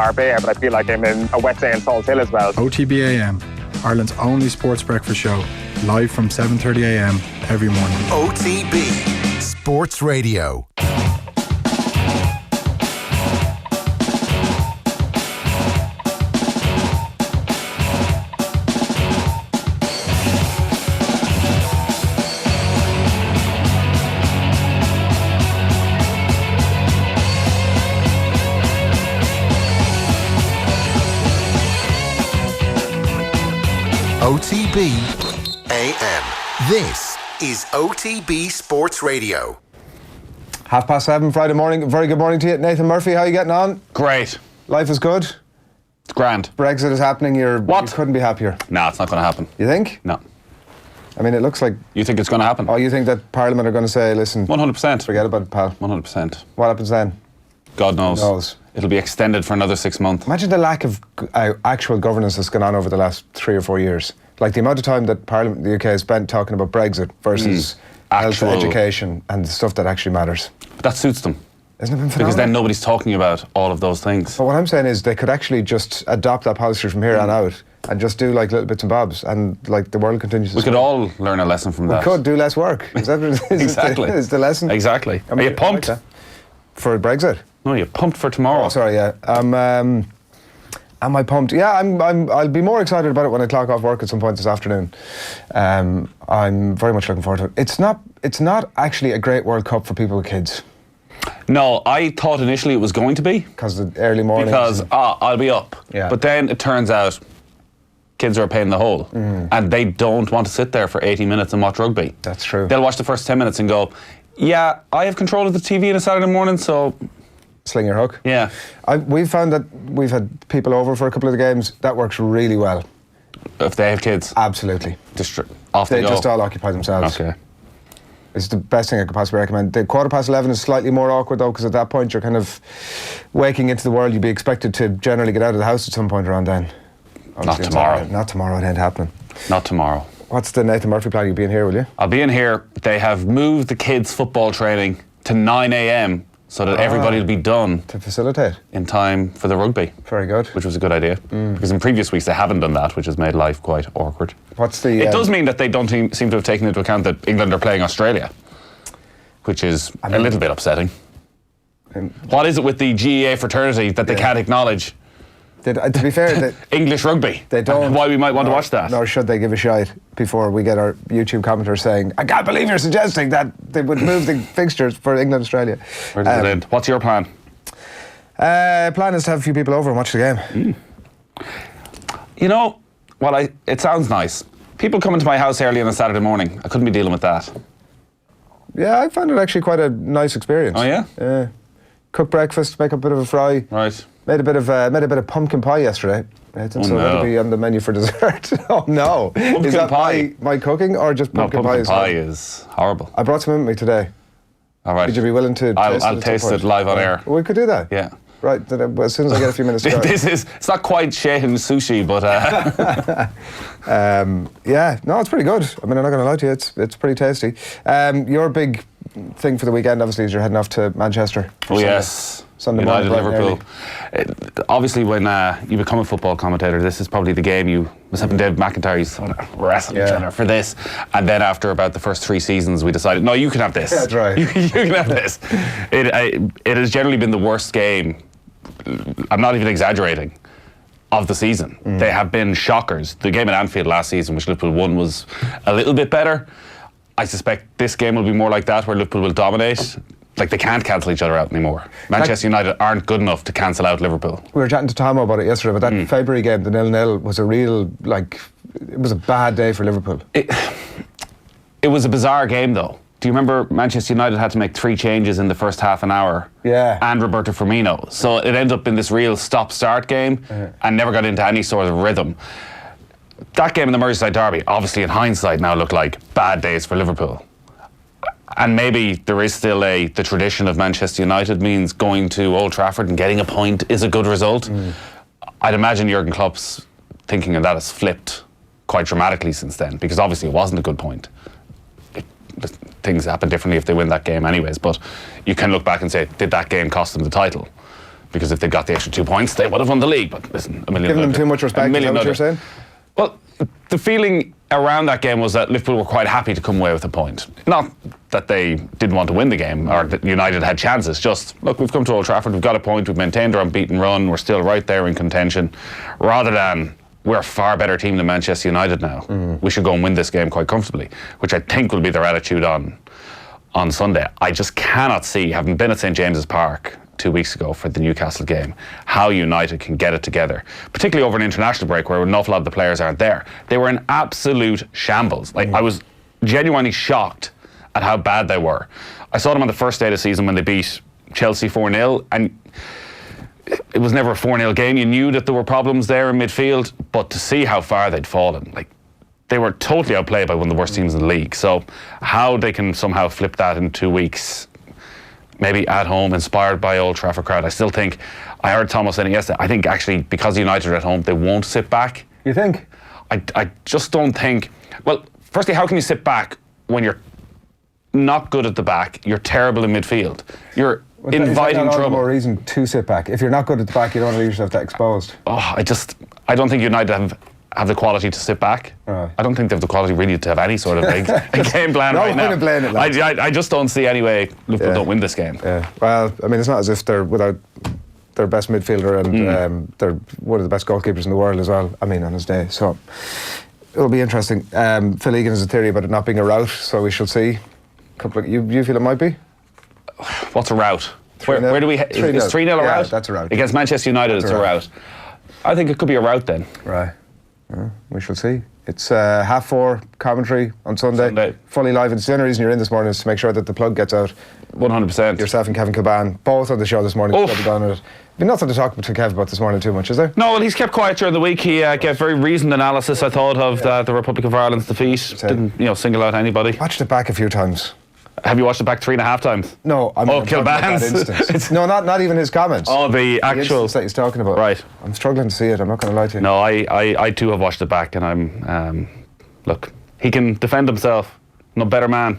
Marbella, but I feel like I'm in a wet day in Salt Hill as well. OTB AM, Ireland's only sports breakfast show, live from 7:30 AM every morning. OTB Sports Radio. OTB AM. This is OTB Sports Radio. 7:30 Friday morning. Very good morning to you. Nathan Murphy, how are you getting on? Great. Life is good? It's grand. Brexit is happening. You couldn't be happier. No, it's not going to happen. You think? No. I mean, it looks like... You think it's going to happen? Oh, you think that Parliament are going to say, listen... 100%. Forget about it, pal. 100%. What happens then? God knows. Who knows? It'll be extended for another 6 months. Imagine the lack of actual governance that's gone on over the last 3 or 4 years. Like the amount of time that Parliament, the UK, has spent talking about Brexit versus health, education, and the stuff that actually matters. But that suits them. Isn't it been phenomenal? Because then nobody's talking about all of those things. But what I'm saying is they could actually just adopt that policy from here on out and just do like little bits and bobs, and like the world continues to We could all learn a lesson from that. We could do less work. Is that exactly. Is the lesson? Exactly. I mean, are you pumped? Like for Brexit? No, you're pumped for tomorrow. Oh, sorry, yeah. Am I pumped? Yeah, I'll be more excited about it when I clock off work at some point this afternoon. I'm very much looking forward to it. It's not actually a great World Cup for people with kids. No, I thought initially it was going to be. Because of the early mornings. Because, I'll be up. Yeah. But then it turns out kids are a pain in the hole. And they don't want to sit there for 80 minutes and watch rugby. That's true. They'll watch the first 10 minutes and go, yeah, I have control of the TV on a Saturday morning, so... Sling your hook. Yeah. We've found that we've had people over for a couple of the games. That works really well. If they have kids? Absolutely. Off they go. Just all occupy themselves. Okay. It's the best thing I could possibly recommend. The 11:15 is slightly more awkward though, because at that point you're kind of waking into the world. You'd be expected to generally get out of the house at some point around then. Not tomorrow. Not tomorrow, it ain't happening. Not tomorrow. What's the Nathan Murphy plan? You'll be in here, will you? I'll be in here. They have moved the kids' football training to 9 a.m. so that everybody will be done to facilitate in time for the rugby. Very good. Which was a good idea. Because in previous weeks they haven't done that, which has made life quite awkward. It does mean that they don't seem to have taken into account that England are playing Australia, which is a little bit upsetting. What is it with the GEA fraternity that they can't acknowledge? To be fair, English rugby. They don't. And why we might want to watch that. Nor should they give a shite before we get our YouTube commenters saying, I can't believe you're suggesting that they would move the fixtures for England Australia. Where does it end? What's your plan? Plan is to have a few people over and watch the game. You know, it sounds nice. People coming to my house early on a Saturday morning, I couldn't be dealing with that. Yeah, I found it actually quite a nice experience. Oh yeah? Yeah. Cook breakfast, make up a bit of a fry. Right. Made a bit of pumpkin pie yesterday. So that'll be on the menu for dessert. Oh no! Pumpkin is that pie. my cooking or just pumpkin pie? Pumpkin pie is horrible. I brought some in with me today. All right. Would you be willing to? I'll taste it live on air. We could do that. Yeah. Right. As soon as I get a few minutes to go. It's not quite Sheahan sushi, but yeah, no, it's pretty good. I mean, I'm not going to lie to you, it's pretty tasty. Your big thing for the weekend, obviously, is you're heading off to Manchester. Yes. Sunday United morning, Liverpool. Obviously, when you become a football commentator, this is probably the game you was having David McIntyre used to wrestle each other for this. And then after about the first 3 seasons, we decided, no, you can have this. Yeah, that's right. You can have this. It has generally been the worst game. I'm not even exaggerating. Of the season. They have been shockers. The game at Anfield last season, which Liverpool won, was a little bit better. I suspect this game will be more like that, where Liverpool will dominate. Like, they can't cancel each other out anymore. Manchester United aren't good enough to cancel out Liverpool. We were chatting to Tomo about it yesterday, but that February game, the 0-0, was a real, it was a bad day for Liverpool. It was a bizarre game, though. Do you remember Manchester United had to make 3 changes in the first half an hour? Yeah. And Roberto Firmino. So it ended up in this real stop-start game and never got into any sort of rhythm. That game in the Merseyside derby, obviously in hindsight now, looked like bad days for Liverpool. And maybe there is still the tradition of Manchester United means going to Old Trafford and getting a point is a good result. I'd imagine Jurgen Klopp's thinking of that has flipped quite dramatically since then, because obviously it wasn't a good point. Things happen differently if they win that game anyways, but you can look back and say, did that game cost them the title? because if they got the extra 2 points, they would have won the league. But listen, Giving them too much respect, is that what you're saying? Well, the feeling around that game was that Liverpool were quite happy to come away with a point. Not that they didn't want to win the game or that United had chances. Just, look, we've come to Old Trafford, we've got a point, we've maintained our unbeaten run, we're still right there in contention. Rather than, we're a far better team than Manchester United now. We should go and win this game quite comfortably, which I think will be their attitude on Sunday. I just cannot see, having been at St James's Park 2 weeks ago for the Newcastle game, how United can get it together, particularly over an international break where an awful lot of the players aren't there. They were in absolute shambles. Like, I was genuinely shocked at how bad they were. I saw them on the first day of the season when they beat Chelsea 4-0, and it was never a 4-0 game. You knew that there were problems there in midfield, but to see how far they'd fallen, like, they were totally outplayed by one of the worst teams in the league. So how they can somehow flip that in 2 weeks, maybe at home, inspired by Old Trafford crowd. I still think, I heard Thomas saying yesterday, I think actually because United are at home, they won't sit back. You think? I just don't think, well, firstly, how can you sit back when you're not good at the back, you're terrible in midfield, you're inviting trouble? All the more reason to sit back. If you're not good at the back, you don't want to leave yourself that exposed. Oh, I don't think United have the quality to sit back. Right. I don't think they have the quality really to have any sort of a game plan right now. I just don't see any way Liverpool don't win this game. Yeah. Well, I mean, it's not as if they're without their best midfielder and they're one of the best goalkeepers in the world as well. I mean, on his day. So it'll be interesting. Phil Egan has a theory about it not being a rout, so we shall see. You feel it might be? What's a rout? Where do we? Is 3-0 a rout? Yeah, that's a rout. Against Manchester United, it's a rout. I think it could be a rout then. Right. We shall see. It's 4:30 commentary on Sunday. Fully live. It's the only reason you're in this morning is to make sure that the plug gets out. 100%. Yourself and Kevin Kilbane, both on the show this morning. There's nothing to talk to Kev about this morning too much, is there? No, well, he's kept quiet during the week. He gave very reasoned analysis, I thought, of the Republic of Ireland's defeat. Didn't single out anybody. Watched it back a few times. Have you watched it back 3.5 times? No, I'm Kilbane's. No, not even his comments. Oh, the actual that he's talking about. Right. I'm struggling to see it. I'm not going to lie to you. No, I too have watched it back, and I'm look, he can defend himself. No better man.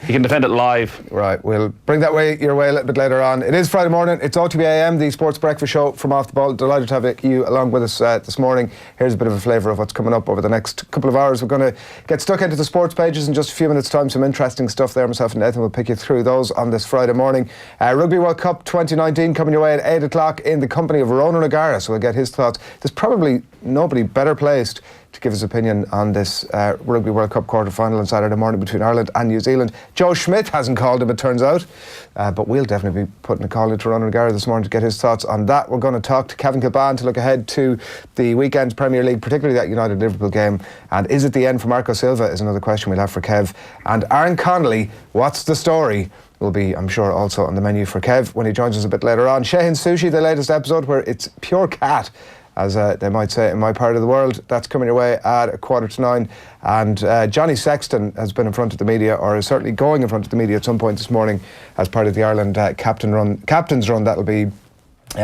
He can defend it live. Right, we'll bring that your way a little bit later on. It is Friday morning. It's OTB AM, the sports breakfast show from Off the Ball. Delighted to have you along with us this morning. Here's a bit of a flavour of what's coming up over the next couple of hours. We're going to get stuck into the sports pages in just a few minutes' time. Some interesting stuff there. Myself and Nathan will pick you through those on this Friday morning. Rugby World Cup 2019 coming your way at 8 o'clock in the company of Ronan O'Gara. So we'll get his thoughts. There's probably nobody better placed to give his opinion on this Rugby World Cup quarter-final on Saturday morning between Ireland and New Zealand. Joe Schmidt hasn't called him, it turns out, but we'll definitely be putting a call into Ronan O'Gara this morning to get his thoughts on that. We're going to talk to Kevin Kilbane to look ahead to the weekend's Premier League, particularly that United-Liverpool game. And is it the end for Marco Silva is another question we'll have for Kev. And Aaron Connolly, what's the story? Will be, I'm sure, also on the menu for Kev when he joins us a bit later on. Sheahan Sushi, the latest episode where it's pure cat, as they might say in my part of the world. That's coming your way at 9:15. And Johnny Sexton has been in front of the media, or is certainly going in front of the media at some point this morning as part of the Ireland captain's run. That'll be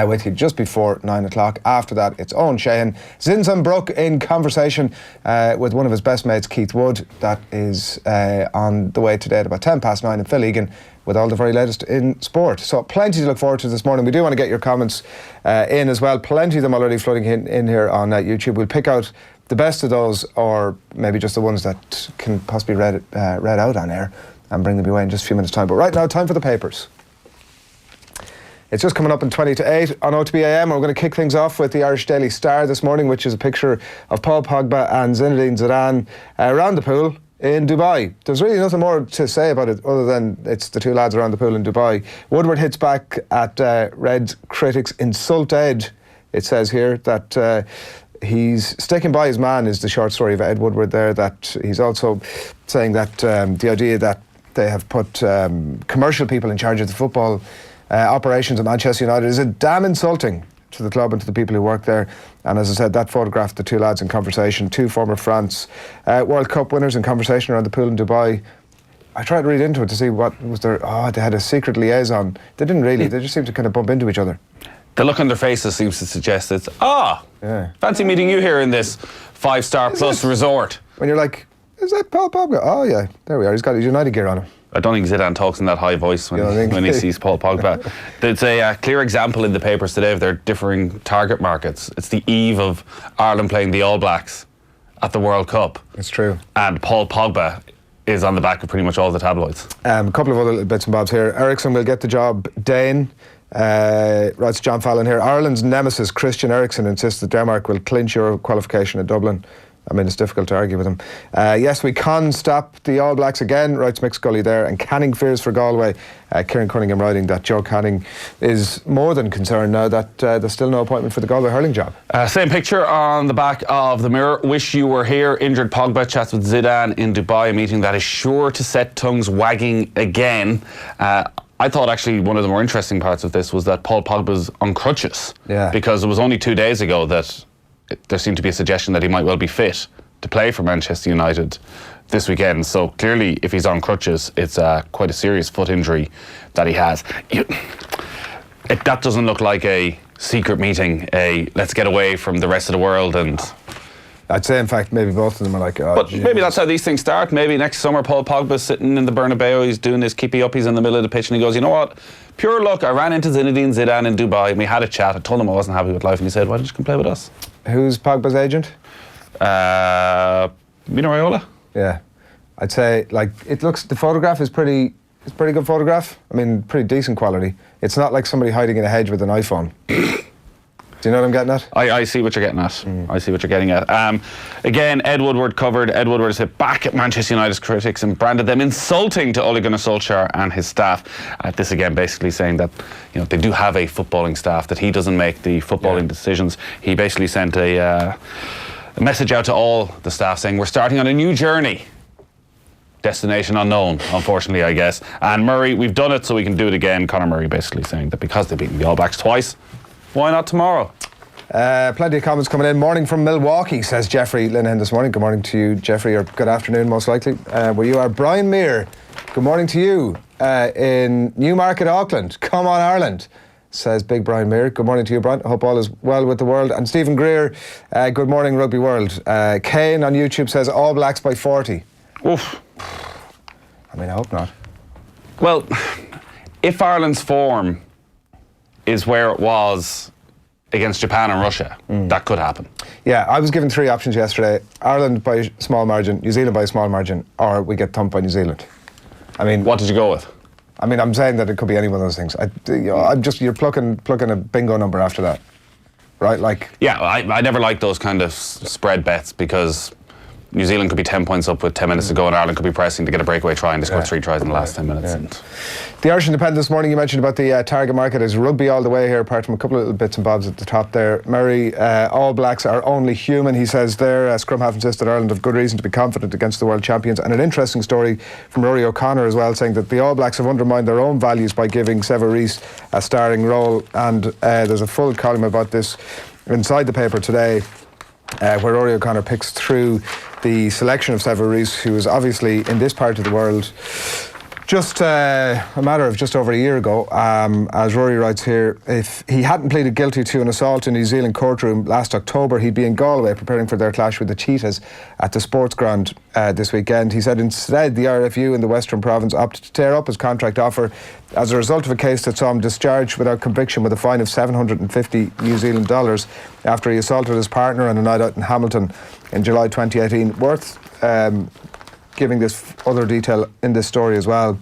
with you just before 9 o'clock. After that, it's Eoin Sheahan. Zinzan Brooke in conversation with one of his best mates, Keith Wood. That is on the way today at about 9:10. And Phil Egan with all the very latest in sport. So plenty to look forward to this morning. We do want to get your comments in as well. Plenty of them already floating in here on YouTube. We'll pick out the best of those, or maybe just the ones that can possibly read out on air, and bring them your way in just a few minutes' time. But right now, time for the papers. It's just coming up in 20 to 8 on OTB AM. We're going to kick things off with the Irish Daily Star this morning, which is a picture of Paul Pogba and Zinedine Zidane around the pool in Dubai. There's really nothing more to say about it other than it's the two lads around the pool in Dubai. Woodward hits back at Red critics' insult edge. It says here that he's sticking by his man is the short story of Ed Woodward there. That he's also saying that the idea that they have put commercial people in charge of the football operations at Manchester United is a damn insulting to the club and to the people who work there. And as I said, that photographed the two lads in conversation, two former France World Cup winners in conversation around the pool in Dubai. I tried to read into it to see what was their... they had a secret liaison. They didn't really. They just seemed to kind of bump into each other. The look on their faces seems to suggest it's, fancy meeting you here in this 5-star plus resort. When you're like, is that Paul Pogba? Oh yeah, there we are. He's got his United gear on him. I don't think Zidane talks in that high voice when he sees Paul Pogba. There's a clear example in the papers today of their differing target markets. It's the eve of Ireland playing the All Blacks at the World Cup. It's true. And Paul Pogba is on the back of pretty much all the tabloids. A couple of other little bits and bobs here. Ericsson will get the job. Dane, writes John Fallon here. Ireland's nemesis, Christian Eriksen, insists that Denmark will clinch Euro qualification at Dublin. I mean, it's difficult to argue with him. Yes, we can stop the All Blacks again, writes Mick Scully there. And Canning fears for Galway. Kieran Cunningham writing that Joe Canning is more than concerned now that there's still no appointment for the Galway hurling job. Same picture on the back of the Mirror. Wish you were here. Injured Pogba chats with Zidane in Dubai, a meeting that is sure to set tongues wagging again. I thought actually one of the more interesting parts of this was that Paul Pogba's on crutches. Yeah. Because it was only 2 days ago that there seemed to be a suggestion that he might well be fit to play for Manchester United this weekend. So clearly, if he's on crutches, it's quite a serious foot injury that he has. That doesn't look like a secret meeting, let's get away from the rest of the world. And I'd say, in fact, maybe both of them are like, oh, but maybe that's how these things start. Maybe next summer Paul Pogba's sitting in the Bernabeu, he's doing his keepy-uppies in the middle of the pitch and he goes, you know what, pure luck, I ran into Zinedine Zidane in Dubai and we had a chat. I told him I wasn't happy with life and he said, why don't you come play with us? Who's Pogba's agent? Mino Raiola. Yeah. I'd say, like, the photograph is it's a pretty good photograph. I mean, pretty decent quality. It's not like somebody hiding in a hedge with an iPhone. Do you know what I'm getting at? I see what you're getting at. I see what you're getting at. Again, Ed Woodward covered. Ed Woodward has hit back at Manchester United's critics and branded them insulting to Ole Gunnar Solskjaer and his staff. This again basically saying that they do have a footballing staff, that he doesn't make the footballing decisions. He basically sent a message out to all the staff saying, we're starting on a new journey. Destination unknown, unfortunately, I guess. And Murray, we've done it so we can do it again. Conor Murray basically saying that because they've beaten the All Blacks twice, why not tomorrow? Plenty of comments coming in. Morning from Milwaukee, says Jeffrey Lynagh this morning. Good morning to you, Jeffrey, or good afternoon, most likely, where you are. Brian Meir, good morning to you in Newmarket, Auckland. Come on, Ireland, says Big Brian Meir. Good morning to you, Brent. I hope all is well with the world. And Stephen Greer, good morning, Rugby World. Kane on YouTube says All Blacks by 40. Oof. I mean, I hope not. Well, if Ireland's form is where it was against Japan and Russia, that could happen. Yeah, I was given 3 options yesterday. Ireland by a small margin, New Zealand by a small margin, or we get thumped by New Zealand. I mean, what did you go with? I mean, I'm saying that it could be any one of those things. You're plucking a bingo number after that, right? Like, yeah, I never like those kind of spread bets because New Zealand could be 10 points up with 10 minutes to go and Ireland could be pressing to get a breakaway try and they scored 3 tries in the last 10 minutes. Yeah. The Irish Independent this morning, you mentioned about the target market is rugby all the way here, apart from a couple of little bits and bobs at the top there. Murray, All Blacks are only human, he says there. Scrum half insists that Ireland have good reason to be confident against the world champions. And an interesting story from Rory O'Connor as well, saying that the All Blacks have undermined their own values by giving Sevu Reece a starring role. And there's a full column about this inside the paper today, where Rory O'Connor picks through the selection of Sevu Reece, who was obviously in this part of the world just a matter of just over a year ago. As Rory writes here, if he hadn't pleaded guilty to an assault in a New Zealand courtroom last October, he'd be in Galway preparing for their clash with the Cheetahs at the Sports Ground this weekend. He said instead the RFU in the Western Province opted to tear up his contract offer as a result of a case that saw him discharged without conviction with a fine of $750 New Zealand dollars after he assaulted his partner on a night out in Hamilton in July 2018. Worth giving this other detail in this story as well.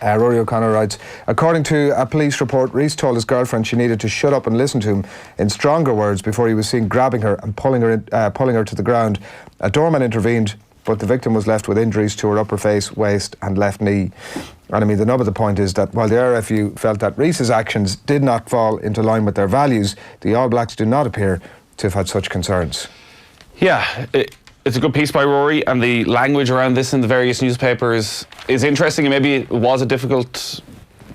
Rory O'Connor writes, according to a police report, Reece told his girlfriend she needed to shut up and listen to him in stronger words before he was seen grabbing her and pulling her to the ground. A doorman intervened, but the victim was left with injuries to her upper face, waist and left knee. And I mean, the nub of the point is that while the RFU felt that Reece's actions did not fall into line with their values, the All Blacks do not appear to have had such concerns. Yeah, it's a good piece by Rory, and the language around this in the various newspapers is interesting, and maybe it was a difficult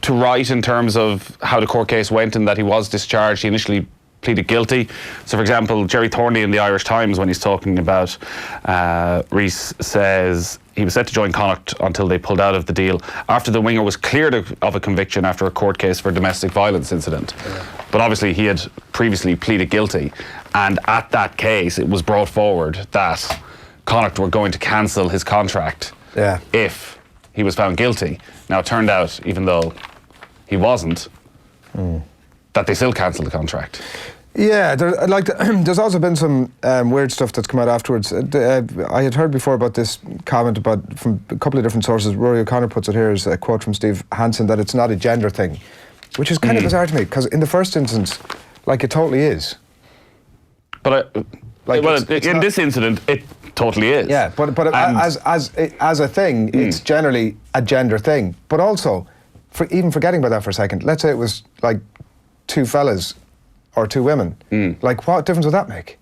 to write in terms of how the court case went and that he was discharged. He initially pleaded guilty. So, for example, Jerry Thornley in the Irish Times, when he's talking about Reece, says he was set to join Connacht until they pulled out of the deal after the winger was cleared of a conviction after a court case for a domestic violence incident. Yeah. But obviously he had previously pleaded guilty, and at that case it was brought forward that Connacht were going to cancel his contract if he was found guilty. Now, it turned out, even though he wasn't, that they still cancelled the contract. Yeah, there's also been some weird stuff that's come out afterwards. I had heard before about this comment from a couple of different sources. Rory O'Connor puts it here as a quote from Steve Hansen that it's not a gender thing, which is kind of bizarre to me, because in the first instance, it totally is. But in this incident, it totally is. Yeah, but as a thing, it's generally a gender thing. But also, even forgetting about that for a second, let's say it was two fellas or two women. What difference would that make?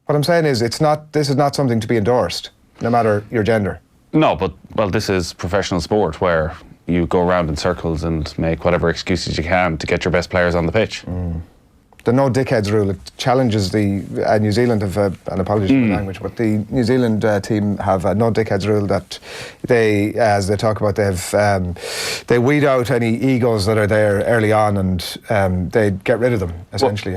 What I'm saying is, this is not something to be endorsed, no matter your gender. No, but this is professional sport where you go around in circles and make whatever excuses you can to get your best players on the pitch. The no dickheads rule, it challenges the New Zealand have, and apologies for the language, but the New Zealand team have a no dickheads rule that they, as they talk about, they weed out any egos that are there early on, and they get rid of them, essentially.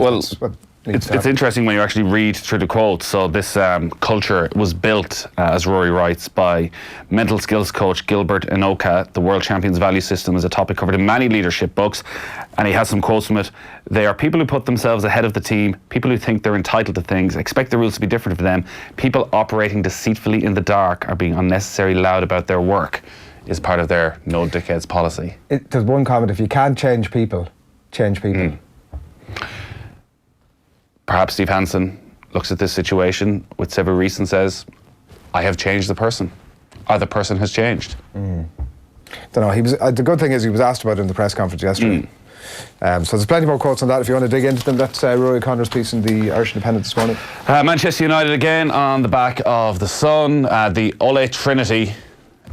It's interesting when you actually read through the quotes. So this culture was built, as Rory writes, by mental skills coach Gilbert Enoka. The World Champions Value System is a topic covered in many leadership books, and he has some quotes from it. They are people who put themselves ahead of the team, people who think they're entitled to things, expect the rules to be different for them, people operating deceitfully in the dark are being unnecessarily loud about their work, is part of their no dickheads policy. There's one comment: if you can't change people, change people. Perhaps Steve Hansen looks at this situation with Sevu Reece and says, I have changed the person. Or the person has changed. Don't know. He was. The good thing is he was asked about it in the press conference yesterday. So there's plenty more quotes on that if you want to dig into them. That's Rory O'Connor's piece in the Irish Independent this morning. Manchester United again on the back of the Sun. The Ole Trinity.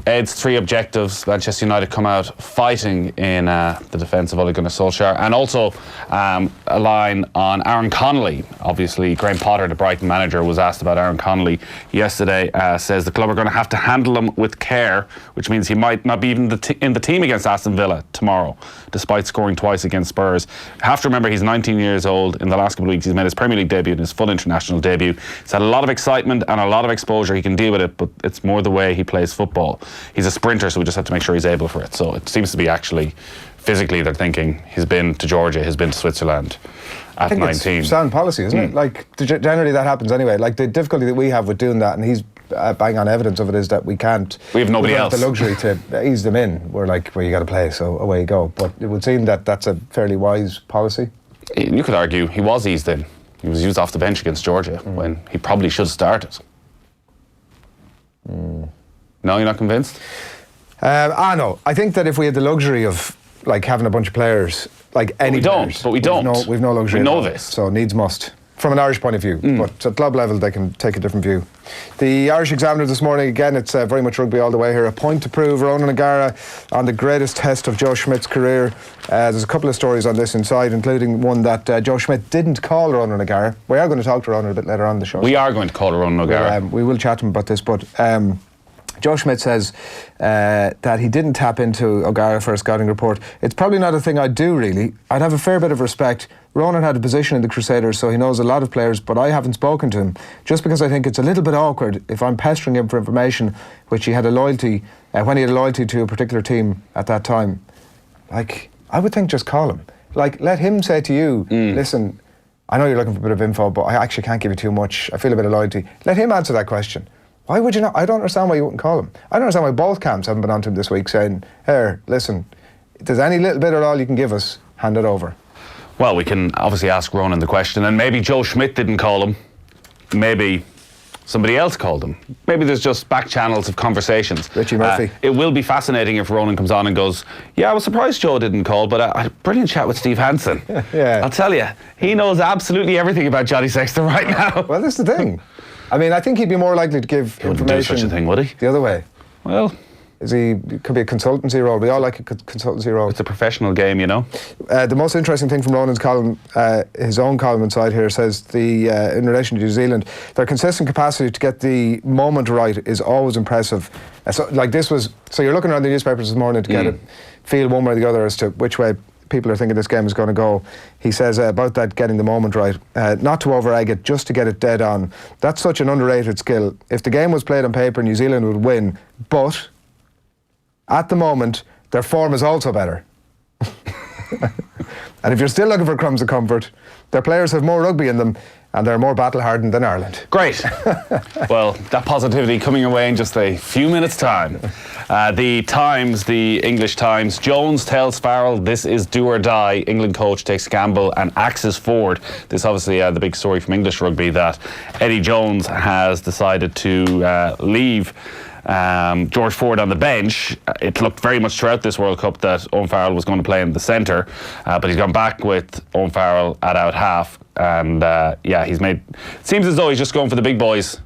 Ed's three objectives. Manchester United come out fighting in the defence of Ole Gunnar Solskjaer, and also a line on Aaron Connolly. Obviously, Graham Potter, the Brighton manager, was asked about Aaron Connolly yesterday. Says the club are going to have to handle him with care, which means he might not be even in the team against Aston Villa tomorrow, despite scoring twice against Spurs. You have to remember he's 19 years old. In the last couple of weeks, he's made his Premier League debut and his full international debut. He's had a lot of excitement and a lot of exposure. He can deal with it, but it's more the way he plays football. He's a sprinter, so we just have to make sure he's able for it. So it seems to be actually physically they're thinking he's been to Georgia, he's been to Switzerland at 19. It's sound policy, isn't it? Generally that happens anyway. The difficulty that we have with doing that, and he's bang on evidence of it, is that we have nobody else. The luxury to ease them in. We're well, you got to play, so away you go. But it would seem that that's a fairly wise policy. You could argue he was eased in. He was used off the bench against Georgia when he probably should have started. No, you're not convinced? No. I think that if we had the luxury of having a bunch of players, we don't. We've no luxury. We know this. So needs must. From an Irish point of view. But at club level, they can take a different view. The Irish Examiner this morning, again, it's very much rugby all the way here. A point to prove. Ronan O'Gara on the greatest test of Joe Schmidt's career. There's a couple of stories on this inside, including one that Joe Schmidt didn't call Ronan O'Gara. We are going to talk to Ronan a bit later on in the show. We are going to call Ronan O'Gara. We will chat to him about this, but Joe Schmidt says that he didn't tap into O'Gara for a scouting report. It's probably not a thing I'd do, really. I'd have a fair bit of respect. Ronan had a position in the Crusaders, so he knows a lot of players, but I haven't spoken to him, just because I think it's a little bit awkward if I'm pestering him for information which he had a loyalty, when he had a loyalty to a particular team at that time. I would think just call him. Let him say to you, listen, I know you're looking for a bit of info, but I actually can't give you too much. I feel a bit of loyalty. Let him answer that question. Why would you not? I don't understand why you wouldn't call him. I don't understand why both camps haven't been on to him this week saying, here, listen, if there's any little bit at all you can give us, hand it over. Well, we can obviously ask Ronan the question, and maybe Joe Schmidt didn't call him. Maybe somebody else called him. Maybe there's just back channels of conversations. Richie Murphy. It will be fascinating if Ronan comes on and goes, yeah, I was surprised Joe didn't call, but I had a brilliant chat with Steve Hansen. Yeah. I'll tell you, he knows absolutely everything about Johnny Sexton right now. Well, that's the thing. I mean, I think he'd be more likely to give He wouldn't do such a thing, would he? The other way. Well, it could be a consultancy role. We all like a consultancy role. It's a professional game, you know. The most interesting thing from Ronan's column, his own column inside here, says in relation to New Zealand, their consistent capacity to get the moment right is always impressive. So you're looking around the newspapers this morning to get it, feel one way or the other as to which way people are thinking this game is going to go. He says about that getting the moment right, not to over-egg it, just to get it dead on. That's such an underrated skill. If the game was played on paper, New Zealand would win, but at the moment, their form is also better. And if you're still looking for crumbs of comfort, their players have more rugby in them and they're more battle-hardened than Ireland. Great. Well, that positivity coming your way in just a few minutes' time. The Times, the English Times, Jones tells Farrell this is do or die. England coach takes gamble and axes forward. This obviously the big story from English rugby that Eddie Jones has decided to leave George Ford on the bench. It looked very much throughout this World Cup that Eoin Farrell was going to play in the centre, but he's gone back with Eoin Farrell at out half, and he's made it seems as though he's just going for the big boys,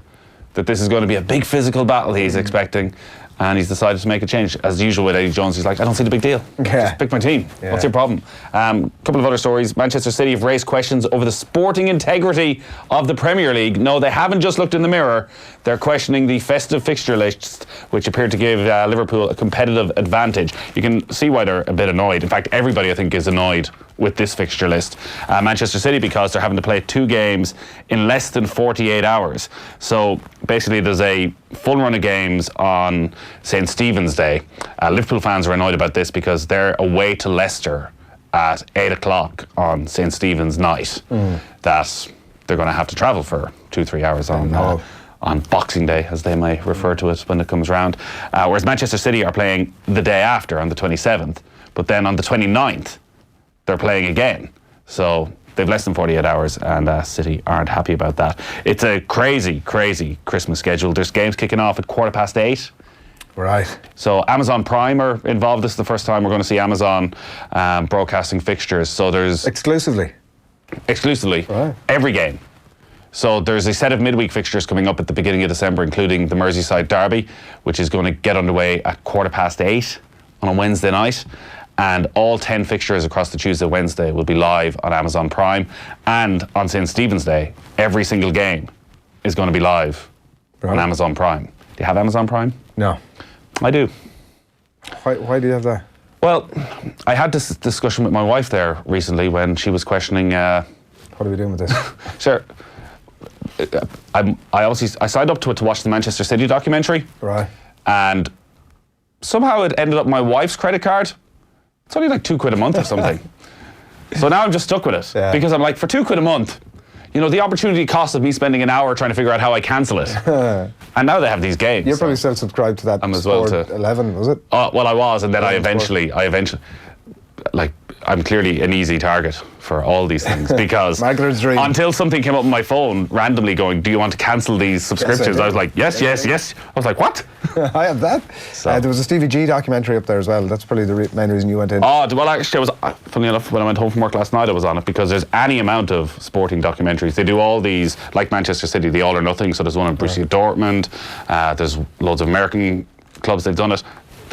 that this is going to be a big physical battle he's expecting, and he's decided to make a change. As usual with Eddie Jones, he's like, I don't see the big deal. Just pick my team. What's your problem? Couple of other stories. Manchester City have raised questions over the sporting integrity of the Premier League. No, they haven't just looked in the mirror. They're questioning the festive fixture list, which appeared to give Liverpool a competitive advantage. You can see why they're a bit annoyed. In fact, everybody, I think, is annoyed with this fixture list. Manchester City, because they're having to play 2 games in less than 48 hours. So basically there's a full run of games on St. Stephen's Day. Liverpool fans are annoyed about this because they're away to Leicester at 8 o'clock on St. Stephen's night. That they're going to have to travel for 2-3 hours on Boxing Day, as they may refer to it when it comes round. Whereas Manchester City are playing the day after on the 27th, but then on the 29th they're playing again. So they've less than 48 hours, and City aren't happy about that. It's a crazy, crazy Christmas schedule. There's games kicking off at 8:15. Right. So Amazon Prime are involved. This is the first time we're going to see Amazon broadcasting fixtures. So there's Exclusively. Right. Every game. So there's a set of midweek fixtures coming up at the beginning of December, including the Merseyside Derby, which is going to get underway at 8:15 on a Wednesday night. And all 10 fixtures across the Tuesday, Wednesday will be live on Amazon Prime. And on St. Stephen's Day, every single game is going to be live on Amazon Prime. Do you have Amazon Prime? No. I do. Why do you have that? Well, I had this discussion with my wife there recently when she was questioning... What are we doing with this? Sure. I signed up to it to watch the Manchester City documentary. Right. And somehow it ended up my wife's credit card. It's only like £2 a month or something. So now I'm just stuck with it. Yeah. Because I'm like, for £2 a month, you know, the opportunity cost of me spending an hour trying to figure out how I cancel it. And now they have these games. You're probably still subscribed to that I'm as well Sport to 11, was it? Well, I was, and then I eventually, like, I'm clearly an easy target for all these things because Magler's dream. Until something came up on my phone randomly going, do you want to cancel these subscriptions? Yes, I was like, yes. I was like, what? I have that. So. There was a Stevie G documentary up there as well. That's probably the main reason you went in. Oh, well, actually, I was, funny enough, when I went home from work last night, I was on it because there's any amount of sporting documentaries. They do all these, like Manchester City, the All or Nothing. So there's one on Borussia Dortmund. There's loads of American clubs they've done it.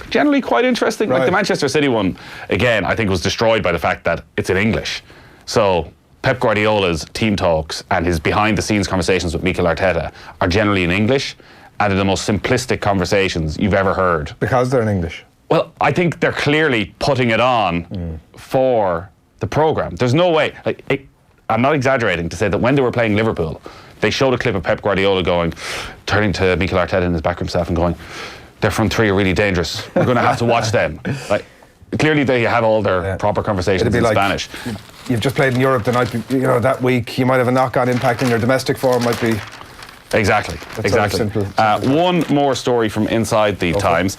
Generally quite interesting. Right. Like the Manchester City one, again, I think was destroyed by the fact that it's in English. So Pep Guardiola's team talks and his behind-the-scenes conversations with Mikel Arteta are generally in English, and they're the most simplistic conversations you've ever heard. Because they're in English. Well, I think they're clearly putting it on for the programme. There's no way, I'm not exaggerating to say that when they were playing Liverpool, they showed a clip of Pep Guardiola turning to Mikel Arteta in his backroom staff and going, their front three are really dangerous. We're going to have to watch them. Like, clearly they had all their proper conversations in Spanish. You've just played in Europe the night, that week. You might have a knock-on impact in your domestic form. Might be. Exactly. Simple. One more story from inside the Times.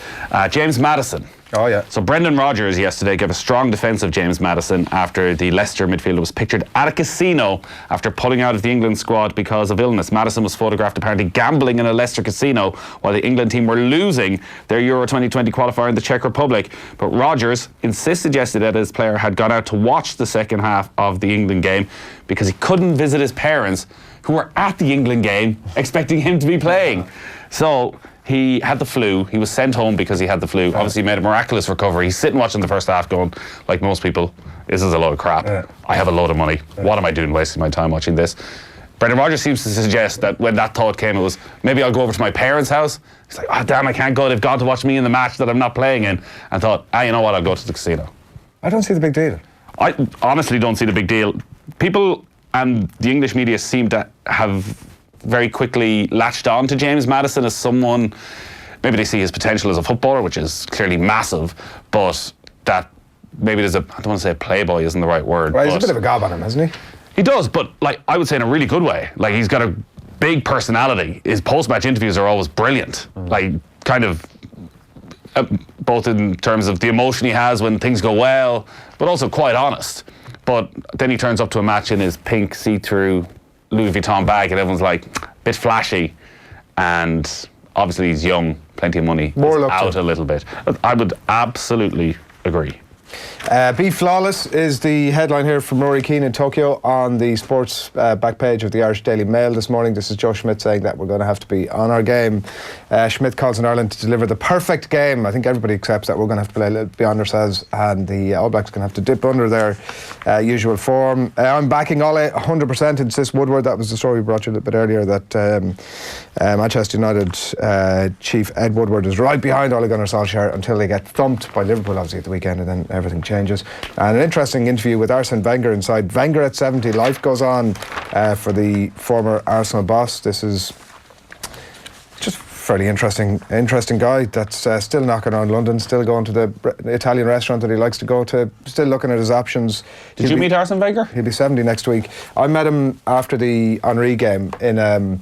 James Maddison. Oh, yeah. So Brendan Rodgers yesterday gave a strong defence of James Maddison after the Leicester midfielder was pictured at a casino after pulling out of the England squad because of illness. Maddison was photographed apparently gambling in a Leicester casino while the England team were losing their Euro 2020 qualifier in the Czech Republic. But Rodgers insisted yesterday that his player had gone out to watch the second half of the England game because he couldn't visit his parents who were at the England game expecting him to be playing. So he had the flu. He was sent home because he had the flu. Obviously, he made a miraculous recovery. He's sitting watching the first half going, like most people, this is a load of crap. I have a load of money. What am I doing wasting my time watching this? Brendan Rodgers seems to suggest that when that thought came, it was, maybe I'll go over to my parents' house. He's like, damn, I can't go. They've gone to watch me in the match that I'm not playing in. And thought, you know what, I'll go to the casino. I don't see the big deal. I honestly don't see the big deal. People and the English media seem to have very quickly latched on to James Maddison as someone, maybe they see his potential as a footballer, which is clearly massive, but that maybe there's I don't want to say playboy isn't the right word. Well, he's a bit of a gob on him, hasn't he? He does, but like I would say in a really good way. Like he's got a big personality. His post-match interviews are always brilliant. Like kind of both in terms of the emotion he has when things go well, but also quite honest. But then he turns up to a match in his pink see-through Louis Vuitton bag and everyone's like, a bit flashy. And obviously he's young, plenty of money. More He's out a little bit. I would absolutely agree. Be Flawless is the headline here from Rory Keane in Tokyo on the sports back page of the Irish Daily Mail this morning. This is Joe Schmidt saying that we're going to have to be on our game. Schmidt calls on Ireland to deliver the perfect game. I think everybody accepts that we're going to have to play beyond ourselves, and the All Blacks are going to have to dip under their usual form. I'm backing Ole 100%, insists Woodward. That was the story we brought you a little bit earlier, that Manchester United chief Ed Woodward is right behind Ole Gunnar Solskjaer until they get thumped by Liverpool obviously at the weekend, and then everything changes. And an interesting interview with Arsene Wenger inside Wenger at 70. Life goes on for the former Arsenal boss. This is just fairly interesting guy that's still knocking around London, still going to the Italian restaurant that he likes to go to, still looking at his options. Did you meet Arsene Wenger? He'll be 70 next week. I met him after the Henry game in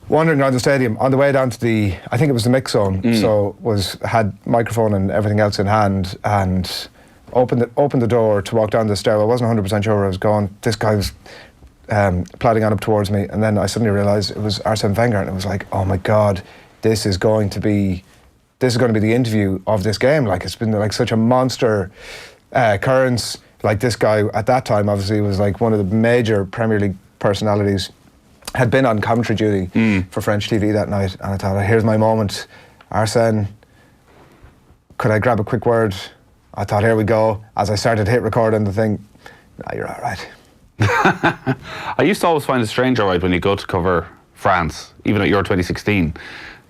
wandering around the stadium on the way down to the, I think it was the mix zone, so had microphone and everything else in hand, and opened the door to walk down the stairwell. I wasn't 100% sure where I was going. This guy was plodding on up towards me, and then I suddenly realised it was Arsene Wenger, and it was like, oh my God, this is going to be the interview of this game. Like, it's been like such a monster occurrence. Like, this guy at that time obviously was like one of the major Premier League personalities, had been on commentary duty for French TV that night, and I thought, here's my moment. Arsene, could I grab a quick word? I thought, here we go. As I started to hit record on the thing, nah, you're all right. I used to always find it strange, all right, when you go to cover France, even at Euro 2016,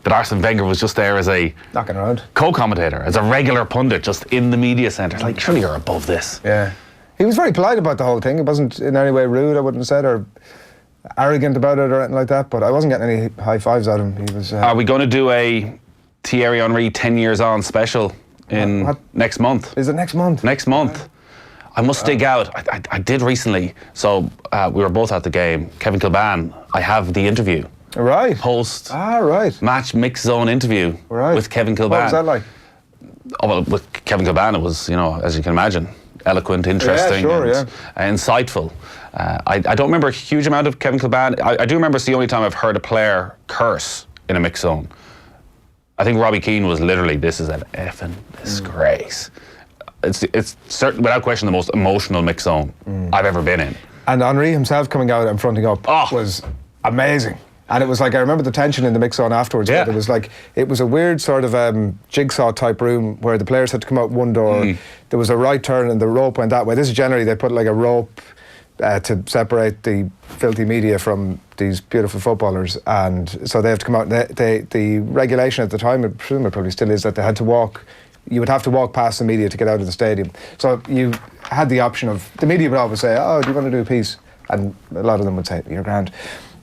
that Arsene Wenger was just there as a knocking around co-commentator, as a regular pundit, just in the media centre. Like, surely you're above this. Yeah. He was very polite about the whole thing. It wasn't in any way rude, I wouldn't have said, or arrogant about it or anything like that, but I wasn't getting any high fives at him. He was. Are we going to do a Thierry Henry 10 years on special in next month? Is it next month? Next month. I must dig out. I did recently. So we were both at the game. Kevin Kilbane, I have the interview. Right. Post. Right. Match mix zone interview with Kevin Kilbane. What was that like? Oh, well, with Kevin Kilbane, it was, as you can imagine, eloquent, interesting, insightful. I don't remember a huge amount of Kevin Kilbane. I do remember it's the only time I've heard a player curse in a mix zone. I think Robbie Keane was literally, this is an effing disgrace. It's certainly, without question, the most emotional mix zone I've ever been in. And Henry himself coming out and fronting up was amazing. And it was like, I remember the tension in the mix zone afterwards. Yeah. It was a weird sort of jigsaw type room where the players had to come out one door. There was a right turn and the rope went that way. This is generally, they put like a rope to separate the filthy media from these beautiful footballers, and so they have to come out. The regulation at the time, I presume it probably still is, that they had to walk. You would have to walk past the media to get out of the stadium. So you had the option of, the media would always say, "Oh, do you want to do a piece?" And a lot of them would say, "You're grand."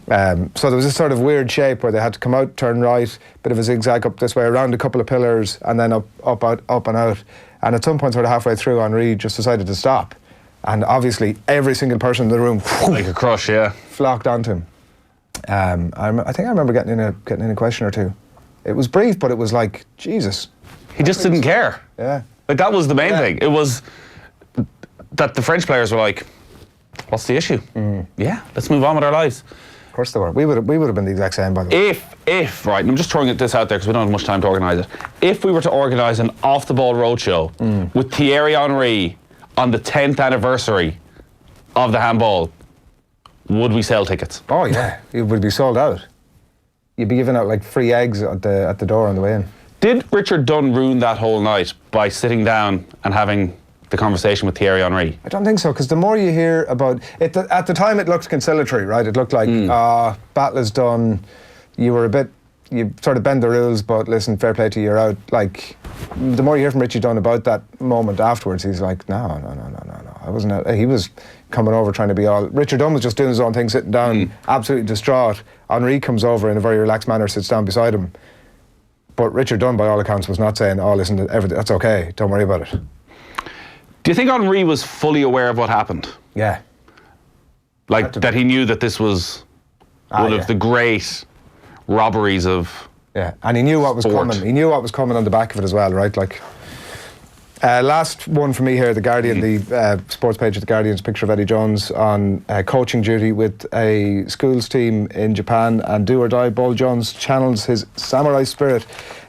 So there was this sort of weird shape where they had to come out, turn right, bit of a zigzag up this way, around a couple of pillars, and then up and out. And at some point, sort of halfway through, Henry just decided to stop. And obviously, every single person in the room, like a crush, flocked onto him. I think I remember getting in a question or two. It was brief, but it was like, Jesus. He just didn't care. Yeah. Like, that was the main thing. It was that the French players were like, what's the issue? Yeah, let's move on with our lives. Of course they were. We would have been the exact same, by the way. If, right, and I'm just throwing this out there because we don't have much time to organise it. If we were to organise an off-the-ball roadshow with Thierry Henry on the 10th anniversary of the handball, would we sell tickets? Oh yeah, it would be sold out. You'd be giving out like free eggs at the door on the way in. Did Richard Dunn ruin that whole night by sitting down and having the conversation with Thierry Henry? I don't think so, because the more you hear about it, at the time it looked conciliatory, right? It looked like, battle is done, you sort of bend the rules, but listen, fair play to you, you're out. Like, the more you hear from Richie Dunn about that moment afterwards, he's like, no, I wasn't out. He was coming over trying to be all... Richard Dunn was just doing his own thing, sitting down, absolutely distraught. Henry comes over in a very relaxed manner, sits down beside him. But Richard Dunn, by all accounts, was not saying, "Oh, listen, everything, that's okay. Don't worry about it." Do you think Henry was fully aware of what happened? Yeah. Like that he knew that this was one of the great robberies of. Yeah, and he knew what was coming. He knew what was coming on the back of it as well, right? Like, last one for me here, The Guardian, the sports page of The Guardian's picture of Eddie Jones on coaching duty with a schools team in Japan, and do or die, Ball Jones channels his samurai spirit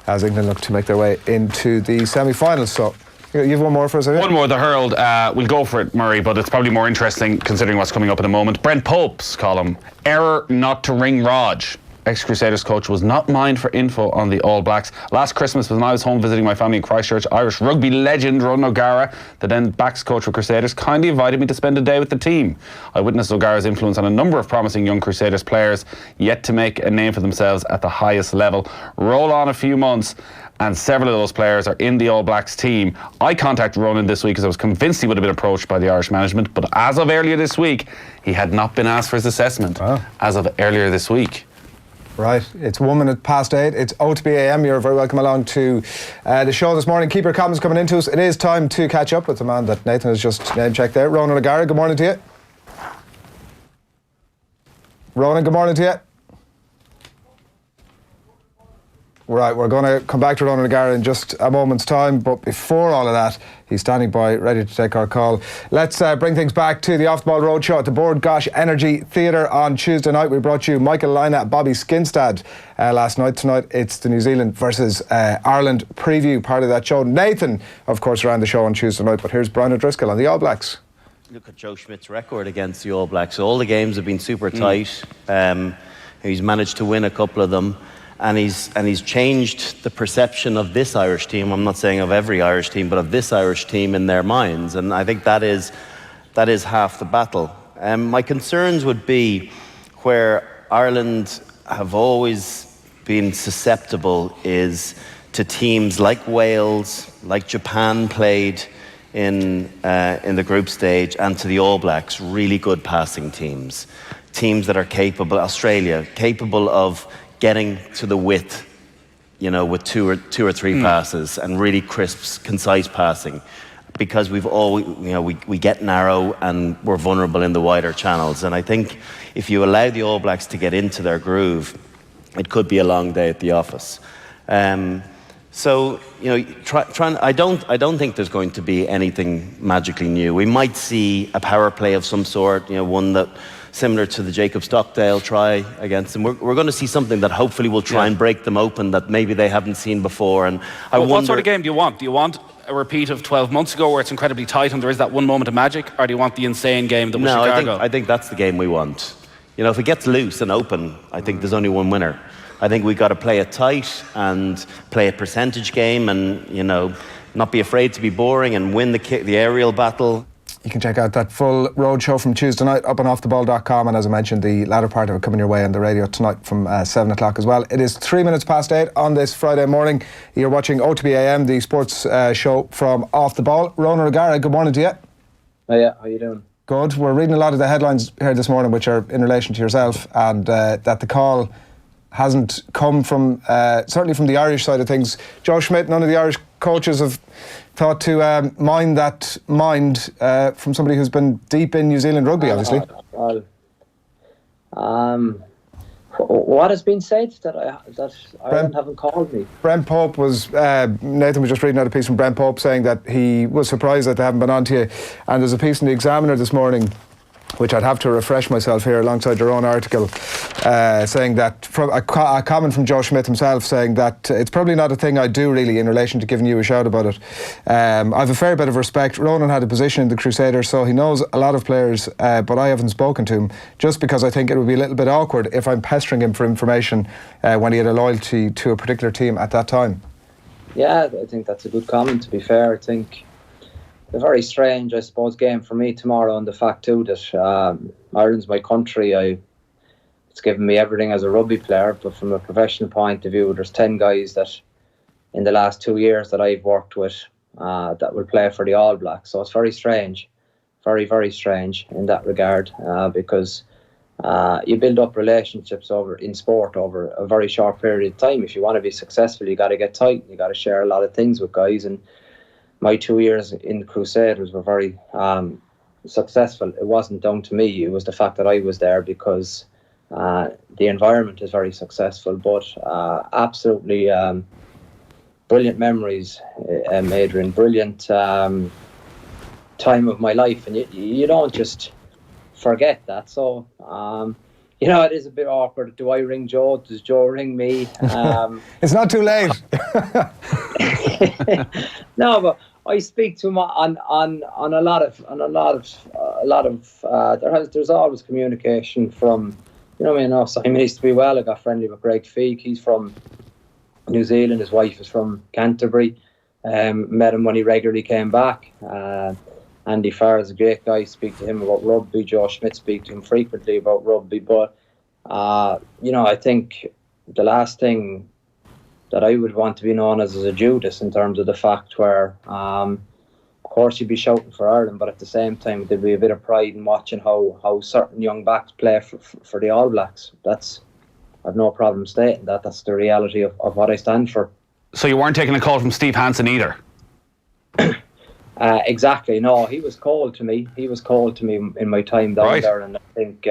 as England look to make their way into the semi-finals. So, you have one more for us, One more, the hurled. We'll go for it, Murray, but it's probably more interesting considering what's coming up in a moment. Brent Pope's column, error not to ring ROG. Ex-Crusaders coach was not mined for info on the All Blacks. Last Christmas, when I was home visiting my family in Christchurch, Irish rugby legend Ronan O'Gara, the then backs coach for Crusaders, kindly invited me to spend a day with the team. I witnessed O'Gara's influence on a number of promising young Crusaders players yet to make a name for themselves at the highest level. Roll on a few months and several of those players are in the All Blacks team. I contacted Ronan this week because I was convinced he would have been approached by the Irish management, but as of earlier this week, he had not been asked for his assessment. As of earlier this week. Right, it's 8:01. It's OTB AM. You're very welcome along to the show this morning. Keep your comments coming into us. It is time to catch up with the man that Nathan has just name-checked there, Ronan O'Gara. Good morning to you. Ronan, good morning to you. Right, we're going to come back to Ronan O'Gara in just a moment's time, but before all of that, he's standing by, ready to take our call. Let's bring things back to the Off the Ball Roadshow at the Board Gosh Energy Theatre on Tuesday night. We brought you Michael Lynagh and Bobby Skinstad last night. Tonight, it's the New Zealand versus Ireland preview, part of that show. Nathan, of course, ran the show on Tuesday night, but here's Brian O'Driscoll on the All Blacks. Look at Joe Schmidt's record against the All Blacks. All the games have been super tight. He's managed to win a couple of them. And he's changed the perception of this Irish team. I'm not saying of every Irish team, but of this Irish team in their minds. And I think that is half the battle. My concerns would be where Ireland have always been susceptible is to teams like Wales, like Japan played in the group stage, and to the All Blacks, really good passing teams that are capable. Australia, capable of getting to the width, with two or three passes and really crisp, concise passing, because we get narrow and we're vulnerable in the wider channels. And I think if you allow the All Blacks to get into their groove, it could be a long day at the office. I don't think there's going to be anything magically new. We might see a power play of some sort, one that similar to the Jacob Stockdale try against them. We're going to see something that hopefully will try and break them open that maybe they haven't seen before. And what sort of game do you want? Do you want a repeat of 12 months ago where it's incredibly tight and there is that one moment of magic, or do you want the insane game that was Chicago? I think that's the game we want. If it gets loose and open, I think there's only one winner. I think we've got to play it tight and play a percentage game, and not be afraid to be boring and win the aerial battle. You can check out that full road show from Tuesday night up on offtheball.com, and as I mentioned, the latter part of it coming your way on the radio tonight from 7 o'clock as well. It is 8:03 on this Friday morning. You're watching OTB AM, the sports show from Off the Ball. Ronan O'Gara, good morning to you. Oh yeah, how you doing? Good. We're reading a lot of the headlines here this morning which are in relation to yourself, and that the call hasn't come from, certainly from the Irish side of things. Joe Schmidt, none of the Irish coaches have thought to mind from somebody who's been deep in New Zealand rugby, obviously. What has been said that Ireland haven't called me? Brent Pope was, Nathan was just reading out a piece from Brent Pope saying that he was surprised that they haven't been on to you. And there's a piece in the Examiner this morning, which I'd have to refresh myself here alongside your own article, saying that, from a comment from Joe Schmidt himself, saying that it's probably not a thing I do really in relation to giving you a shout about it. I've a fair bit of respect. Ronan had a position in the Crusaders, so he knows a lot of players, but I haven't spoken to him, just because I think it would be a little bit awkward if I'm pestering him for information when he had a loyalty to a particular team at that time. Yeah, I think that's a good comment, to be fair. I think a very strange, I suppose, game for me tomorrow, and the fact too that Ireland's my country. It's given me everything as a rugby player, but from a professional point of view, there's 10 guys that in the last 2 years that I've worked with that will play for the All Blacks. So it's very strange, very, very strange in that regard, because you build up relationships in sport over a very short period of time. If you want to be successful, you got to get tight. You got to share a lot of things with guys. And my 2 years in the Crusaders were very successful. It wasn't down to me. It was the fact that I was there, because the environment is very successful. But absolutely brilliant memories, Adrian. Brilliant time of my life, and you don't just forget that. So it is a bit awkward. Do I ring Joe? Does Joe ring me? It's not too late. No, but I speak to him on a lot of there's always communication from, I know Simon used to be well. I got friendly with Greg Feek. He's from New Zealand. His wife is from Canterbury. Met him when he regularly came back. Andy Farr is a great guy. Speak to him about rugby. Joe Schmidt speak to him frequently about rugby. But I think the last thing that I would want to be known as is a Judas, in terms of the fact where, of course, you'd be shouting for Ireland, but at the same time there'd be a bit of pride in watching how certain young backs play for the All Blacks. I've no problem stating that. That's the reality of what I stand for. So you weren't taking a call from Steve Hansen either? Exactly. No, he was cold to me. In my time down there, and I think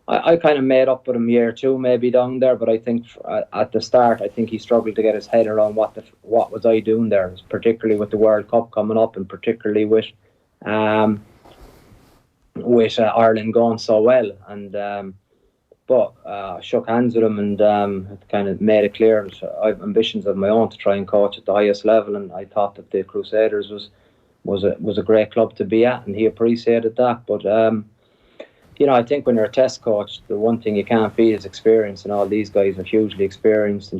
I kind of made up with him year two maybe down there. But I think at the start, I think he struggled to get his head around what was I doing there, particularly with the World Cup coming up, and particularly with Ireland going so well. And but I shook hands with him, and kind of made it clear that I have ambitions of my own to try and coach at the highest level, and I thought that the Crusaders was a great club to be at, and he appreciated that. But I think when you're a test coach, the one thing you can't beat is experience, and all these guys are hugely experienced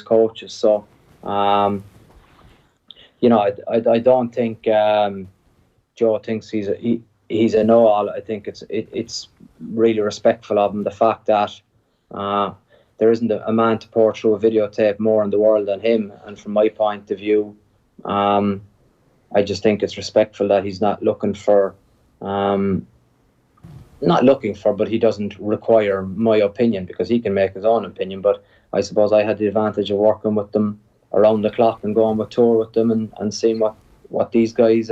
coaches. So I don't think Joe thinks he's a know-all. I think it's really respectful of him, the fact that there isn't a man to pour through a videotape more in the world than him. And from my point of view, I just think it's respectful that he's not looking for, but he doesn't require my opinion, because he can make his own opinion. But I suppose I had the advantage of working with them around the clock and going with tour with them and seeing what these guys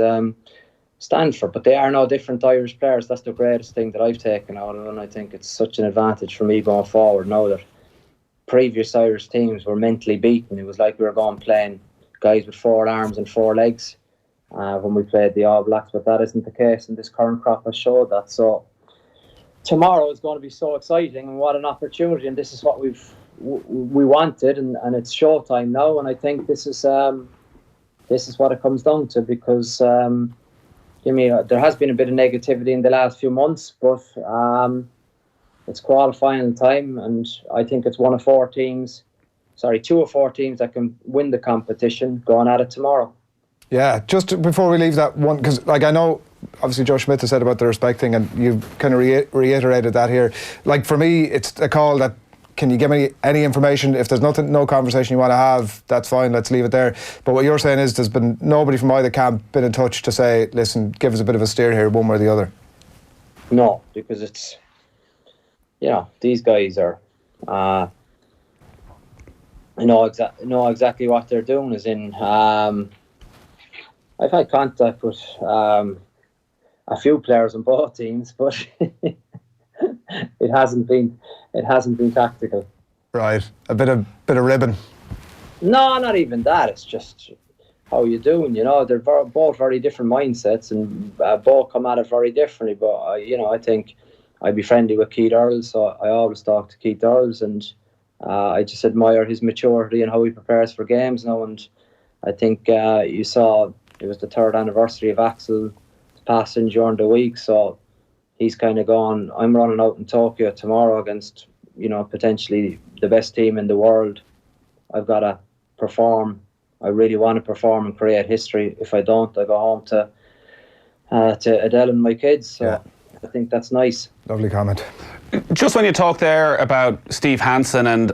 stand for. But they are no different Irish players. That's the greatest thing that I've taken out of it, and I think it's such an advantage for me going forward now that previous Irish teams were mentally beaten. It was like we were going playing guys with 4 arms and 4 legs when we played the All Blacks, but that isn't the case, and this current crop has showed that. So tomorrow is going to be so exciting, and what an opportunity, and this is what we wanted, and it's showtime now. And I think this is what it comes down to, because there has been a bit of negativity in the last few months, but it's qualifying time, and I think it's two of four teams that can win the competition going at it tomorrow. Yeah, just before we leave that one, because I know obviously Joe Schmidt has said about the respect thing, and you've kind of reiterated that here. For me, it's a call that, can you give me any information? If there's no conversation you want to have, that's fine, let's leave it there. But what you're saying is there's been nobody from either camp been in touch to say, listen, give us a bit of a steer here, one way or the other. No, because it's, these guys are, know exactly what they're doing. As in, I've had contact with a few players on both teams, but it hasn't been tactical. Right, a bit of ribbon. No, not even that. It's just how you doing. They're both very different mindsets, and both come at it very differently. But I think I'd be friendly with Keith Earls, so I always talk to Keith Earls, and I just admire his maturity and how he prepares for games now. And I think you saw it was the 3rd anniversary of Axel's passing during the week, so he's kind of gone, I'm running out in Tokyo tomorrow against, potentially the best team in the world. I've got to perform. I really want to perform and create history. If I don't, I go home to Adele and my kids. So yeah. I think that's nice. Lovely comment. Just when you talk there about Steve Hansen and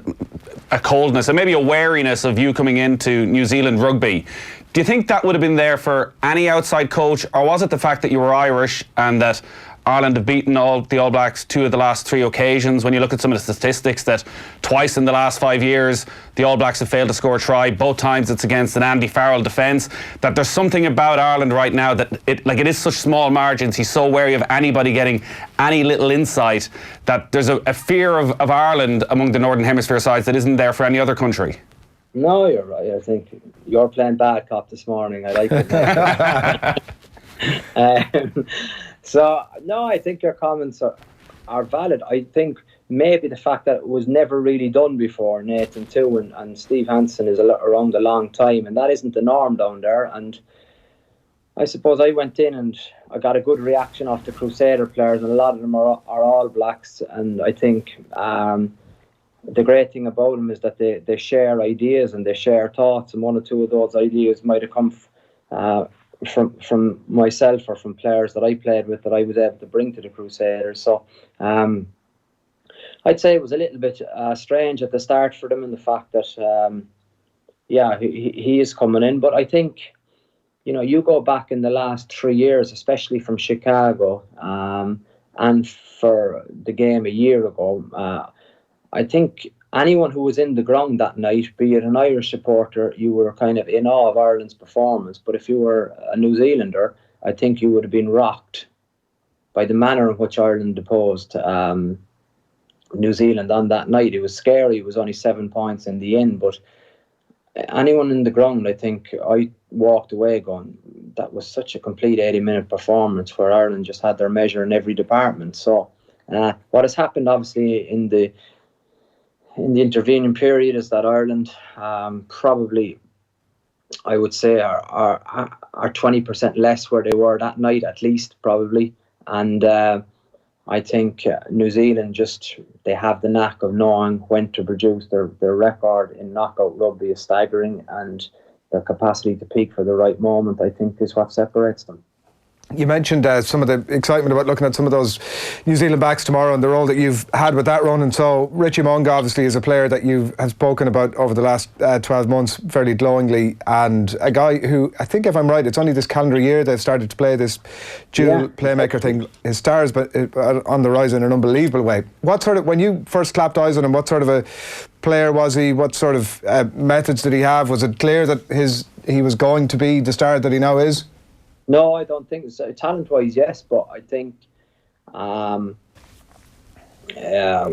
a coldness and maybe a wariness of you coming into New Zealand rugby, do you think that would have been there for any outside coach, or was it the fact that you were Irish and that Ireland have beaten the All Blacks 2 of the last 3 occasions. When you look at some of the statistics, that twice in the last 5 years the All Blacks have failed to score a try. Both times it's against an Andy Farrell defence. That there's something about Ireland right now that it is such small margins. He's so wary of anybody getting any little insight that there's a fear of Ireland among the Northern Hemisphere sides that isn't there for any other country. No, you're right. I think you're playing bad cop this morning. I like it. So, no, I think your comments are valid. I think maybe the fact that it was never really done before, Nathan too, and Steve Hansen is around a long time, and that isn't the norm down there. And I suppose I went in and I got a good reaction off the Crusader players, and a lot of them are All Blacks. And I think the great thing about them is that they share ideas and they share thoughts, and one or two of those ideas might have come from myself or from players that I played with that I was able to bring to the Crusaders. So I'd say it was a little bit strange at the start for them, in the fact that he is coming in. But I think, you know, you go back in the last 3 years, especially from Chicago, and for the game a year ago, I think anyone who was in the ground that night, be it an Irish supporter, you were kind of in awe of Ireland's performance. But if you were a New Zealander, I think you would have been rocked by the manner in which Ireland deposed New Zealand on that night. It was scary. It was only 7 points in the end. But anyone in the ground, I think I walked away going, that was such a complete 80-minute performance where Ireland just had their measure in every department. So what has happened, obviously, in the intervening period is that Ireland probably, I would say, are 20% less where they were that night, at least, probably. And I think New Zealand they have the knack of knowing when to produce. Their record in knockout rugby is staggering, and their capacity to peak for the right moment, I think, is what separates them. You mentioned some of the excitement about looking at some of those New Zealand backs tomorrow and the role that you've had with that run. And so Richie Mo'unga obviously is a player that you have spoken about over the last 12 months fairly glowingly, and a guy who, I think if I'm right, it's only this calendar year they've started to play this dual playmaker thing. His stars but on the rise in an unbelievable way. What sort of, when you first clapped eyes on him, what sort of a player was he? What sort of methods did he have? Was it clear that he was going to be the star that he now is? No, I don't think so. Talent-wise, yes, but I think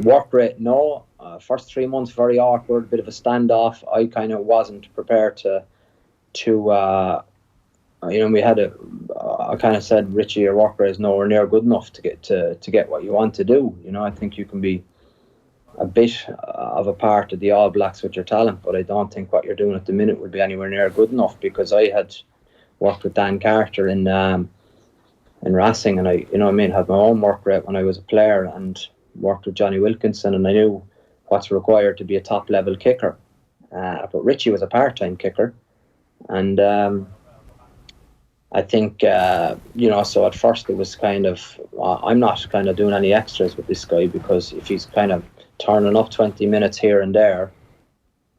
work rate, no. First 3 months, very awkward, bit of a standoff. I kind of wasn't prepared to we had I kind of said, Richie, your work rate is nowhere near good enough to get what you want to do. You know, I think you can be a bit of a part of the All Blacks with your talent, but I don't think what you're doing at the minute would be anywhere near good enough, because I had worked with Dan Carter in Racing, and I had my own work rate when I was a player, and worked with Johnny Wilkinson, and I knew what's required to be a top level kicker. But Richie was a part-time kicker, and I think so at first it was kind of I'm not kind of doing any extras with this guy, because if he's kind of turning up 20 minutes here and there,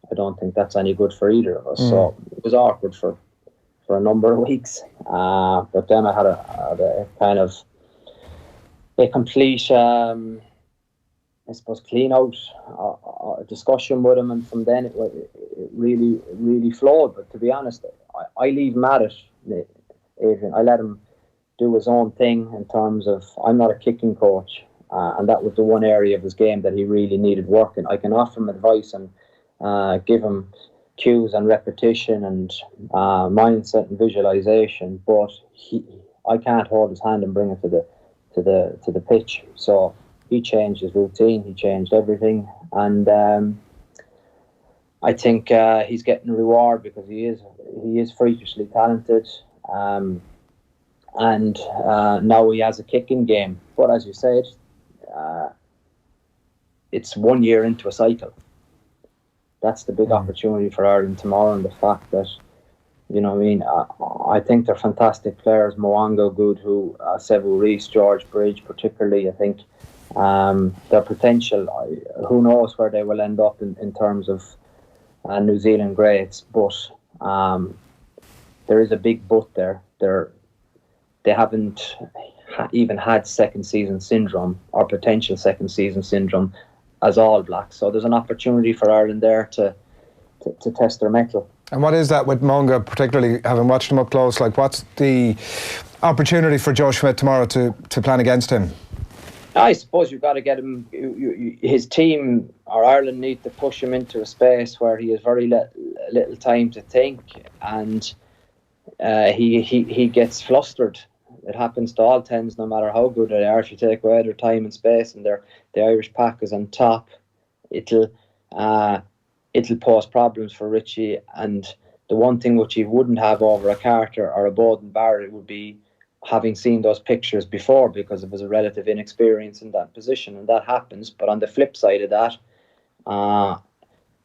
I don't think that's any good for either of us. So it was awkward for a number of weeks, but then I had a kind of a complete, I suppose, clean out discussion with him, and from then it really, really flowed. But to be honest, I leave him at it, Adrian. I let him do his own thing in terms of, I'm not a kicking coach, and that was the one area of his game that he really needed work in. I can offer him advice and give him cues and repetition and mindset and visualization, but I can't hold his hand and bring it to the pitch. So he changed his routine, he changed everything, and I think he's getting a reward, because he is freakishly talented, and now he has a kicking game. But as you said, it's 1 year into a cycle. That's the big opportunity for Ireland tomorrow, and the fact that, I think they're fantastic players. Mo'unga, good, Sevu Reece, George Bridge, particularly. I think their potential, who knows where they will end up in terms of New Zealand greats, but there is a big but there. they haven't even had second season syndrome or potential second season syndrome as All Blacks. So there's an opportunity for Ireland there to test their mettle. And what is that with Mo'unga, particularly having watched him up close? Like, what's the opportunity for Joe Schmidt tomorrow to plan against him? I suppose you've got to get him. His team or Ireland need to push him into a space where he has very little time to think, and he gets flustered. It happens to all tens, no matter how good they are. If you take away their time and space, and the Irish pack is on top, it'll pose problems for Richie. And the one thing which he wouldn't have over a Carter or a Bowden Barrett would be having seen those pictures before, because of his relative inexperience in that position, and that happens. But on the flip side of that,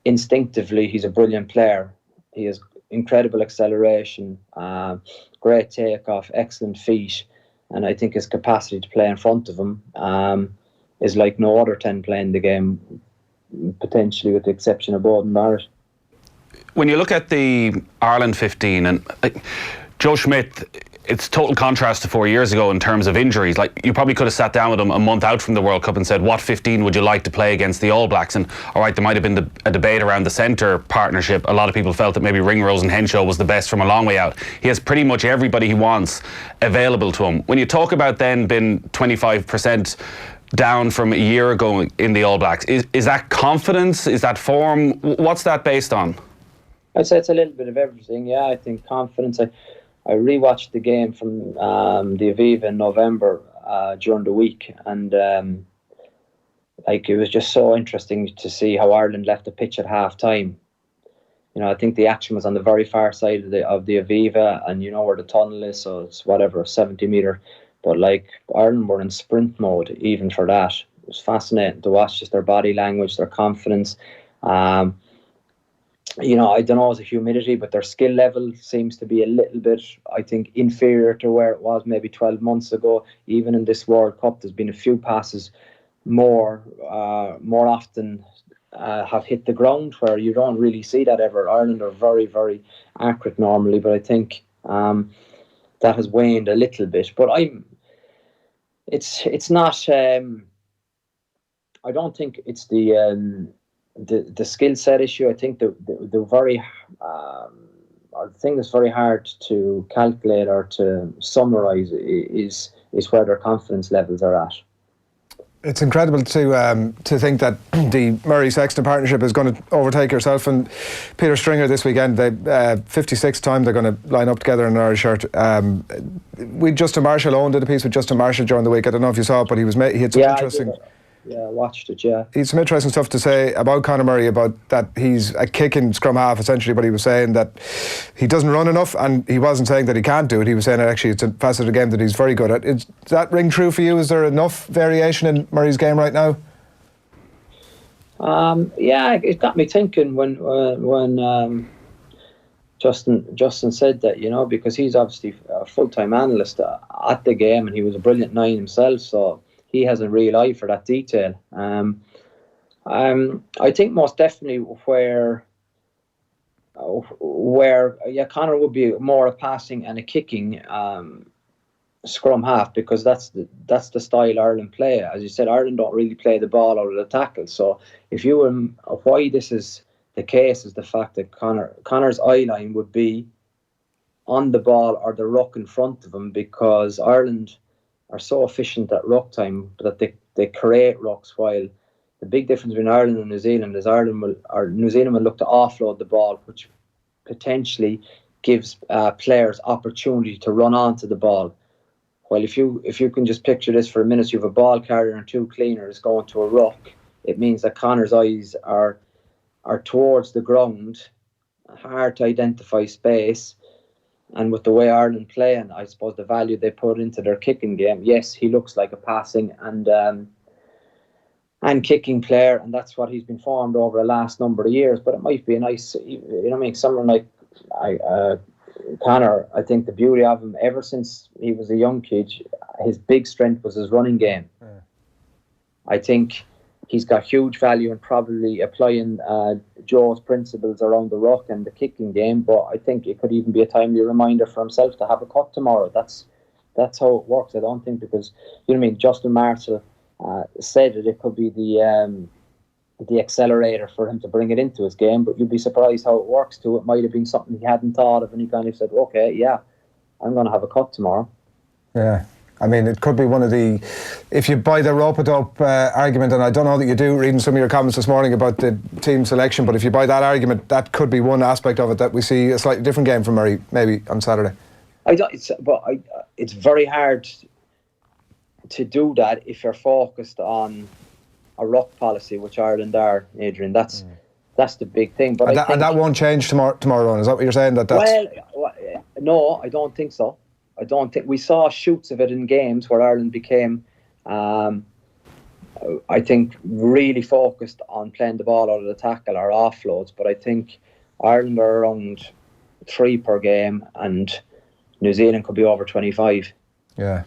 instinctively he's a brilliant player. He has incredible acceleration, great takeoff, excellent feet, and I think his capacity to play in front of him is like no other 10 playing the game, potentially with the exception of Bowden Barrett. When you look at the Ireland 15, and Joe Schmidt, it's total contrast to 4 years ago in terms of injuries. Like, you probably could have sat down with him a month out from the World Cup and said, what 15 would you like to play against the All Blacks? And all right, there might have been a debate around the centre partnership. A lot of people felt that maybe Ringrose and Henshaw was the best from a long way out. He has pretty much everybody he wants available to him. When you talk about then being 25% down from a year ago in the All Blacks, is that confidence? Is that form? What's that based on? I'd say it's a little bit of everything. Yeah, I think confidence. I rewatched the game from the Aviva in November during the week, and it was just so interesting to see how Ireland left the pitch at half time. You know, I think the action was on the very far side of the Aviva, and you know where the tunnel is, so it's 70 metre. But Ireland were in sprint mode even for that. It was fascinating to watch, just their body language, their confidence. You know, I don't know, it's a humidity, but their skill level seems to be a little bit, I think, inferior to where it was maybe 12 months ago. Even in this World Cup, there's been a few passes more often have hit the ground, where you don't really see that ever. Ireland are very, very accurate normally, but I think that has waned a little bit. But it's not. I don't think it's the skill set issue. I think the thing that's very hard to calculate or to summarise is where their confidence levels are at. It's incredible to think that the Murray-Sexton partnership is going to overtake yourself and Peter Stringer this weekend. They 56th time they're going to line up together in an Irish shirt. Justin Marshall, Owen did a piece with Justin Marshall during the week. I don't know if you saw it, but he had some interesting. Yeah, I watched it, yeah. He had some interesting stuff to say about Conor Murray, about that he's a kicking scrum half, essentially, but he was saying that he doesn't run enough, and he wasn't saying that he can't do it. He was saying that actually it's a facet of the game that he's very good at. Does that ring true for you? Is there enough variation in Murray's game right now? Yeah, it got me thinking when Justin said that, you know, because he's obviously a full-time analyst at the game, and he was a brilliant nine himself, so he has a real eye for that detail. I think most definitely where Conor would be more a passing and a kicking scrum half, because that's the style Ireland play. As you said, Ireland don't really play the ball out of the tackle. So why this is the case is the fact that Conor's eye line would be on the ball or the ruck in front of him, because Ireland are so efficient at ruck time that they create rucks, while the big difference between Ireland and New Zealand is New Zealand will look to offload the ball, which potentially gives players opportunity to run onto the ball. While if you can just picture this for a minute, you have a ball carrier and two cleaners going to a ruck, it means that Conor's eyes are towards the ground, hard to identify space. And with the way Ireland play, and I suppose the value they put into their kicking game, yes, he looks like a passing and kicking player, and that's what he's been formed over the last number of years. But it might be a nice, you know what I mean, someone like Conor. I think the beauty of him, ever since he was a young kid, his big strength was his running game. Yeah. I think he's got huge value in probably applying Joe's principles around the ruck and the kicking game, but I think it could even be a timely reminder for himself to have a cut tomorrow. That's that's how it works. I don't think, because you know what I mean. Justin Marshall said that it could be the accelerator for him to bring it into his game, but you'd be surprised how it works too. It might have been something he hadn't thought of, and he kind of said, okay, yeah, I'm going to have a cut tomorrow. Yeah. I mean, it could be one of the, if you buy the rope it up argument, and I don't know that you do, reading some of your comments this morning about the team selection, but if you buy that argument, that could be one aspect of it, that we see a slightly different game from Murray maybe on Saturday. It's very hard to do that if you're focused on a ruck policy, which Ireland are, Adrian. That's the big thing. But and that won't change tomorrow on. Is that what you're saying? No, I don't think so. I don't think we saw shoots of it in games where Ireland became, I think, really focused on playing the ball out of the tackle or offloads. But I think Ireland are around 3 per game, and New Zealand could be over 25. Yeah.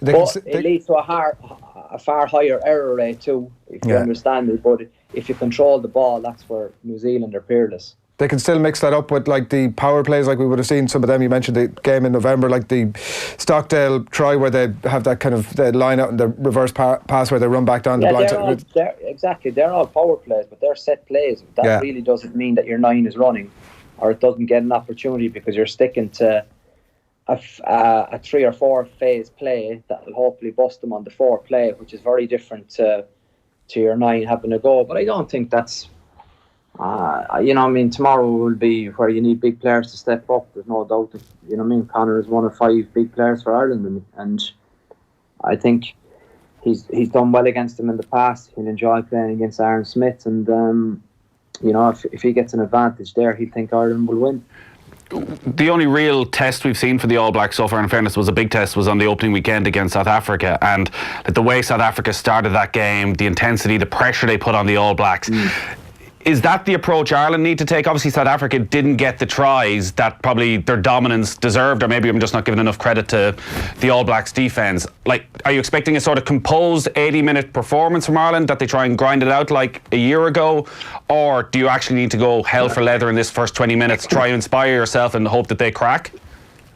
It leads to a far higher error rate too, if you understand me. But if you control the ball, that's where New Zealand are peerless. They can still mix that up with like the power plays, like we would have seen some of them. You mentioned the game in November, like the Stockdale try where they have that kind of the line out and the reverse pass where they run back down the blind side. Exactly, they're all power plays, but they're set plays. That really doesn't mean that your 9 is running, or it doesn't get an opportunity because you're sticking to a 3 or 4 phase play that will hopefully bust them on the 4 play, which is very different to your 9 having a go. But I don't think that's tomorrow will be where you need big players to step up. There's no doubt that, Connor is one of 5 big players for Ireland, and I think he's done well against them in the past. He'll enjoy playing against Aaron Schmidt, and if he gets an advantage there, he'd think Ireland will win. The only real test we've seen for the All Blacks so far, in fairness, was a big test, was on the opening weekend against South Africa, and the way South Africa started that game, the intensity, the pressure they put on the All Blacks. Is that the approach Ireland need to take? Obviously South Africa didn't get the tries that probably their dominance deserved, or maybe I'm just not giving enough credit to the All Blacks defence. Like, are you expecting a sort of composed 80-minute performance from Ireland, that they try and grind it out like a year ago? Or do you actually need to go hell for leather in this first 20 minutes, try and inspire yourself and hope that they crack?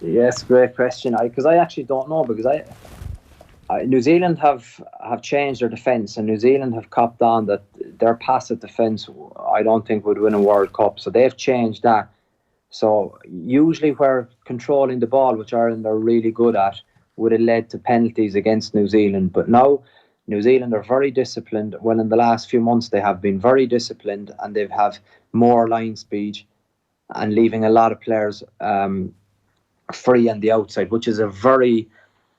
Yes, great question. Because I actually don't know, because New Zealand have changed their defence, and New Zealand have copped on that their passive defence I don't think would win a World Cup, so they've changed that. So usually where controlling the ball, which Ireland are really good at, would have led to penalties against New Zealand. But now New Zealand are very disciplined. Well, in the last few months they have been very disciplined, and they've have more line speed and leaving a lot of players free on the outside, which is a very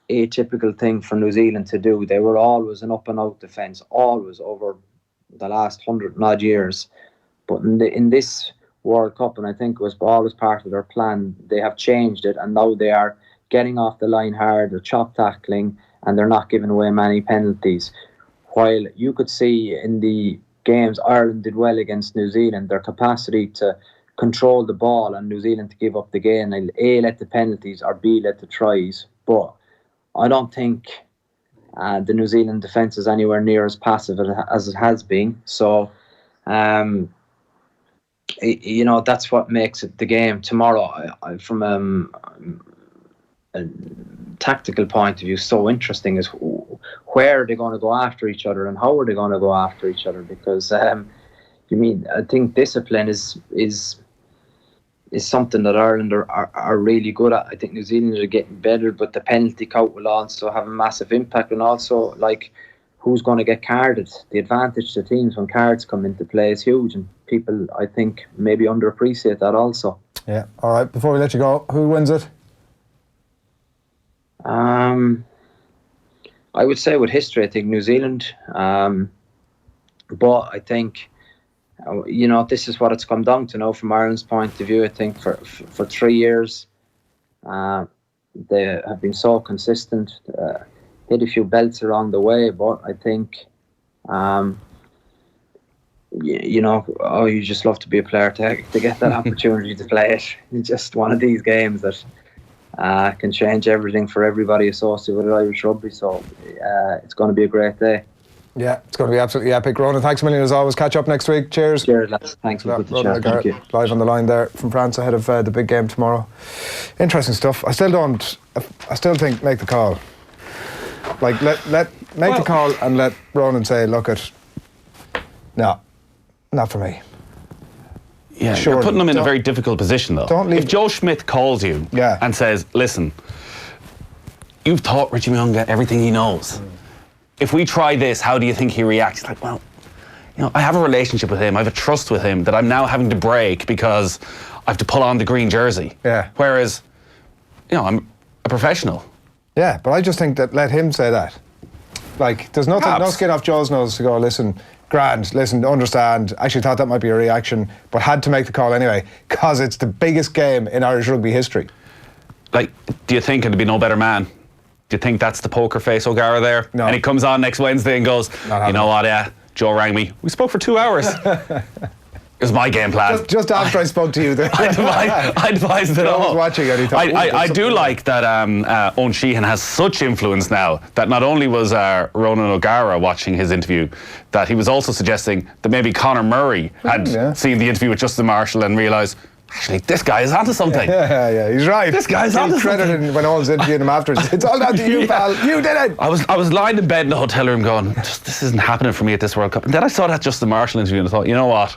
atypical thing for New Zealand to do. They were always an up and out defence, always, over the last 100 and odd years. But in this World Cup, and I think it was always part of their plan, they have changed it, and now they are getting off the line hard, they're chop tackling, and they're not giving away many penalties. While you could see in the games Ireland did well against New Zealand, their capacity to control the ball and New Zealand to give up the game, and A, let the penalties, or B, let the tries. But I don't think the New Zealand defence is anywhere near as passive as it has been. So, that's what makes it the game tomorrow. From a tactical point of view, so interesting is where are they going to go after each other, and how are they going to go after each other? Because I think discipline is something that Ireland are really good at. I think New Zealand are getting better, but the penalty count will also have a massive impact, and also like who's going to get carded. The advantage to teams when cards come into play is huge, and people, I think, maybe underappreciate that also. Yeah. All right. Before we let you go, who wins it? I would say with history, I think New Zealand. But I think, this is what it's come down to now from Ireland's point of view. I think for 3 years, they have been so consistent, hit a few belts along the way, but I think, you just love to be a player to get that opportunity to play it. It's just one of these games that can change everything for everybody associated with Irish rugby. So it's going to be a great day. Yeah, it's going to be absolutely epic. Ronan, thanks a million as always. Catch up next week. Cheers. Cheers, lads. Thanks for the chat. Thank you. Live on the line there from France ahead of the big game tomorrow. Interesting stuff. I still think make the call. Like, make the call and let Ronan say, look at, no, not for me. Yeah, sure. You're putting him in a very difficult position, though. If Joe Schmidt calls you and says, listen, you've taught Richie Mo'unga everything he knows. If we try this, how do you think he reacts? Like, well, you know, I have a relationship with him. I have a trust with him that I'm now having to break because I have to pull on the green jersey. Yeah. Whereas, you know, I'm a professional. Yeah, but I just think that let him say that. Like, there's no skin off Joe's nose to go, listen, grand, listen, understand, actually thought that might be a reaction, but had to make the call anyway, because it's the biggest game in Irish rugby history. Like, do you think it'd be no better man? Do you think that's the poker face O'Gara there? No. And he comes on next Wednesday and goes, you know what, yeah, Joe rang me. We spoke for 2 hours. It was my game plan. Just after I spoke to you there. I advised it all. I was watching and he thought, I do like that Eoin Sheahan has such influence now that not only was Ronan O'Gara watching his interview, that he was also suggesting that maybe Conor Murray had seen the interview with Justin Marshall and realised, actually, this guy is onto something. Yeah, he's right. This guy's onto something. Credited when Owen's interviewing him afterwards. It's all down to you, pal. You did it. I was lying in bed in the hotel room going, this isn't happening for me at this World Cup. And then I saw that Justin Marshall interview and I thought, you know what?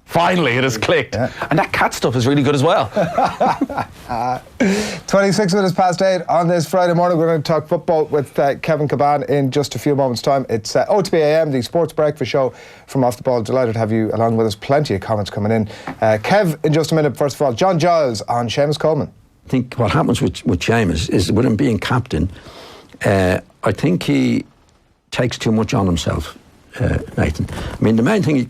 Finally, it has clicked. Yeah. And that cat stuff is really good as well. 26 minutes past 8 on this Friday morning. We're going to talk football with Kevin Kilbane in just a few moments' time. It's OTB AM, the sports breakfast show from Off the Ball. Delighted to have you along with us. Plenty of comments coming in. Kev, in just a minute, first of all, John Giles on Seamus Coleman. I think what happens with Seamus is with him being captain, I think he takes too much on himself. Nathan, I mean, the main thing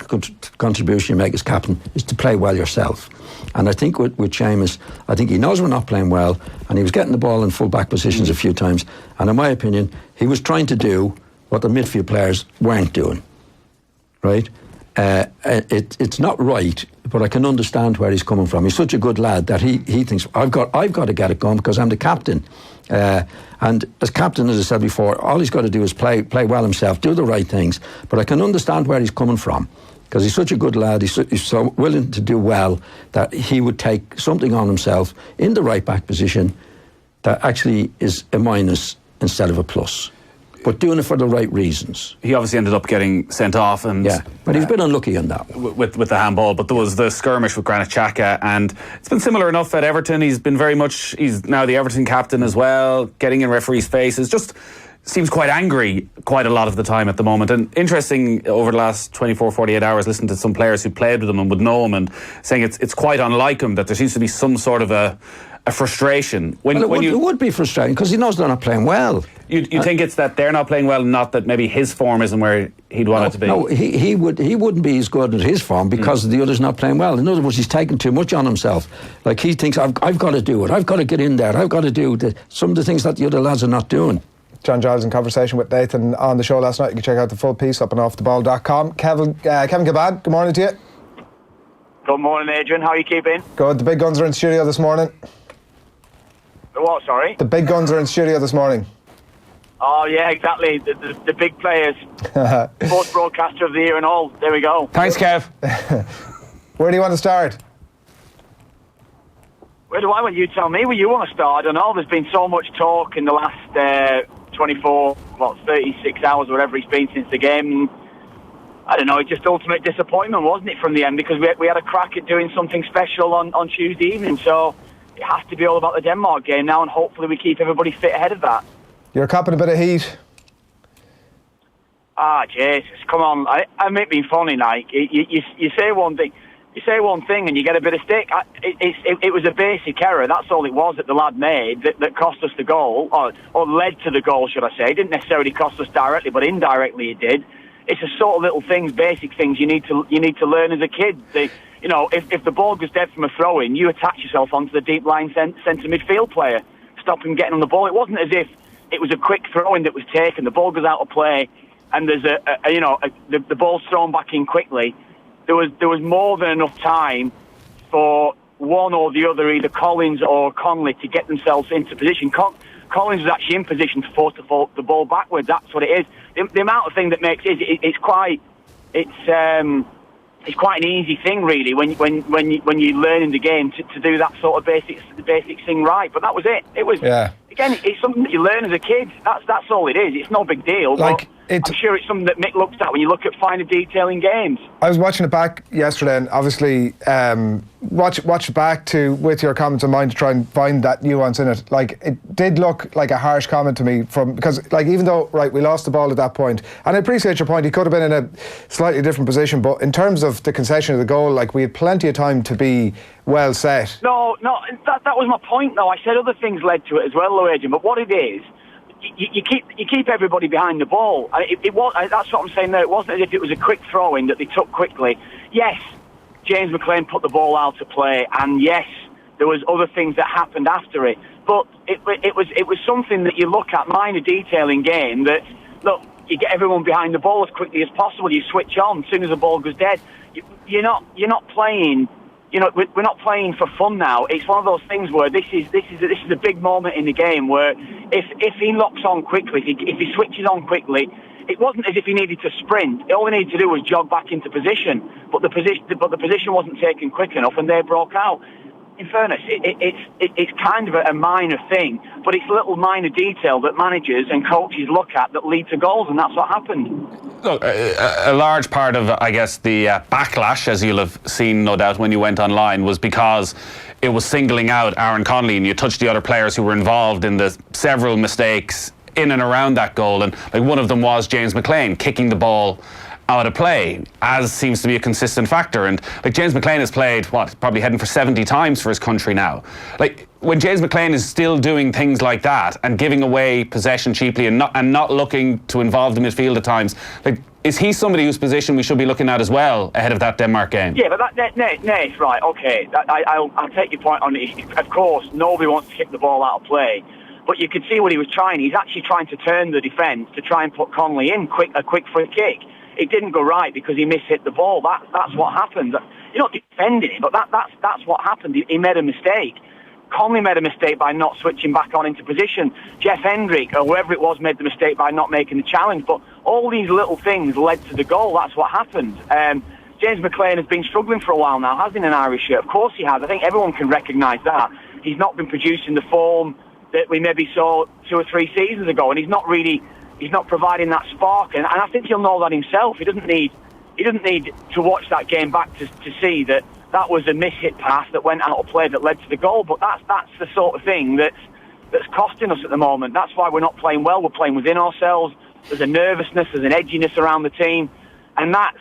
contribution you make as captain is to play well yourself. And I think with Seamus, I think he knows we're not playing well, and he was getting the ball in full back positions a few times. And in my opinion, he was trying to do what the midfield players weren't doing. Right? It's not right, but I can understand where he's coming from. He's such a good lad that he thinks I've got to get it going because I'm the captain. And as captain, as I said before, all he's got to do is play well himself, do the right things. But I can understand where he's coming from because he's such a good lad. He's so willing to do well that he would take something on himself in the right back position that actually is a minus instead of a plus. But doing it for the right reasons. He obviously ended up getting sent off, and but he's been unlucky on that with the handball. But there was the skirmish with Granit Xhaka, and it's been similar enough at Everton. He's now the Everton captain as well, getting in referees' faces. Just seems quite angry quite a lot of the time at the moment. And interesting, over the last 24, 48 hours, listening to some players who played with him and would know him, and saying it's quite unlike him that there seems to be some sort of a frustration. It would be frustrating because he knows they're not playing well. You think it's that they're not playing well, and not that maybe his form isn't where he'd want it to be? No, he wouldn't be as good at his form because the other's not playing well. In other words, he's taking too much on himself. Like he thinks, I've got to do it. I've got to get in there. I've got to do some of the things that the other lads are not doing. John Giles in conversation with Nathan on the show last night. You can check out the full piece up on offtheball.com. Kevin Kilbane, good morning to you. Good morning, Adrian. How are you keeping? Good. The big guns are in studio this morning. The what, sorry? The big guns are in studio this morning. Oh, yeah, exactly. The big players. Sports broadcaster of the year and all. There we go. Thanks, Kev. Where do you want to start? Where do I want? You tell me where you want to start. I don't know. There's been so much talk in the last 36 hours, whatever it's been since the game. I don't know, it's just ultimate disappointment, wasn't it, from the end? Because we had a crack at doing something special on Tuesday evening. So it has to be all about the Denmark game now, and hopefully we keep everybody fit ahead of that. You're copping a bit of heat. Jesus, come on! I make me funny. Like you say one thing, and you get a bit of stick. It was a basic error. That's all it was that the lad made that cost us the goal, or led to the goal, should I say? It didn't necessarily cost us directly, but indirectly it did. It's the sort of little things, basic things you need to learn as a kid. If the ball goes dead from a throw-in, you attach yourself onto the deep line centre midfield player, stop him getting on the ball. It wasn't as if it was a quick throw-in that was taken. The ball goes out of play, and there's the ball's thrown back in quickly. There was more than enough time for one or the other, either Collins or Connolly, to get themselves into position. Collins was actually in position to force the ball backwards. That's what it is. The amount of thing that makes it's quite an easy thing, really, when you're learning the game to do that sort of basic thing right. But that was it. It was again, it's something that you learn as a kid. That's all it is. It's no big deal. But I'm sure it's something that Mick looks at when you look at finer detail in games. I was watching it back yesterday, and obviously watch it back with your comments in mind to try and find that nuance in it. Like, it did look like a harsh comment to me because like, even though we lost the ball at that point, and I appreciate your point, he could have been in a slightly different position, but in terms of the concession of the goal, like, we had plenty of time to be well set. No, that was my point though. I said other things led to it as well, though, Adrian, but what it is, you keep everybody behind the ball. That's what I'm saying there. It wasn't as if it was a quick throw-in that they took quickly. Yes, James McLean put the ball out to play, and yes, there was other things that happened after it. But it was something that you look at, minor detail in game, that, look, you get everyone behind the ball as quickly as possible. You switch on as soon as the ball goes dead. You're not playing. You know, we're not playing for fun now. It's one of those things where this is a big moment in the game where if he locks on quickly, if he switches on quickly, it wasn't as if he needed to sprint. All he needed to do was jog back into position, but the position wasn't taken quick enough, and they broke out. In fairness, it's kind of a minor thing, but it's a little minor detail that managers and coaches look at that lead to goals, and that's what happened. Look, a large part of, I guess, the backlash, as you'll have seen, no doubt, when you went online, was because it was singling out Aaron Connolly, and you touched the other players who were involved in the several mistakes in and around that goal, and like one of them was James McLean kicking the ball out of play, as seems to be a consistent factor. And like, James McLean has played probably heading for 70 times for his country now. Like, when James McLean is still doing things like that and giving away possession cheaply and not looking to involve the midfield at times, like, is he somebody whose position we should be looking at as well ahead of that Denmark game? Yeah, but Nate, right, okay, I'll take your point on it. Of course, nobody wants to kick the ball out of play, but you could see what he was trying. He's actually trying to turn the defence to try and put Connolly in a quick free kick. It didn't go right because he mishit the ball. That's what happened. You're not defending it, but that's what happened. He made a mistake. Connolly made a mistake by not switching back on into position. Jeff Hendrick, or whoever it was, made the mistake by not making the challenge. But all these little things led to the goal. That's what happened. James McLean has been struggling for a while now, hasn't he, in an Irish shirt? Of course he has. I think everyone can recognise that. He's not been producing the form that we maybe saw 2 or 3 seasons ago, and he's not providing that spark, and I think he'll know that himself. He doesn't need to watch that game back to see that was a mishit pass that went out of play that led to the goal. But that's the sort of thing that's costing us at the moment. That's why we're not playing well. We're playing within ourselves. There's a nervousness, there's an edginess around the team, and that's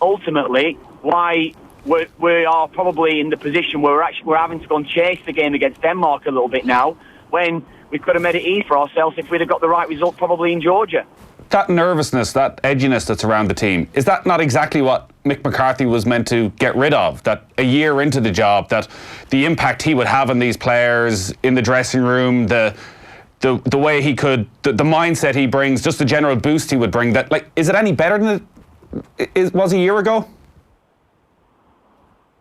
ultimately why we are probably in the position where we're having to go and chase the game against Denmark a little bit now, when we could have made it easy for ourselves if we'd have got the right result, probably in Georgia. That nervousness, that edginess that's around the team, is that not exactly what Mick McCarthy was meant to get rid of? That a year into the job, that the impact he would have on these players in the dressing room, the way he could, the mindset he brings, just the general boost he would bring, that, like, is it any better than it was a year ago?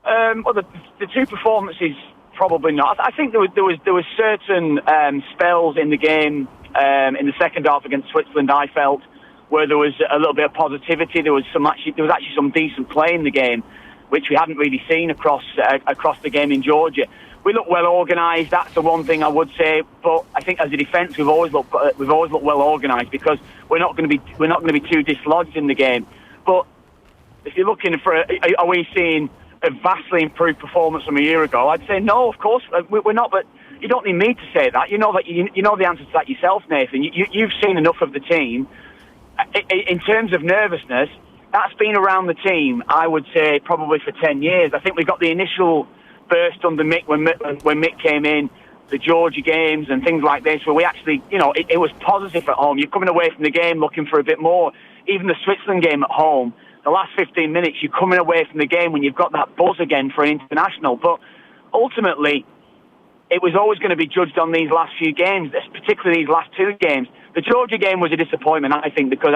Well, the two performances, probably not. I think there was certain spells in the game in the second half against Switzerland, I felt, where there was a little bit of positivity. There was actually some decent play in the game, which we hadn't really seen across the game in Georgia. We look well organised. That's the one thing I would say. But I think as a defence, we've always looked well organised, because we're not going to be too dislodged in the game. But if you're looking for, are we seeing a vastly improved performance from a year ago? I'd say no, of course we're not. But you don't need me to say that. You know that. You know the answer to that yourself, Nathan. You've seen enough of the team. In terms of nervousness, that's been around the team, I would say, probably for 10 years. I think we got the initial burst under Mick when Mick came in, the Georgia games and things like this, where we actually, it was positive at home. You're coming away from the game looking for a bit more. Even the Switzerland game at home, the last 15 minutes, you're coming away from the game when you've got that buzz again for an international. But ultimately, it was always going to be judged on these last few games, particularly these last 2 games. The Georgia game was a disappointment, I think, because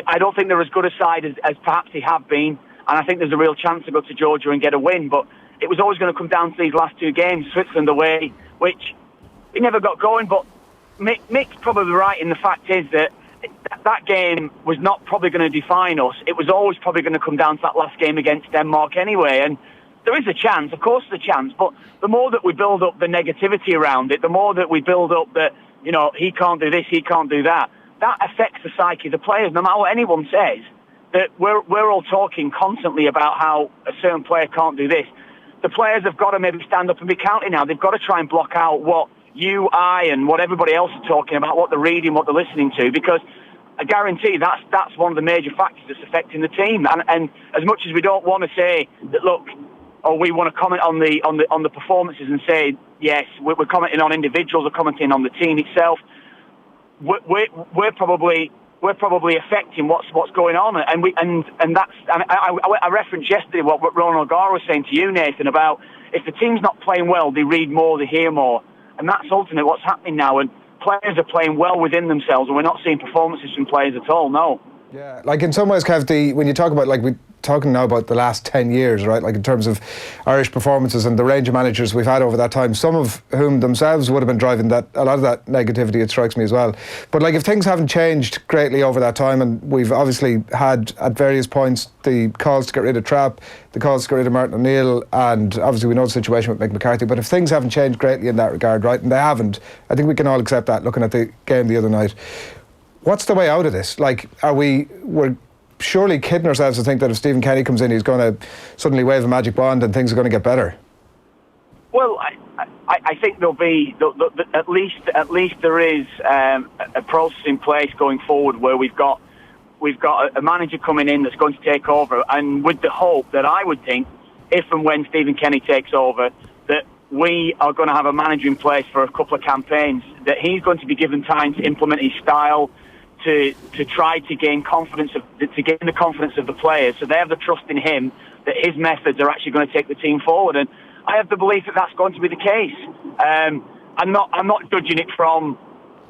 I don't think they're as good a side as perhaps they have been, and I think there's a real chance to go to Georgia and get a win. But it was always going to come down to these last 2 games, Switzerland away, which we never got going. But Mick's probably right in the fact is that that game was not probably going to define us. It was always probably going to come down to that last game against Denmark anyway. And there is a chance, of course there's a chance, but the more that we build up the negativity around it, the more that we build up that, he can't do this, he can't do that, that affects the psyche of the players. No matter what anyone says, that we're all talking constantly about how a certain player can't do this. The players have got to maybe stand up and be counted now. They've got to try and block out what you, I, and what everybody else is talking about, what they're reading, what they're listening to, because I guarantee that's one of the major factors that's affecting the team. And as much as we don't want to say that, look, or we want to comment on the performances and say yes, we're commenting on individuals, we're commenting on the team itself. We're probably affecting what's going on, and that's. I referenced yesterday what Ronan O'Gara was saying to you, Nathan, about if the team's not playing well, they read more, they hear more, and that's ultimately what's happening now. And players are playing well within themselves, and we're not seeing performances from players at all. No. Yeah, like in some ways, Kev, when you talk about, like, we're talking now about the last 10 years, right? Like in terms of Irish performances and the range of managers we've had over that time, some of whom themselves would have been driving that, a lot of that negativity, it strikes me as well. But like if things haven't changed greatly over that time, and we've obviously had at various points the calls to get rid of Trapp, the calls to get rid of Martin O'Neill, and obviously we know the situation with Mick McCarthy, but if things haven't changed greatly in that regard, right, and they haven't, I think we can all accept that looking at the game the other night. What's the way out of this? Like, we're surely kidding ourselves to think that if Stephen Kenny comes in, he's going to suddenly wave a magic wand and things are going to get better. Well, I think there'll be at least there is a process in place going forward where we've got a manager coming in that's going to take over, and with the hope that I would think, if and when Stephen Kenny takes over, that we are going to have a manager in place for a couple of campaigns, that he's going to be given time to implement his style, to try to gain the confidence of the players, so they have the trust in him that his methods are actually going to take the team forward. And I have the belief that that's going to be the case. I'm not judging it from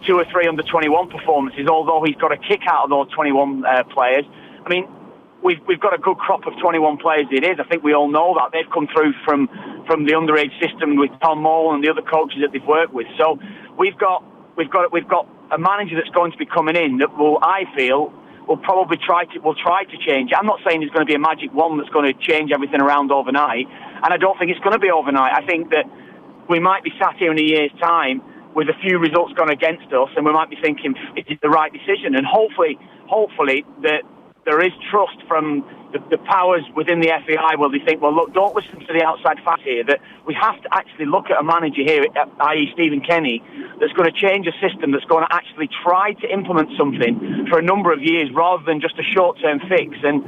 2 or 3 under 21 performances, although he's got a kick out of those 21 players. I mean, we've got a good crop of 21 players. It is. I think we all know that they've come through from the underage system with Tom Moll and the other coaches that they've worked with. So we've got a manager that's going to be coming in that I feel will probably try to change. I'm not saying there's going to be a magic wand that's going to change everything around overnight, and I don't think it's going to be overnight. I think that we might be sat here in a year's time with a few results gone against us, and we might be thinking, is it the right decision? And hopefully that there is trust from the powers within the FAI where they think, well, look, don't listen to the outside facts here, that we have to actually look at a manager here, i.e. Stephen Kenny, that's going to change a system, that's going to actually try to implement something for a number of years rather than just a short-term fix and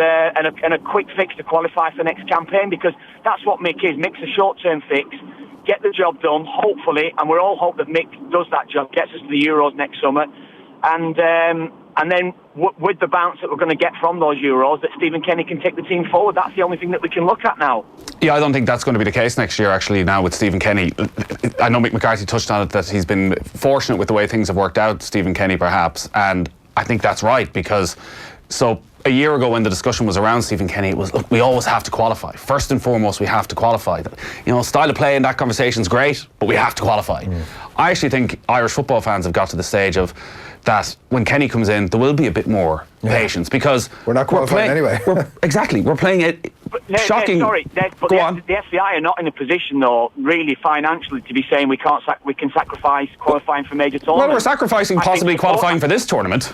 a quick fix to qualify for the next campaign, because that's what Mick is. Mick's a short-term fix, get the job done, hopefully, and we're all hope that Mick does that job, gets us to the Euros next summer, and then with the bounce that we're going to get from those Euros, that Stephen Kenny can take the team forward. That's the only thing that we can look at now. Yeah, I don't think that's going to be the case next year, actually, now with Stephen Kenny. I know Mick McCarthy touched on it, that he's been fortunate with the way things have worked out, Stephen Kenny perhaps, and I think that's right, because a year ago when the discussion was around Stephen Kenny, it was, look, we always have to qualify. First and foremost, we have to qualify. Style of play in that conversation is great, but we have to qualify. I actually think Irish football fans have got to the stage of that when Kenny comes in, there will be a bit more patience, because we're not qualifying anyway. We're playing it. Shocking. But the FCI are not in a position, though, really financially, to be saying we can sacrifice qualifying for major tournaments. Well, we're sacrificing possibly qualifying for this tournament.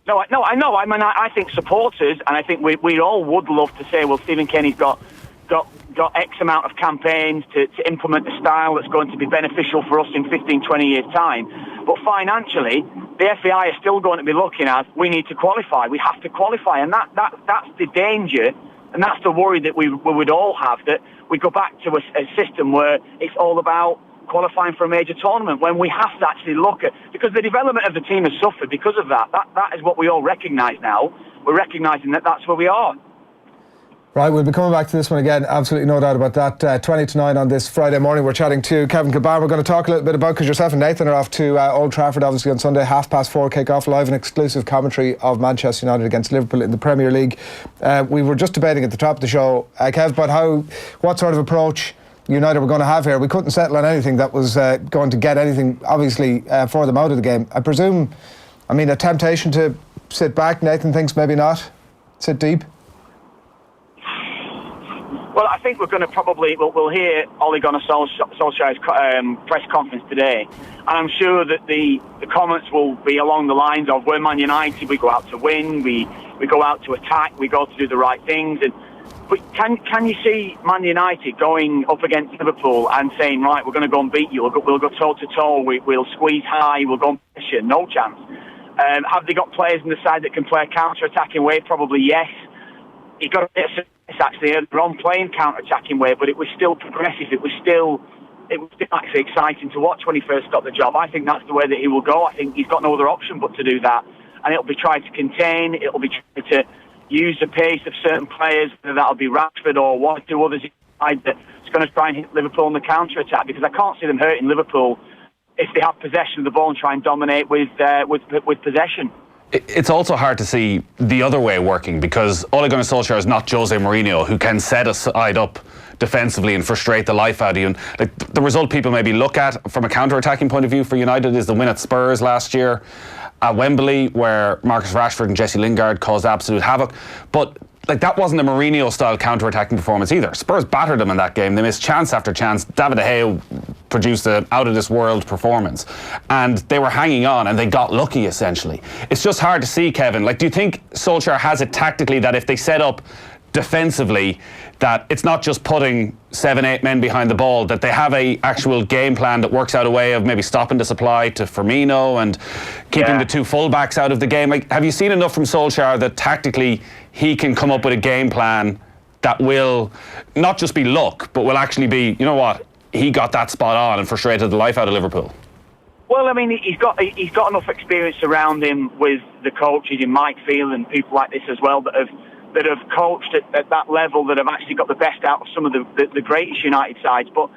No, I know. I mean, I think supporters, and I think we all would love to say, well, Stephen Kenny's got X amount of campaigns to implement a style that's going to be beneficial for us in 15, 20 years' time. But financially, the FAI are still going to be looking at, we need to qualify. We have to qualify. And that's the danger, and that's the worry that we would all have, that we go back to a system where it's all about qualifying for a major tournament, when we have to actually look at, because the development of the team has suffered because of that. That is what we all recognise now. We're recognising that that's where we are. Right, we'll be coming back to this one again, absolutely no doubt about that. 20 to 9 on this Friday morning. We're chatting to Kevin Kilbane. We're going to talk a little bit about, because yourself and Nathan are off to Old Trafford obviously on Sunday, 4:30 kick-off, live and exclusive commentary of Manchester United against Liverpool in the Premier League. We were just debating at the top of the show, Kev, about what sort of approach United were going to have here. We couldn't settle on anything that was going to get anything, obviously, for them out of the game. I presume, a temptation to sit back. Nathan thinks maybe not. Sit deep. Well, I think we're going to we'll hear Ole Gunnar Solskjaer's press conference today, and I'm sure that the comments will be along the lines of, we're Man United, we go out to win, we go out to attack, we go to do the right things. But can you see Man United going up against Liverpool and saying, right, we're going to go and beat you, we'll go toe-to-toe, we'll squeeze high, we'll go and push you? No chance. Have they got players on the side that can play a counter-attacking way? Probably yes. You've got a bit of actually earlier on playing counter-attacking way, but it was still progressive. It was still actually exciting to watch when he first got the job. I think that's the way that he will go. I think he's got no other option but to do that. And it'll be trying to contain, it'll be trying to use the pace of certain players, whether that'll be Rashford or one or two others inside, that's going to try and hit Liverpool on the counter-attack, because I can't see them hurting Liverpool if they have possession of the ball and try and dominate with possession. It's also hard to see the other way working, because Ole Gunnar Solskjaer is not Jose Mourinho, who can set a side up defensively and frustrate the life out of you. And the result people maybe look at from a counter-attacking point of view for United is the win at Spurs last year at Wembley, where Marcus Rashford and Jesse Lingard caused absolute havoc. But that wasn't a Mourinho-style counter-attacking performance either. Spurs battered them in that game. They missed chance after chance. David De Gea produced an out-of-this-world performance. And they were hanging on, and they got lucky, essentially. It's just hard to see, Kevin. Do you think Solskjaer has it tactically that if they set up defensively, that it's not just putting 7-8 men behind the ball, that they have a actual game plan that works out a way of maybe stopping the supply to Firmino and keeping the two fullbacks out of the game? Have you seen enough from Solskjaer that tactically he can come up with a game plan that will not just be luck, but will actually be, you know what, he got that spot on and frustrated the life out of Liverpool? Well, he's got enough experience around him with the coaches in Midfield and people like this as well that have coached at that level, that have actually got the best out of some of the greatest United sides. But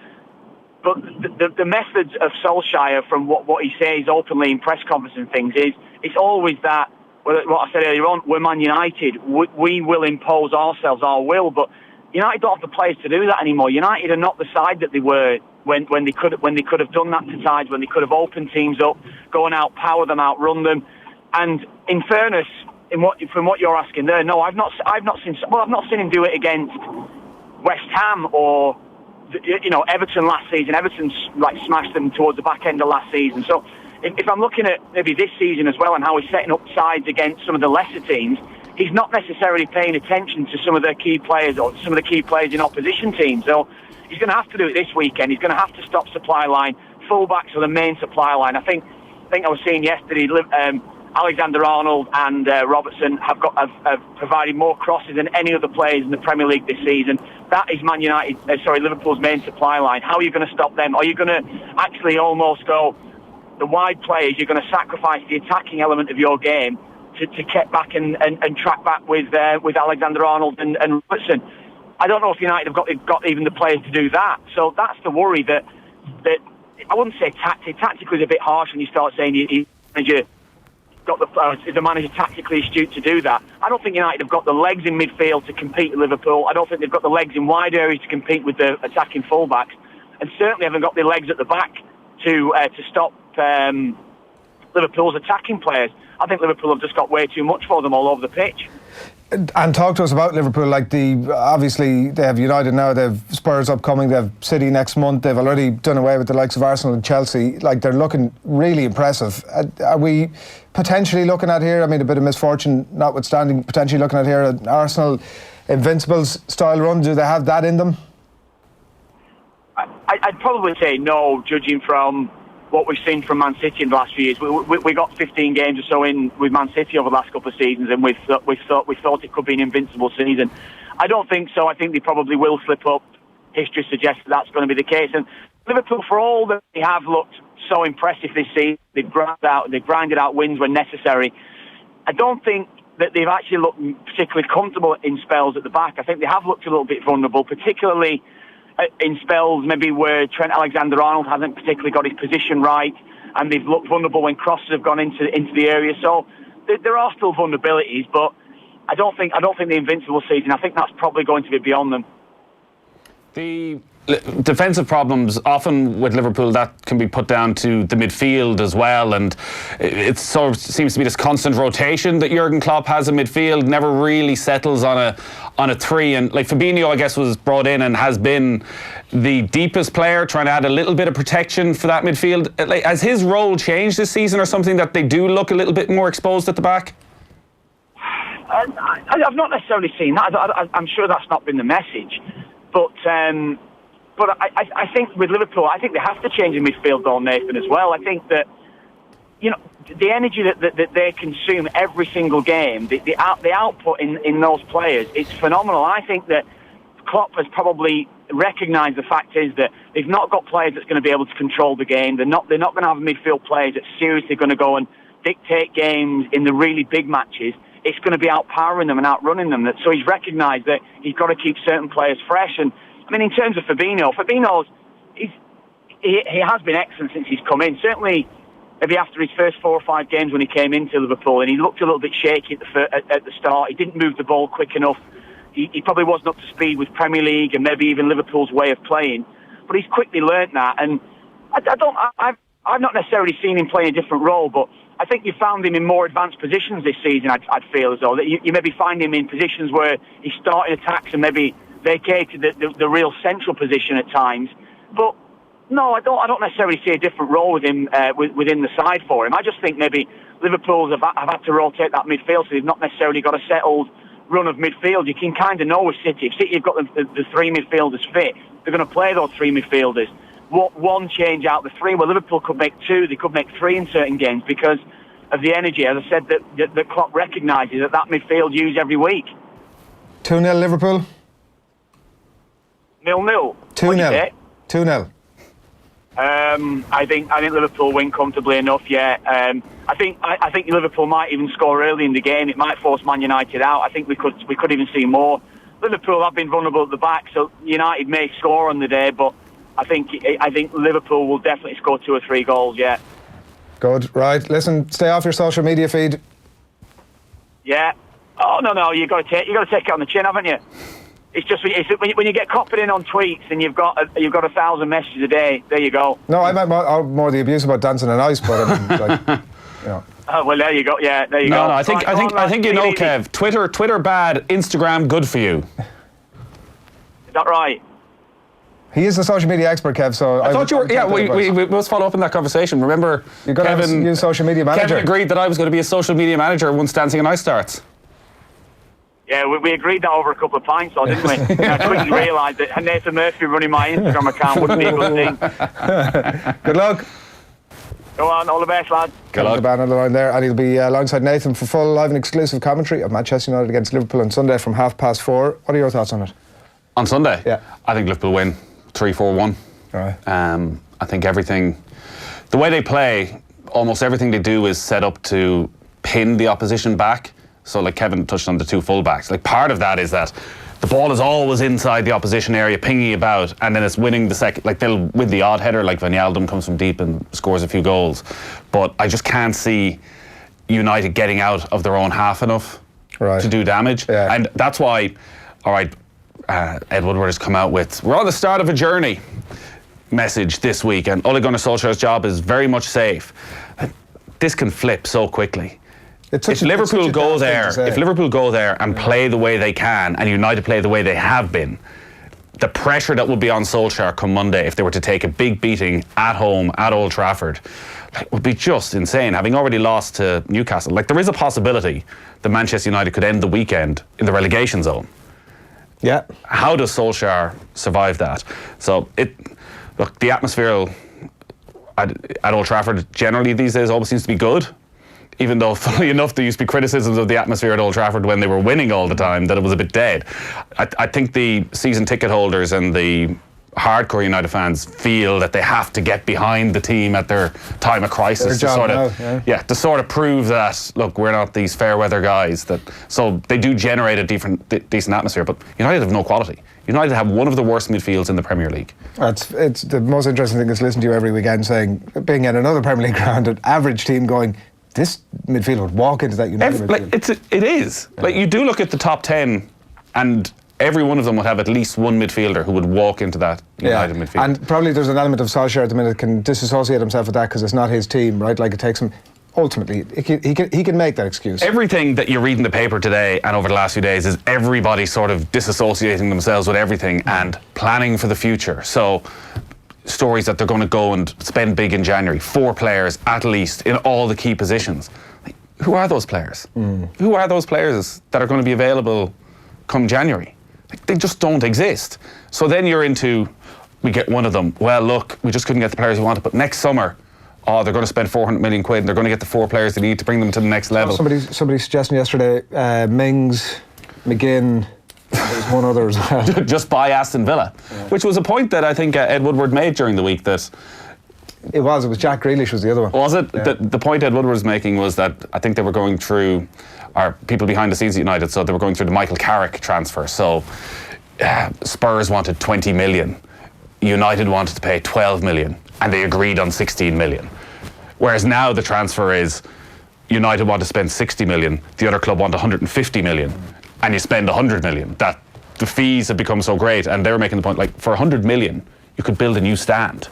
the methods of Solskjaer, from what he says openly in press conferences and things, is it's always that, what I said earlier on, we're Man United, we will impose ourselves, our will, but United don't have the players to do that anymore. United are not the side that they were when they could have done that to sides, when they could have opened teams up, gone out, power them, outrun them. And in fairness, from what you're asking there, no, I've not seen him do it against West Ham or Everton last season. Everton smashed them towards the back end of last season. So if I'm looking at maybe this season as well and how he's setting up sides against some of the lesser teams, he's not necessarily paying attention to some of their key players or some of the key players in opposition teams. So he's going to have to do it this weekend. He's going to have to stop supply line. Fullbacks are the main supply line. I think I was seeing yesterday, Alexander-Arnold and Robertson have provided more crosses than any other players in the Premier League this season. That is Liverpool's main supply line. How are you going to stop them? Are you going to actually almost go the wide players? You're going to sacrifice the attacking element of your game to get back and track back with Alexander-Arnold and Robertson. I don't know if United have got even the players to do that. So that's the worry that I wouldn't say tactically is a bit harsh when you start saying is the manager tactically astute to do that. I don't think United have got the legs in midfield to compete with Liverpool. I don't think they've got the legs in wide areas to compete with the attacking fullbacks, and certainly haven't got the legs at the back to stop Liverpool's attacking players. I think Liverpool have just got way too much for them all over the pitch. And talk to us about Liverpool. Obviously they have United now, they have Spurs upcoming, they have City next month, they've already done away with the likes of Arsenal and Chelsea. They're looking really impressive. Are we potentially looking at here, a bit of misfortune notwithstanding, potentially looking at here an Arsenal Invincibles style run? Do they have that in them? I'd probably say no, judging from what we've seen from Man City in the last few years. We got 15 games or so in with Man City over the last couple of seasons, and we thought it could be an invincible season. I don't think so. I think they probably will slip up. History suggests that's going to be the case. And Liverpool, for all that they have looked so impressive this season, they've grinded out wins when necessary. I don't think that they've actually looked particularly comfortable in spells at the back. I think they have looked a little bit vulnerable, particularly in spells maybe where Trent Alexander-Arnold hasn't particularly got his position right, and they've looked vulnerable when crosses have gone into the area. So there are still vulnerabilities, but I don't think the invincible season, I think that's probably going to be beyond them. The defensive problems often with Liverpool, that can be put down to the midfield as well, and it sort of seems to be this constant rotation that Jurgen Klopp has in midfield, never really settles on a three. And like Fabinho, I guess, was brought in and has been the deepest player, trying to add a little bit of protection for that midfield. Like, has his role changed this season, or something that they do look a little bit more exposed at the back? I've not necessarily seen that. I'm sure that's not been the message, but I think with Liverpool, I think they have to change in midfield, though, Nathan, as well. I think that, you know, the energy that they consume every single game, the output in those players, it's phenomenal. I think that Klopp has probably recognised the fact is that they've not got players that's going to be able to control the game. They're not going to have midfield players that's seriously going to go and dictate games in the really big matches. It's going to be outpowering them and outrunning them. So he's recognised that he's got to keep certain players fresh. And I mean, in terms of Fabinho, he has been excellent since he's come in. Certainly, maybe after his first 4 or 5 games when he came into Liverpool, and he looked a little bit shaky at the start. He didn't move the ball quick enough. He probably wasn't up to speed with Premier League and maybe even Liverpool's way of playing. But he's quickly learnt that, and I've not necessarily seen him play a different role, but I think you found him in more advanced positions this season. I'd feel as though that you maybe find him in positions where he started attacks and maybe vacated the real central position at times. But no, I don't necessarily see a different role with him within the side for him. I just think maybe Liverpool have had to rotate that midfield, so they've not necessarily got a settled run of midfield. You can kind of know with City, if City have got the 3 midfielders fit, they're going to play those 3 midfielders. What one change out the 3? Well, Liverpool could make 2, they could make 3 in certain games because of the energy. As I said, that Klopp recognises that midfield used every week. 2-0 Liverpool. 0-0. 2-0. 2-0. I think Liverpool win comfortably enough. Yeah. I think Liverpool might even score early in the game. It might force Man United out. I think we could even see more. Liverpool have been vulnerable at the back, so United may score on the day, but I think Liverpool will definitely score 2 or 3 goals. Yeah. Good. Right. Listen, stay off your social media feed. Yeah. Oh no, you got to take it on the chin, haven't you? It's just when you get copied in on tweets and you've got 1,000 messages a day. There you go. No, I meant more the abuse about dancing on ice, but I mean, like, you know. Oh, well, there you go. Yeah, there you go. No, I think you know, Kev. Twitter bad, Instagram good for you. Is that right? He is the social media expert, Kev. So I thought you were. Yeah, we must follow up in that conversation. Remember, you got to use social media manager. Kevin agreed that I was going to be a social media manager once Dancing on Ice starts. Yeah, we agreed that over a couple of pints, though, didn't we? I quickly realised that Nathan Murphy running my Instagram account wouldn't be a good thing. Good luck. Go on, all the best, lad. Good luck. Kilbane on the line there, and he'll be alongside Nathan for full live and exclusive commentary of Manchester United against Liverpool on Sunday from 4:30. What are your thoughts on it? On Sunday? Yeah. I think Liverpool win 3-4-1. All right. I think the way they play, almost everything they do is set up to pin the opposition back. So like Kevin touched on the 2 fullbacks. Like part of that is that the ball is always inside the opposition area, pinging about, and then it's winning the second. Like they'll win the odd header, like Wijnaldum comes from deep and scores a few goals. But I just can't see United getting out of their own half enough to do damage. Yeah. And that's why, all right, Ed Woodward has come out with, we're on the start of a journey message this week, and Ole Gunnar Solskjaer's job is very much safe. This can flip so quickly. If Liverpool go there and play the way they can, and United play the way they have been, the pressure that would be on Solskjaer come Monday if they were to take a big beating at home at Old Trafford would be just insane. Having already lost to Newcastle, like there is a possibility that Manchester United could end the weekend in the relegation zone. Yeah. How does Solskjaer survive that? So the atmosphere at Old Trafford generally these days always seems to be good. Even though, funnily enough, there used to be criticisms of the atmosphere at Old Trafford when they were winning all the time, that it was a bit dead. I think the season ticket holders and the hardcore United fans feel that they have to get behind the team at their time of crisis to sort of prove that, look, we're not these fair weather guys. So they do generate a decent atmosphere, but United have no quality. United have one of the worst midfields in the Premier League. It's the most interesting thing is listening to you every weekend saying, being at another Premier League ground, an average team going, this midfield would walk into that United midfield. It is. Yeah. Like you do look at the top 10 and every one of them would have at least one midfielder who would walk into that United midfield. And probably there's an element of Solskjaer at the minute can disassociate himself with that because it's not his team, right? Like it takes him. Ultimately, he can make that excuse. Everything that you read in the paper today and over the last few days is everybody sort of disassociating themselves with everything and planning for the future. So stories that they're going to go and spend big in January, 4 players at least in all the key positions. Like, who are those players? Who are those players that are going to be available come January? Like, they just don't exist. So then you're into, we get one of them. Well, look, we just couldn't get the players we wanted, but next summer, they're going to spend 400 million quid and they're going to get the 4 players they need to bring them to the next level. Somebody suggested yesterday, Mings, McGinn, there's one other as well. Just buy Aston Villa, which was a point that I think Ed Woodward made during the week. That it was Jack Grealish was the other one. Was it? Yeah. The point Ed Woodward was making was that I think they were going through, or people behind the scenes at United, so they were going through the Michael Carrick transfer. So Spurs wanted 20 million, United wanted to pay 12 million, and they agreed on 16 million. Whereas now the transfer is United want to spend 60 million, the other club want 150 million, and you spend 100 million. That the fees have become so great, and they were making the point, like, for 100 million, you could build a new stand.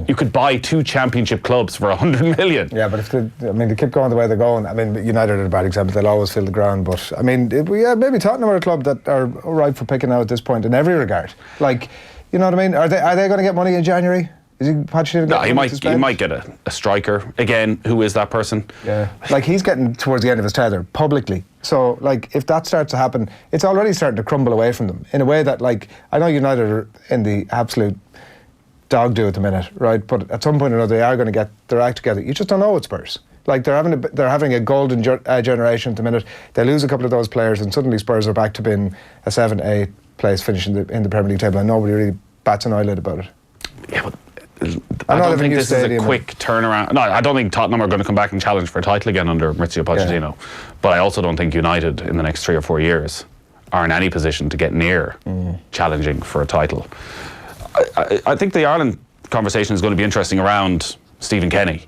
You could buy 2 championship clubs for 100 million. Yeah, but if they keep going the way they're going. I mean, United are a bad example. They'll always fill the ground. But I mean, maybe Tottenham are a club that are ripe for picking now at this point in every regard. Like, you know what I mean? Are they going to get money in January? Is he Pochettino? No, he might get a striker again. Who is that person? Yeah, like he's getting towards the end of his tether publicly. So, like, if that starts to happen, it's already starting to crumble away from them in a way that, like, I know United are in the absolute dog do at the minute, right? But at some point or another, they are going to get their act together. You just don't know with Spurs. Like, they're having a golden generation at the minute. They lose a couple of those players, and suddenly Spurs are back to being a 7-8 place finishing in the Premier League table, and nobody really bats an eyelid about it. Yeah, but I don't think this is a quick turnaround. No, I don't think Tottenham are going to come back and challenge for a title again under Mauricio Pochettino. Yeah. But I also don't think United in the next 3 or 4 years are in any position to get near challenging for a title. I think the Ireland conversation is going to be interesting around Stephen Kenny.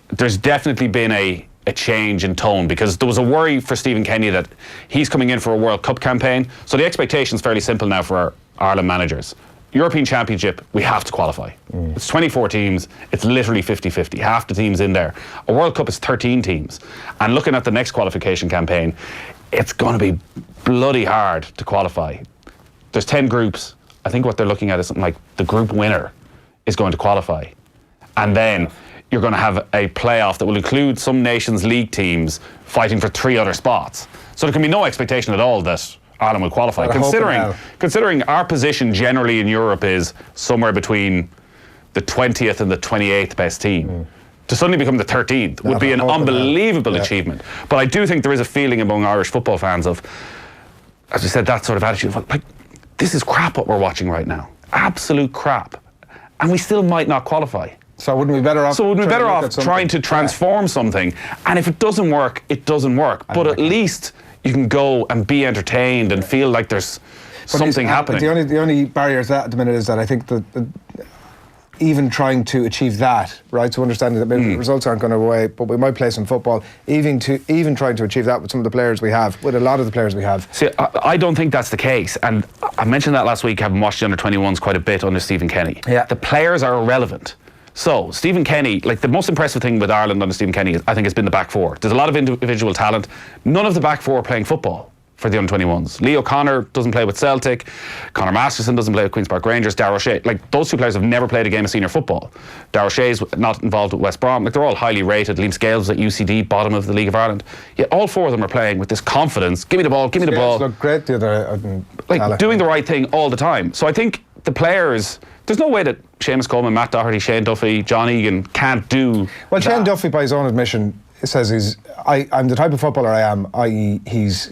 There's definitely been a change in tone because there was a worry for Stephen Kenny that he's coming in for a World Cup campaign. So the expectation is fairly simple now for our Ireland managers. European Championship, we have to qualify. It's 24 teams, it's literally 50-50, half the teams in there. A World Cup is 13 teams. And looking at the next qualification campaign, it's going to be bloody hard to qualify. There's 10 groups. I think what they're looking at is something like the group winner is going to qualify. And then you're going to have a playoff that will include some Nations League teams fighting for 3 other spots. So there can be no expectation at all that Ireland will qualify. Considering our position generally in Europe is somewhere between the 20th and the 28th best team. To suddenly become the 13th would be an unbelievable achievement. But I do think there is a feeling among Irish football fans of, as I said, that sort of attitude of, like, this is crap what we're watching right now. Absolute crap. And we still might not qualify. So wouldn't we be better off trying to transform something? And if it doesn't work, it doesn't work. But at least you can go and be entertained and feel like there's something happening. The only barrier to that at the minute is that I think that even trying to achieve that, right? So understanding that maybe the results aren't going to go away, but we might play some football. Even trying to achieve that with some of the players we have, with a lot of the players we have. See, I don't think that's the case. And I mentioned that last week, having watched the under-21s quite a bit under Stephen Kenny. Yeah. The players are irrelevant. So, Stephen Kenny, like, the most impressive thing with Ireland under Stephen Kenny, I think, has been the back four. There's a lot of individual talent. None of the back four are playing football for the under-21s. Lee O'Connor doesn't play with Celtic. Conor Masterson doesn't play with Queen's Park Rangers. Darragh O'Shea, like, those 2 players have never played a game of senior football. Darragh O'Shea's not involved with West Brom. Like, they're all highly rated. Liam Scales at UCD, bottom of the League of Ireland. Yet all 4 of them are playing with this confidence. Give me the ball, give me the ball. Look great the other, like, doing the right thing all the time. So I think the players, there's no way that Seamus Coleman, Matt Doherty, Shane Duffy, John Egan can't do Well, that. Shane Duffy, by his own admission, says I'm the type of footballer I am, i.e.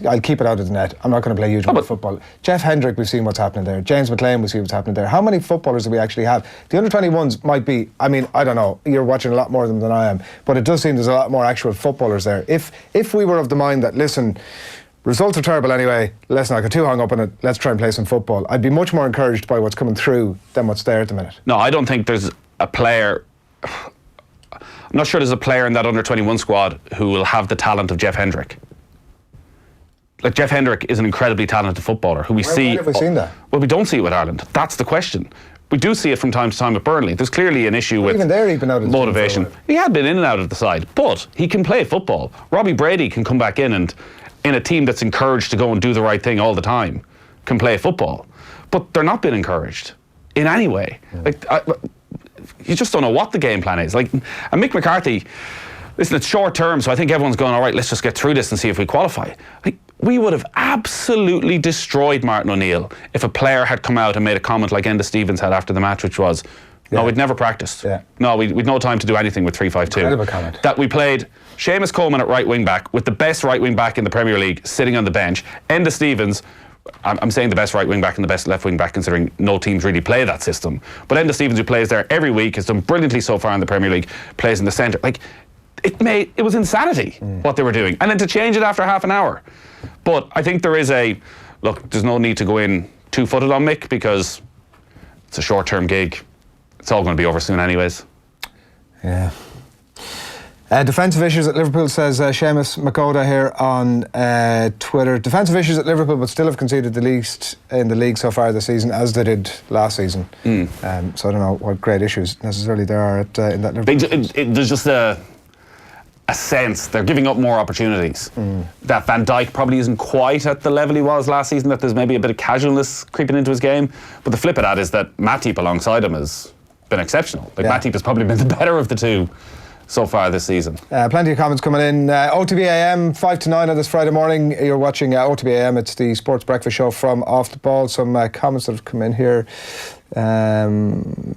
I'll keep it out of the net. I'm not going to play huge amount of football. Jeff Hendrick, we've seen what's happening there. James McLean, we've seen what's happening there. How many footballers do we actually have? The under-21s might be, I mean, I don't know, you're watching a lot more of them than I am, but it does seem there's a lot more actual footballers there. If we were of the mind that, listen, results are terrible anyway, let's not get too hung up on it, let's try and play some football, I'd be much more encouraged by what's coming through than what's there at the minute. No, I don't think there's a player, I'm not sure there's a player in that under-21 squad who will have the talent of Jeff Hendrick. like Jeff Hendrick is an incredibly talented footballer who we see. When have we seen that? Well, we don't see it with Ireland. That's the question. We do see it from time to time with Burnley. There's clearly an issue with even there, he'd been out of the motivation. team for a while. He had been in and out of the side, but he can play football. Robbie Brady can come back in and, in a team that's encouraged to go and do the right thing all the time, can play football. But they're not being encouraged in any way. Like, you just don't know what the game plan is. Like, and Mick McCarthy, listen, it's short term, so I think everyone's going, all right, let's just get through this and see if we qualify. Like, we would have absolutely destroyed Martin O'Neill if a player had come out and made a comment like Enda Stevens had after the match, which was, no, we'd never practiced. Yeah. No, we'd no time to do anything with 3-5-2. Incredible comment. That we played Seamus Coleman at right wing back with the best right wing back in the Premier League sitting on the bench. Enda Stevens, I'm saying the best right wing back and the best left wing back, considering no teams really play that system. But Enda Stevens, who plays there every week, has done brilliantly so far in the Premier League, plays in the centre. Like, it was insanity what they were doing. And then to change it after half an hour. But I think there's no need to go in two-footed on Mick because it's a short-term gig. It's all going to be over soon anyways. Yeah. Defensive issues at Liverpool, says Seamus Coleman here on Twitter. Defensive issues at Liverpool, but still have conceded the least in the league so far this season, as they did last season. So I don't know what great issues necessarily there are in that Liverpool. There's just a sense they're giving up more opportunities. That Van Dijk probably isn't quite at the level he was last season, that there's maybe a bit of casualness creeping into his game. But the flip of that is that Matip alongside him has been exceptional. Matip has probably been the better of the two so far this season. Plenty of comments coming in. OTB AM 5 to 9 on this Friday morning. You're watching OTB AM. It's the sports breakfast show from Off the Ball. Some comments that have come in here. David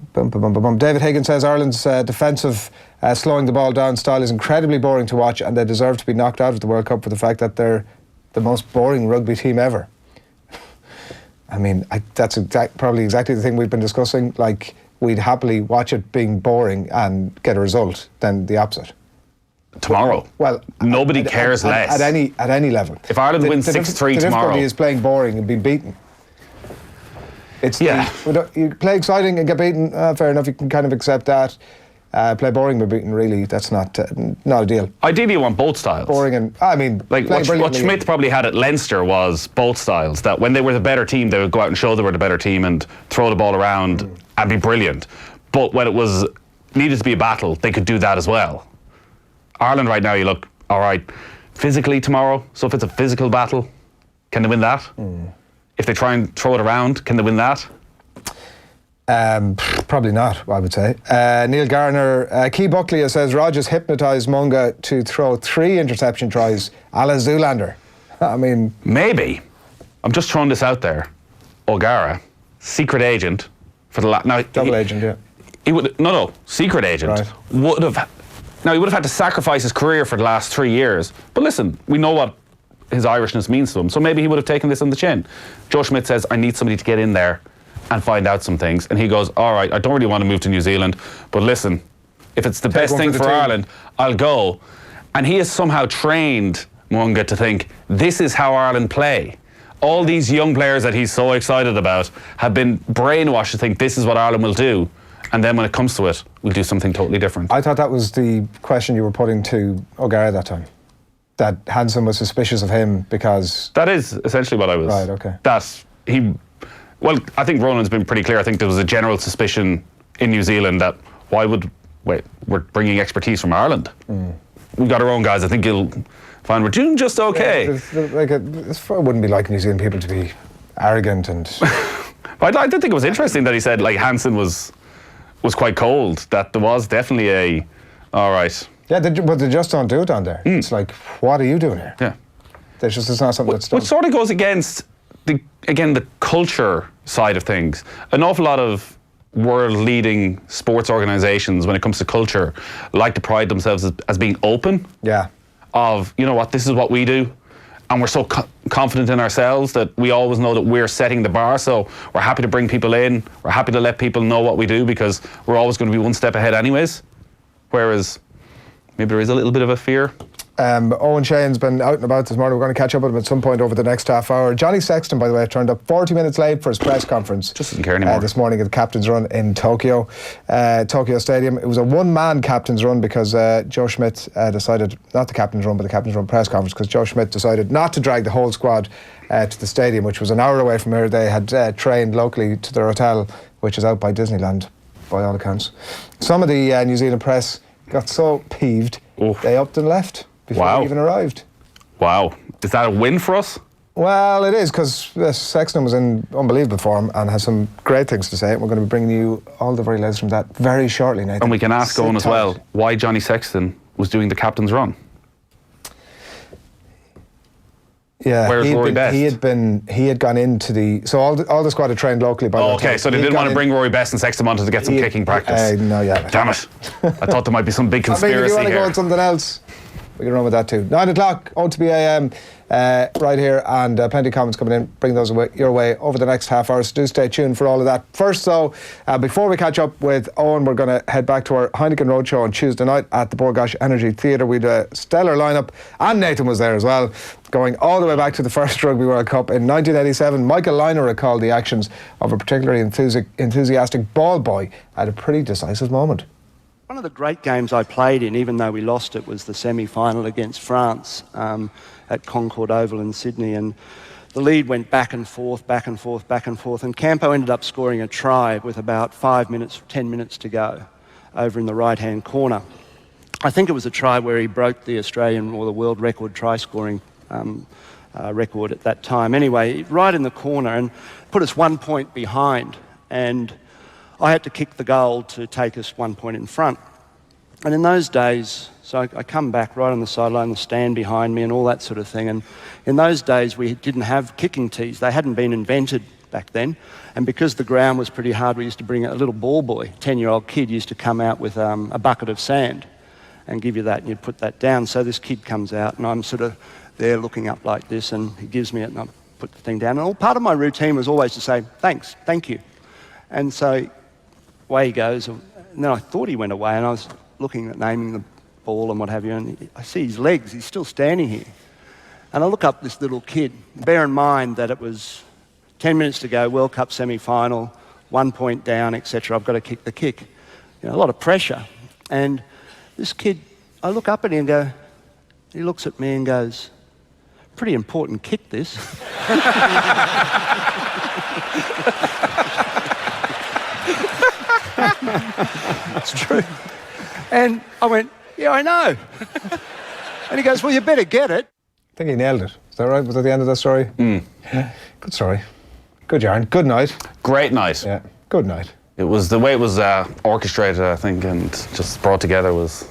Higgins says Ireland's defensive slowing the ball down style is incredibly boring to watch, and they deserve to be knocked out of the World Cup for the fact that they're the most boring rugby team ever. I mean, that's probably exactly the thing we've been discussing. Like, we'd happily watch it being boring and get a result than the opposite. Tomorrow. Well, nobody cares less. At any level. If Ireland wins 6-3 tomorrow. The difficulty is playing boring and being beaten. You play exciting and get beaten, fair enough, you can kind of accept that. Play boring and be beaten, really, that's not a deal. Ideally you want both styles. Boring and, like what Schmidt probably had at Leinster was both styles, that when they were the better team they would go out and show they were the better team and throw the ball around and be brilliant. But when it was needed to be a battle, they could do that as well. Ireland right now, you look, all right, physically tomorrow, so if it's a physical battle, can they win that? If they try and throw it around, can they win that? Probably not, I would say. Neil Garner, Key Buckley says ROG has hypnotised Mo'unga to throw 3 interception tries a la Zoolander. I mean... Maybe. I'm just throwing this out there. O'Gara, secret agent for the... Double agent, yeah. He would... secret agent. Right. Would have... Now, he would have had to sacrifice his career for the last 3 years. But listen, we know what his Irishness means to him, so maybe he would have taken this on the chin. Joe Schmidt says, I need somebody to get in there and find out some things. And he goes, all right, I don't really want to move to New Zealand, but listen, if it's the best thing for Ireland, I'll go. And he has somehow trained Mo'unga to think, this is how Ireland play. All these young players that he's so excited about have been brainwashed to think this is what Ireland will do. And then when it comes to it, we'll do something totally different. I thought that was the question you were putting to O'Gara that time. That Hansen was suspicious of him because... That is essentially what I was... Right, okay. Well, I think Ronan's been pretty clear. I think there was a general suspicion in New Zealand that we're bringing expertise from Ireland. We've got our own guys. I think you'll find we're doing just okay. It wouldn't be like New Zealand people to be arrogant and... I did think it was interesting that he said like Hansen was quite cold. That there was definitely all right. Yeah, but they just don't do it down there. It's like, what are you doing here? Yeah, it's not something that's done. Which sort of goes against the culture side of things. An awful lot of world-leading sports organisations, when it comes to culture, like to pride themselves as being open. Yeah. Of, you know what, this is what we do. And we're so confident in ourselves that we always know that we're setting the bar. So we're happy to bring people in. We're happy to let people know what we do because we're always going to be one step ahead anyways. Whereas maybe there is a little bit of a fear. Eoin Sheahan's been out and about this morning. We're going to catch up with him at some point over the next half hour. Johnny Sexton, by the way, turned up 40 minutes late for his press conference. Just didn't care anymore. This morning at the captain's run in Tokyo Stadium. It was a one-man captain's run because Joe Schmidt decided, not the captain's run, but the captain's run press conference, because Joe Schmidt decided not to drag the whole squad to the stadium, which was an hour away from here. They had trained locally to their hotel, which is out by Disneyland, by all accounts. Some of the New Zealand press got so peeved, they upped and left before they even arrived. Wow. Is that a win for us? Well, it is, because Sexton was in unbelievable form and has some great things to say. We're going to be bringing you all the very latest from that very shortly, Nathan. And we can ask Eoin as well why Johnny Sexton was doing the captain's run. Yeah, where's Rory Best? He had gone into the... So all the squad had trained locally by okay, so they didn't want to bring Rory Best and Sexton onto to get some kicking practice. No, yeah. Damn it. I thought there might be some big conspiracy here. If you want to go with something else, we can run with that too. 9 o'clock, OTB AM, right here, and plenty of comments coming in. Bring those your way over the next half hour, so do stay tuned for all of that. First, though, before we catch up with Eoin, we're going to head back to our Heineken Roadshow on Tuesday night at the Borgosh Energy Theatre. We had a stellar lineup, and Nathan was there as well, going all the way back to the first Rugby World Cup in 1987. Michael Lynagh recalled the actions of a particularly enthusiastic ball boy at a pretty decisive moment. One of the great games I played in, even though we lost it, was the semi-final against France at Concord Oval in Sydney, and the lead went back and forth, and Campo ended up scoring a try with about 10 minutes to go over in the right-hand corner. I think it was a try where he broke the Australian or the world record try-scoring record at that time. Anyway, right in the corner, and put us 1 point behind, and I had to kick the goal to take us 1 point in front. And in those days, so I come back right on the sideline, the stand behind me and all that sort of thing. And in those days, we didn't have kicking tees. They hadn't been invented back then. And because the ground was pretty hard, we used to bring a little ball boy, 10-year-old kid, used to come out with a bucket of sand and give you that, and you'd put that down. So this kid comes out, and I'm sort of there looking up like this, and he gives me it, and I put the thing down. And all part of my routine was always to say, thanks, thank you. And so away he goes, and then I thought he went away, and I was looking at naming the ball and what have you, and I see his legs, he's still standing here. And I look up this little kid. Bear in mind that it was 10 minutes to go, World Cup semi-final, 1 point down, etc. I've got to kick the kick. You know, a lot of pressure. And this kid, I look up at him and go, he looks at me and goes, pretty important kick this. It's true. And I went, yeah, I know. And he goes, well, you better get it. I think he nailed it. Is that right? Was that the end of that story? Yeah. Good story. Good yarn. Good night. Great night. Yeah. Good night. It was the way it was orchestrated, I think, and just brought together was...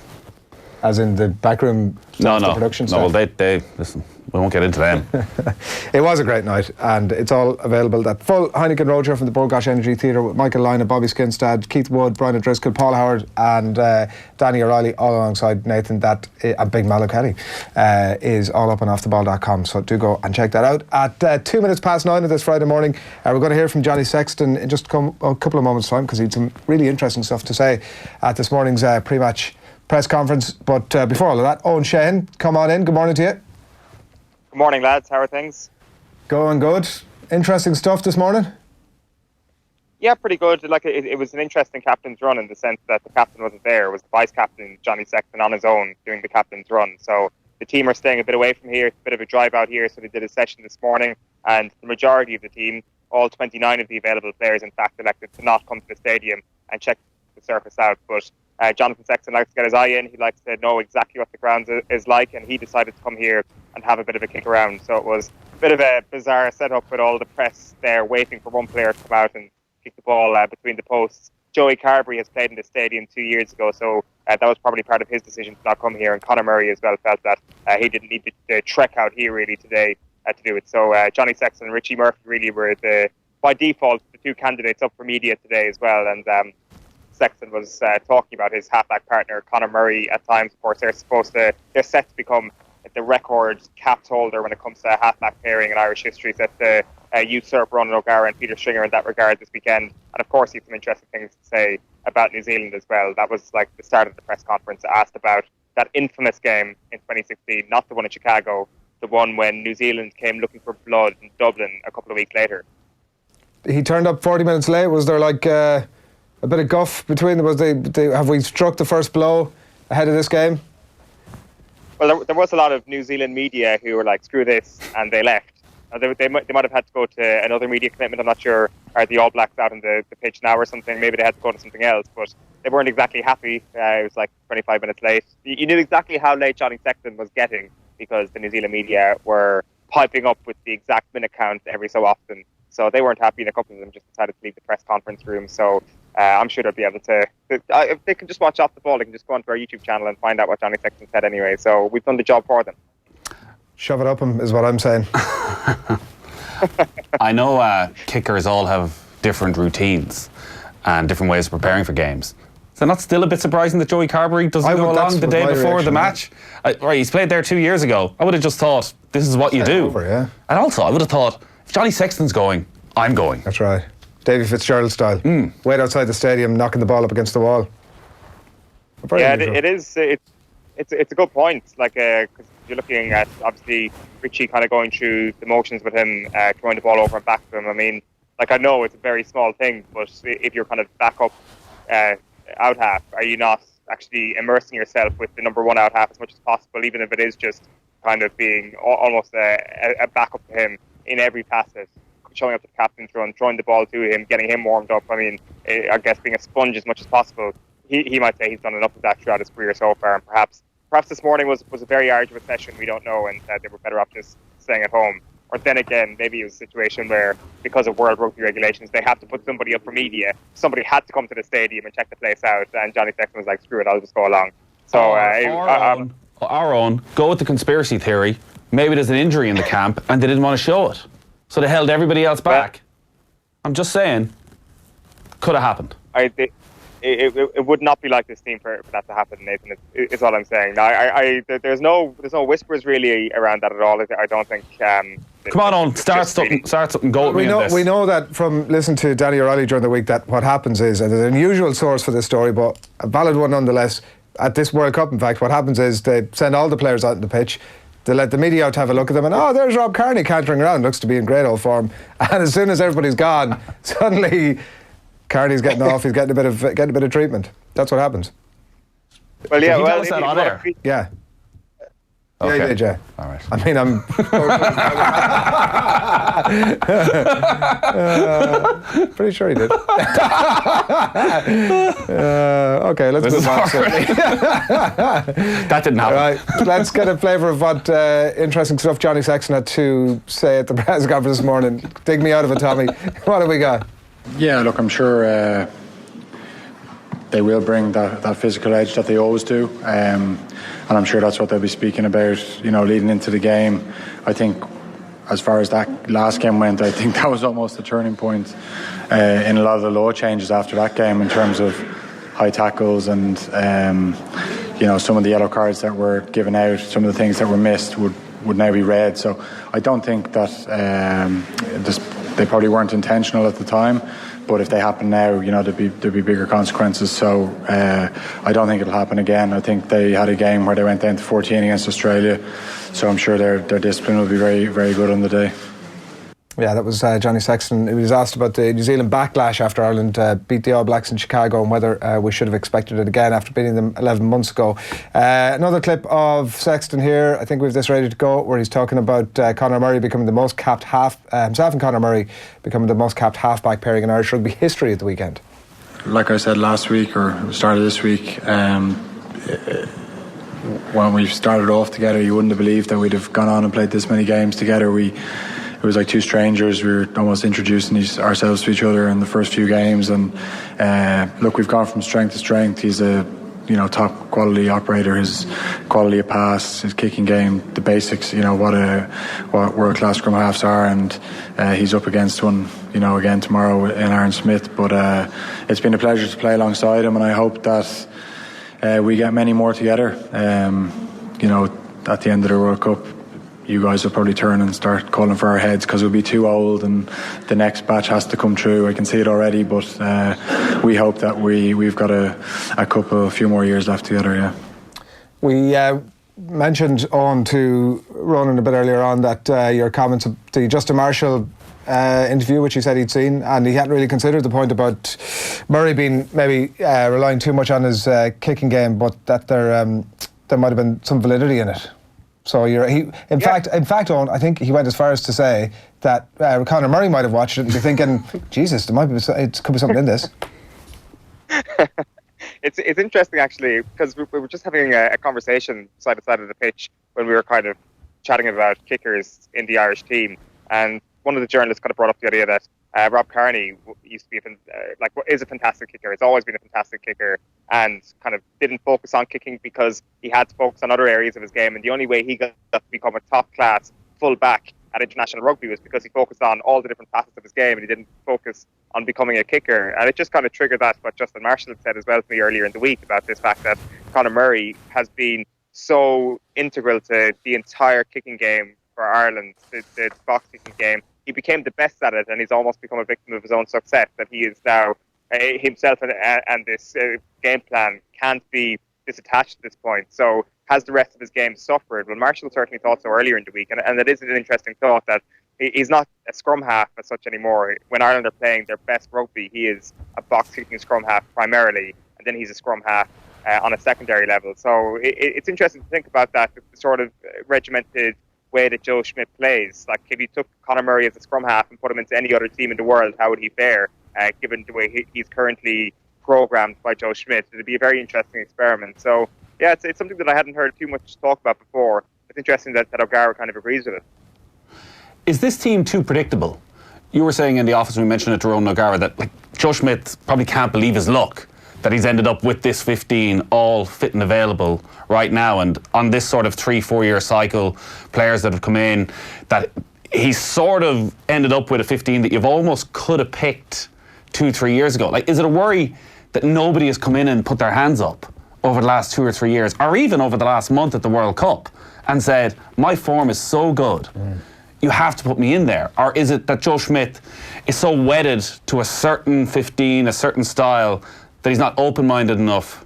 As in the backroom No, production no, stuff? well, they listen, we won't get into them. It was a great night, and it's all available. That full Heineken Roadshow from the Borgosh Energy Theatre with Michael Lynagh, Bobby Skinstad, Keith Wood, Brian O'Driscoll, Paul Howard and Danny O'Reilly, all alongside Nathan, and Big Mallow Kelly, is all up on offtheball.com, so do go and check that out. At 2 minutes past 9 of this Friday morning, we're going to hear from Johnny Sexton in just a couple of moments' time, because he had some really interesting stuff to say at this morning's pre-match press conference. But before all of that, Eoin Sheahan, come on in. Good morning to you. Good morning, lads. How are things? Going good. Interesting stuff this morning? Yeah, pretty good. Like it was an interesting captain's run in the sense that the captain wasn't there. It was the vice-captain, Johnny Sexton, on his own doing the captain's run. So the team are staying a bit away from here. It's a bit of a drive out here, so they did a session this morning, and the majority of the team, all 29 of the available players, in fact, elected to not come to the stadium and check the surface out. But Jonathan Sexton likes to get his eye in. He likes to know exactly what the ground is like, and he decided to come here and have a bit of a kick around. So it was a bit of a bizarre setup with all the press there waiting for one player to come out and kick the ball between the posts. Joey Carberry has played in the stadium 2 years ago, so that was probably part of his decision to not come here. And Conor Murray as well felt that he didn't need to trek out here really today to do it. So Johnny Sexton and Richie Murphy really were by default the two candidates up for media today as well. And Sexton was talking about his halfback partner Conor Murray at times. Of course, they're set to become the record caps holder when it comes to halfback pairing in Irish history, set to usurp Ronan O'Gara and Peter Stringer in that regard this weekend. And of course, he had some interesting things to say about New Zealand as well. That was like the start of the press conference, asked about that infamous game in 2016, not the one in Chicago, the one when New Zealand came looking for blood in Dublin a couple of weeks later. He turned up 40 minutes late. Was there like a bit of guff between them? Have we struck the first blow ahead of this game? Well, there was a lot of New Zealand media who were like, screw this, and they left. They might have had to go to another media commitment. I'm not sure. Are the All Blacks out on the pitch now or something? Maybe they had to go to something else, but they weren't exactly happy. It was like 25 minutes late. You knew exactly how late Johnny Sexton was getting because the New Zealand media were piping up with the exact minute count every so often. So they weren't happy, and a couple of them just decided to leave the press conference room. So I'm sure they'll be able to... if they can just watch Off the Ball, they can just go onto our YouTube channel and find out what Johnny Sexton said anyway. So we've done the job for them. Shove it up him is what I'm saying. I know kickers all have different routines and different ways of preparing for games. So not still a bit surprising that Joey Carberry doesn't go along the day before the match? Right, he's played there 2 years ago. I would have just thought, this is what you do. Over, yeah. And also, I would have thought, if Johnny Sexton's going, I'm going. That's right. Davy Fitzgerald style. Wait outside the stadium, knocking the ball up against the wall. Yeah, it is. It's a good point. Like, because you're looking at, obviously, Richie kind of going through the motions with him, throwing the ball over and back to him. I mean, like, I know it's a very small thing, but if you're kind of back up out half, are you not actually immersing yourself with the number one out half as much as possible, even if it is just kind of being almost a backup to him in every facet, showing up to the captain's run, throwing the ball to him, getting him warmed up? I mean, I guess being a sponge as much as possible. He might say he's done enough of that throughout his career so far, and perhaps this morning was a very arduous session, we don't know, and they were better off just staying at home. Or then again, maybe it was a situation where, because of World Rugby regulations, they have to put somebody up for media. Somebody had to come to the stadium and check the place out, and Johnny Sexton was like, screw it, I'll just go along. So our own, go with the conspiracy theory. Maybe there's an injury in the camp, and they didn't want to show it. So they held everybody else back. I'm just saying, could have happened. It would not be like this team for that to happen, Nathan. Is all I'm saying. Now, there's no whispers really around that at all. I don't think. Come on, start something. Go. We know that from listening to Danny O'Reilly during the week that what happens is, and there's an unusual source for this story, but a valid one nonetheless. At this World Cup, in fact, what happens is they send all the players out on the pitch. They let the media out to have a look at them, and there's Rob Kearney cantering around, looks to be in great old form. And as soon as everybody's gone, suddenly Kearney's getting off. He's getting a bit of treatment. That's what happens. Well, yeah. Well, that on air. Yeah. Okay. Yeah, you did, yeah. All right. I mean, I'm... pretty sure he did. Okay, let's move on. That didn't happen. Right, let's get a flavour of what interesting stuff Johnny Sexton had to say at the press conference this morning. Dig me out of it, Tommy. What have we got? Yeah, look, I'm sure they will bring that physical edge that they always do, and I'm sure that's what they'll be speaking about, leading into the game. I think as far as that last game went, I think that was almost a turning point in a lot of the law changes after that game in terms of high tackles and some of the yellow cards that were given out, some of the things that were missed would now be red. So I don't think that they probably weren't intentional at the time, but if they happen now, there'd be bigger consequences. So I don't think it'll happen again. I think they had a game where they went down to 14 against Australia, so I'm sure their discipline will be very, very good on the day. Yeah, that was Johnny Sexton. He was asked about the New Zealand backlash after Ireland beat the All Blacks in Chicago and whether we should have expected it again after beating them 11 months ago. Another clip of Sexton here. I think we have this ready to go, where he's talking about Conor Murray becoming the most capped himself and Conor Murray becoming the most capped half-back pairing in Irish rugby history at the weekend. Like I said last week, or started this week, when we started off together, you wouldn't have believed that we'd have gone on and played this many games together. It was like two strangers. We were almost introducing ourselves to each other in the first few games. And look, we've gone from strength to strength. He's a top quality operator. His quality of pass, his kicking game, the basics. What world class scrum halves are. And he's up against one. Again tomorrow in Aaron Schmidt. But it's been a pleasure to play alongside him, and I hope that we get many more together. At the end of the World Cup, you guys will probably turn and start calling for our heads because we'll be too old and the next batch has to come through. I can see it already, but we hope that we've got a few more years left together, yeah. We mentioned on to Ronan a bit earlier on that your comments of the Justin Marshall interview, which he said he'd seen, and he hadn't really considered the point about Murray being maybe relying too much on his kicking game, but that there might have been some validity in it. So in fact, Owen, I think he went as far as to say that Conor Murray might have watched it and be thinking, Jesus, it could be something in this. It's interesting actually, because we were just having a conversation side by side of the pitch when we were kind of chatting about kickers in the Irish team, and one of the journalists kind of brought up the idea that Rob Kearney used to be is a fantastic kicker. He's always been a fantastic kicker, and kind of didn't focus on kicking because he had to focus on other areas of his game. And the only way he got to become a top class full back at international rugby was because he focused on all the different facets of his game, and he didn't focus on becoming a kicker. And it just kind of triggered that what Justin Marshall had said as well to me earlier in the week about this fact that Conor Murray has been so integral to the entire kicking game for Ireland, the box kicking game. He became the best at it, and he's almost become a victim of his own success, that he is now himself and this game plan can't be disattached at this point. So has the rest of his game suffered? Well, Marshall certainly thought so earlier in the week, and it is an interesting thought that he's not a scrum half as such anymore. When Ireland are playing their best rugby, he is a box-kicking scrum half primarily, and then he's a scrum half on a secondary level. So it's interesting to think about that, the sort of regimented way that Joe Schmidt plays. Like, if you took Conor Murray as a scrum half and put him into any other team in the world, how would he fare, given the way he's currently programmed by Joe Schmidt? It'd be a very interesting experiment. So, yeah, it's something that I hadn't heard too much talk about before. It's interesting that O'Gara kind of agrees with it. Is this team too predictable? You were saying in the office, when we mentioned it to Ronan O'Gara, that Joe Schmidt probably can't believe his luck that he's ended up with this 15 all fit and available right now, and on this sort of 3-4 year cycle, players that have come in, that he's sort of ended up with a 15 that you've almost could have picked 2-3 years ago. Like, is it a worry that nobody has come in and put their hands up over the last 2 or 3 years, or even over the last month at the World Cup, and said, my form is so good, you have to put me in there? Or is it that Joe Schmidt is so wedded to a certain 15, a certain style, that he's not open-minded enough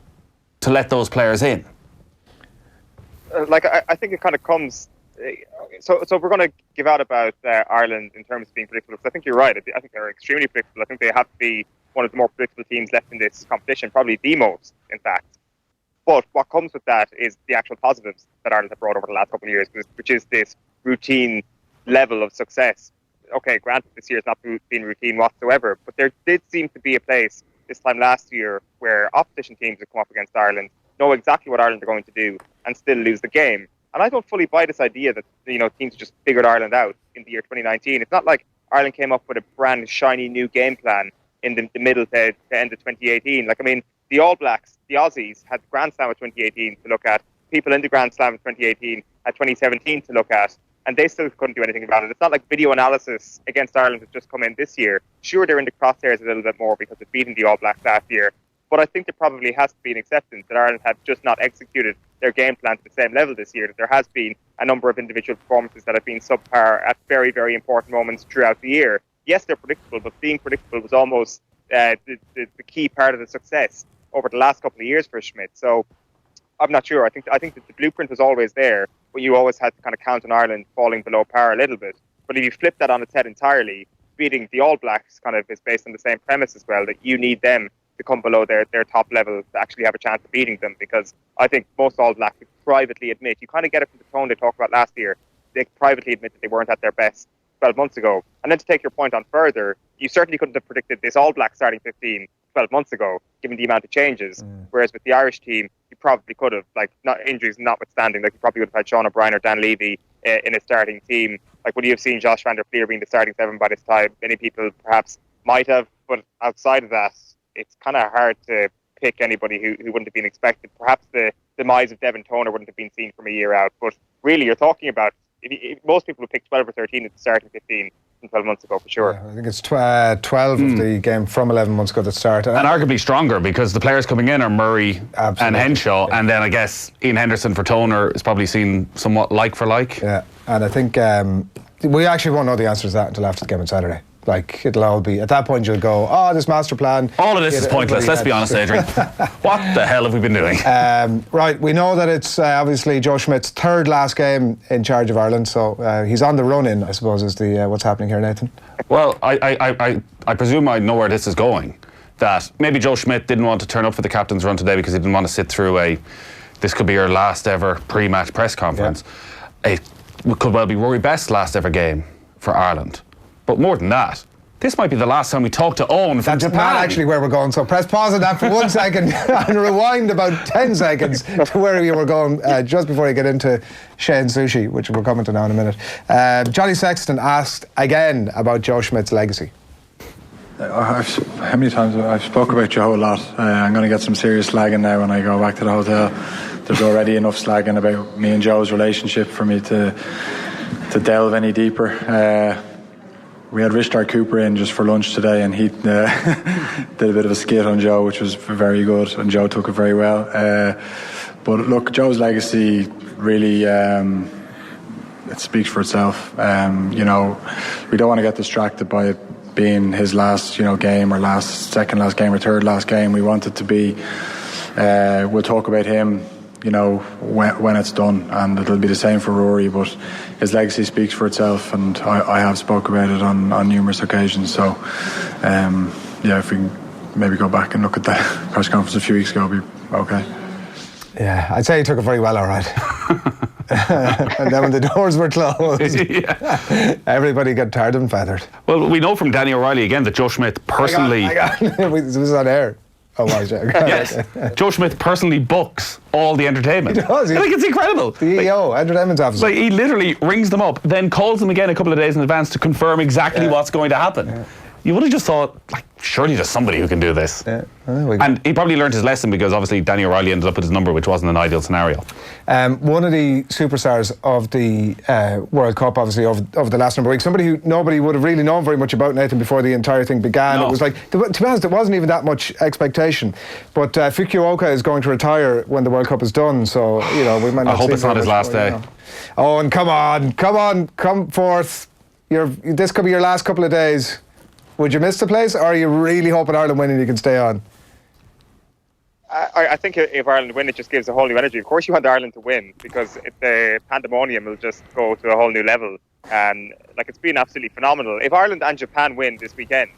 to let those players in? I think it kind of comes... So we're going to give out about Ireland in terms of being predictable, because I think you're right. I think they're extremely predictable. I think they have to be one of the more predictable teams left in this competition, probably the most, in fact. But what comes with that is the actual positives that Ireland have brought over the last couple of years, which is this routine level of success. Okay, granted, this year's not been routine whatsoever, but there did seem to be a place this time last year where opposition teams would come up against Ireland, know exactly what Ireland are going to do, and still lose the game. And I don't fully buy this idea that teams just figured Ireland out in the year 2019. It's not like Ireland came up with a brand shiny new game plan in the middle to end of 2018. The All Blacks, the Aussies, had the Grand Slam of 2018 to look at. People in the Grand Slam of 2018 had 2017 to look at, and they still couldn't do anything about it. It's not like video analysis against Ireland has just come in this year. Sure, they're in the crosshairs a little bit more because of beating the All Blacks last year, but I think there probably has to be an acceptance that Ireland have just not executed their game plan to the same level this year, that there has been a number of individual performances that have been subpar at very, very important moments throughout the year. Yes, they're predictable, but being predictable was almost the key part of the success over the last couple of years for Schmidt. So I'm not sure. I think that the blueprint was always there, but you always had to kind of count on Ireland falling below par a little bit. But if you flip that on its head entirely, beating the All Blacks kind of is based on the same premise as well, that you need them to come below their top level to actually have a chance of beating them, because I think most All Blacks would privately admit, you kind of get it from the tone they talked about last year, they privately admit that they weren't at their best 12 months ago. And then to take your point on further, you certainly couldn't have predicted this All Black starting 15 12 months ago, given the amount of changes. Whereas with the Irish team, you probably could have, injuries notwithstanding, you probably would have had Sean O'Brien or Dan Levy in a starting team. Would you have seen Josh van der Fleer being the starting 7 by this time? Many people perhaps might have, but outside of that, it's kind of hard to pick anybody who wouldn't have been expected. Perhaps the demise of Devin Toner wouldn't have been seen from a year out, but really you're talking about, if most people would pick 12 or 13 at the starting 15 from 12 months ago, for sure. Yeah, I think it's 12 of the game from 11 months ago that started. And arguably stronger, because the players coming in are Murray and Henshaw, and then I guess Ian Henderson for Toner is probably seen somewhat like for like. Yeah, and I think We actually won't know the answers to that until after the game on Saturday. Like, it'll all be, at that point you'll go, this master plan. All of this is pointless, let's be honest, Adrian. What the hell have we been doing? Right, we know that it's obviously Joe Schmidt's third last game in charge of Ireland, so he's on the run-in, I suppose, is the what's happening here, Nathan. Well, I presume I know where this is going. That maybe Joe Schmidt didn't want to turn up for the captain's run today because he didn't want to sit through this could be your last ever pre-match press conference. Yeah. It could well be Rory Best's last ever game for Ireland. But more than that, this might be the last time we talk to Eoin from Japan. That's not actually where we're going, so press pause on that for 1 second and rewind about 10 seconds to where you were going just before you get into Sheahan Sushi, which we're coming to now in a minute. Johnny Sexton asked again about Joe Schmidt's legacy. How many times I've spoken about Joe a lot. I'm going to get some serious slagging now when I go back to the hotel. There's already enough slagging about me and Joe's relationship for me to delve any deeper. We had Richard Cooper in just for lunch today, and he did a bit of a skit on Joe, which was very good, and Joe took it very well. But look, Joe's legacy really it speaks for itself. We don't want to get distracted by it being his last game, or second last game, or third last game. We want it to be. We'll talk about him when it's done, and it'll be the same for Rory, but his legacy speaks for itself, and I have spoke about it on numerous occasions. So if we can maybe go back and look at the press conference a few weeks ago, it'll be okay. Yeah, I'd say he took it very well, all right. And then when the doors were closed, everybody got tarred and feathered. Well, we know from Danny O'Reilly again that Joe Schmidt personally... This is on air. Oh, wow, yes. Joe Schmidt personally books all the entertainment. He does. It's incredible. The EO, entertainment's officer. He literally rings them up, then calls them again a couple of days in advance to confirm exactly what's going to happen. Yeah. You would have just thought, surely there's somebody who can do this. Yeah. And he probably learned his lesson, because obviously Danny O'Reilly ended up with his number, which wasn't an ideal scenario. One of the superstars of the World Cup, obviously, over the last number of weeks, somebody who nobody would have really known very much about, Nathan, before the entire thing began. No. It was to be honest, there wasn't even that much expectation. But Fukuoka is going to retire when the World Cup is done, so, we might not. I hope it's not his last day. Oh, and come forth. This could be your last couple of days. Would you miss the place, or are you really hoping Ireland win and you can stay on? I think if Ireland win, it just gives a whole new energy. Of course you want Ireland to win, because the pandemonium will just go to a whole new level. And it's been absolutely phenomenal. If Ireland and Japan win this weekend,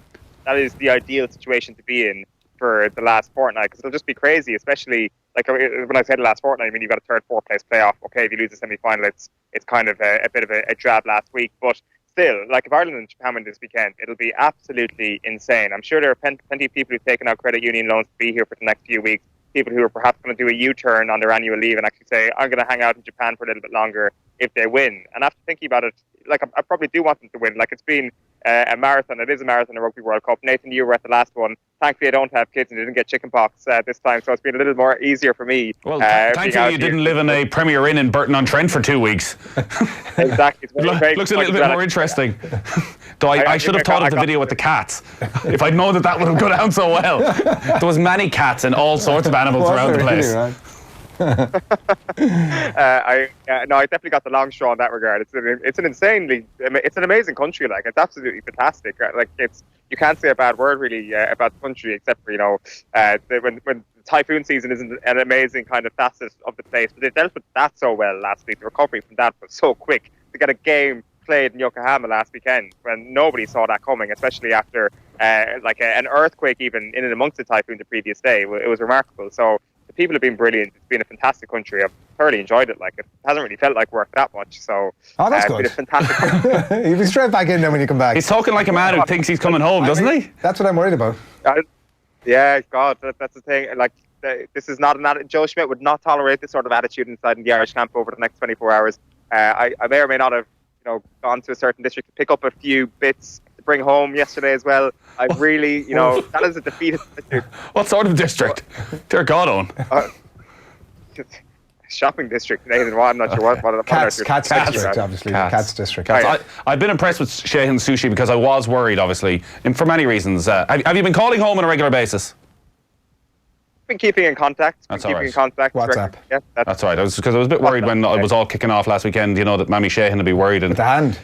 that is the ideal situation to be in for the last fortnight, because it'll just be crazy, especially when I said last fortnight, you've got a third, fourth place playoff. Okay, if you lose the semi-final, it's kind of a bit of a drab last week, but still, if Ireland and Japan win this weekend, it'll be absolutely insane. I'm sure there are plenty of people who've taken out credit union loans to be here for the next few weeks, people who are perhaps going to do a U-turn on their annual leave and actually say, I'm going to hang out in Japan for a little bit longer if they win. And after thinking about it, I probably do want them to win. It's been a marathon. It is a marathon, a Rugby World Cup. Nathan, you were at the last one. Thankfully, I don't have kids and didn't get chickenpox this time, so it's been a little more easier for me. Well, thankfully you didn't live in a Premier Inn in Burton-on-Trent for 2 weeks. Exactly. Looks a little bit more interesting. Though I should have thought of the video with the cats. If I'd known that would have gone down so well. There was many cats and all sorts of animals around the place. Right? I definitely got the long straw in that regard. It's an amazing country. It's absolutely fantastic. You can't say a bad word really about the country, except for when the typhoon season isn't an amazing kind of facet of the place. But they dealt with that so well last week. The recovery from that was so quick. To get a game played in Yokohama last weekend when nobody saw that coming, especially after an earthquake even in and amongst the typhoon the previous day. It was remarkable. So the people have been brilliant. It's been a fantastic country. I've thoroughly enjoyed it. It hasn't really felt like work that much. So that's good. It's been a fantastic. You'll be straight back in then when you come back. He's talking like a man who thinks he's coming home, doesn't he? That's what I'm worried about. Yeah, God, that's the thing. This is not Joe Schmidt would not tolerate this sort of attitude inside in the Irish camp over the next 24 hours. I may or may not have gone to a certain district to pick up a few bits to bring home yesterday as well. I really, that is a defeated district. What sort of district? Dear God, Eoin. Shopping district, Nathan. I'm not sure what Cats district, obviously. Cats district. I've been impressed with Sheahan Sushi because I was worried, obviously, and for many reasons. Have you been calling home on a regular basis? Been keeping in contact. That's all right. WhatsApp. Yeah, that's right. Because I was a bit worried when it was all kicking off last weekend. That Mammy Sheahan would be worried. With the hand.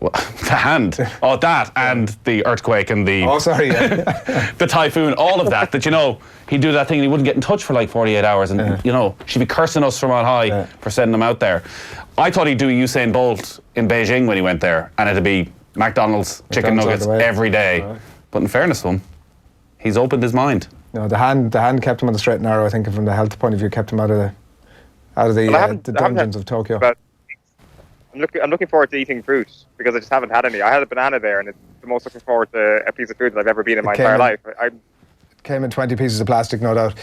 The hand. Oh, that and the earthquake and the... Oh, sorry, yeah. the typhoon, all of that, you know, he'd do that thing and he wouldn't get in touch for like 48 hours and, you know, she'd be cursing us from on high for sending him out there. I thought he'd do Usain Bolt in Beijing when he went there, and it'd be McDonald's chicken nuggets every day. Right. But in fairness to him, he's opened his mind. No, the hand kept him on the straight and narrow, I think, from the health point of view, kept him out of the dungeons of Tokyo. But I'm looking forward to eating fruit because I just haven't had any. I had a banana there, and it's the most looking forward to a piece of food that I've ever been in my entire life. Came in 20 pieces of plastic, no doubt.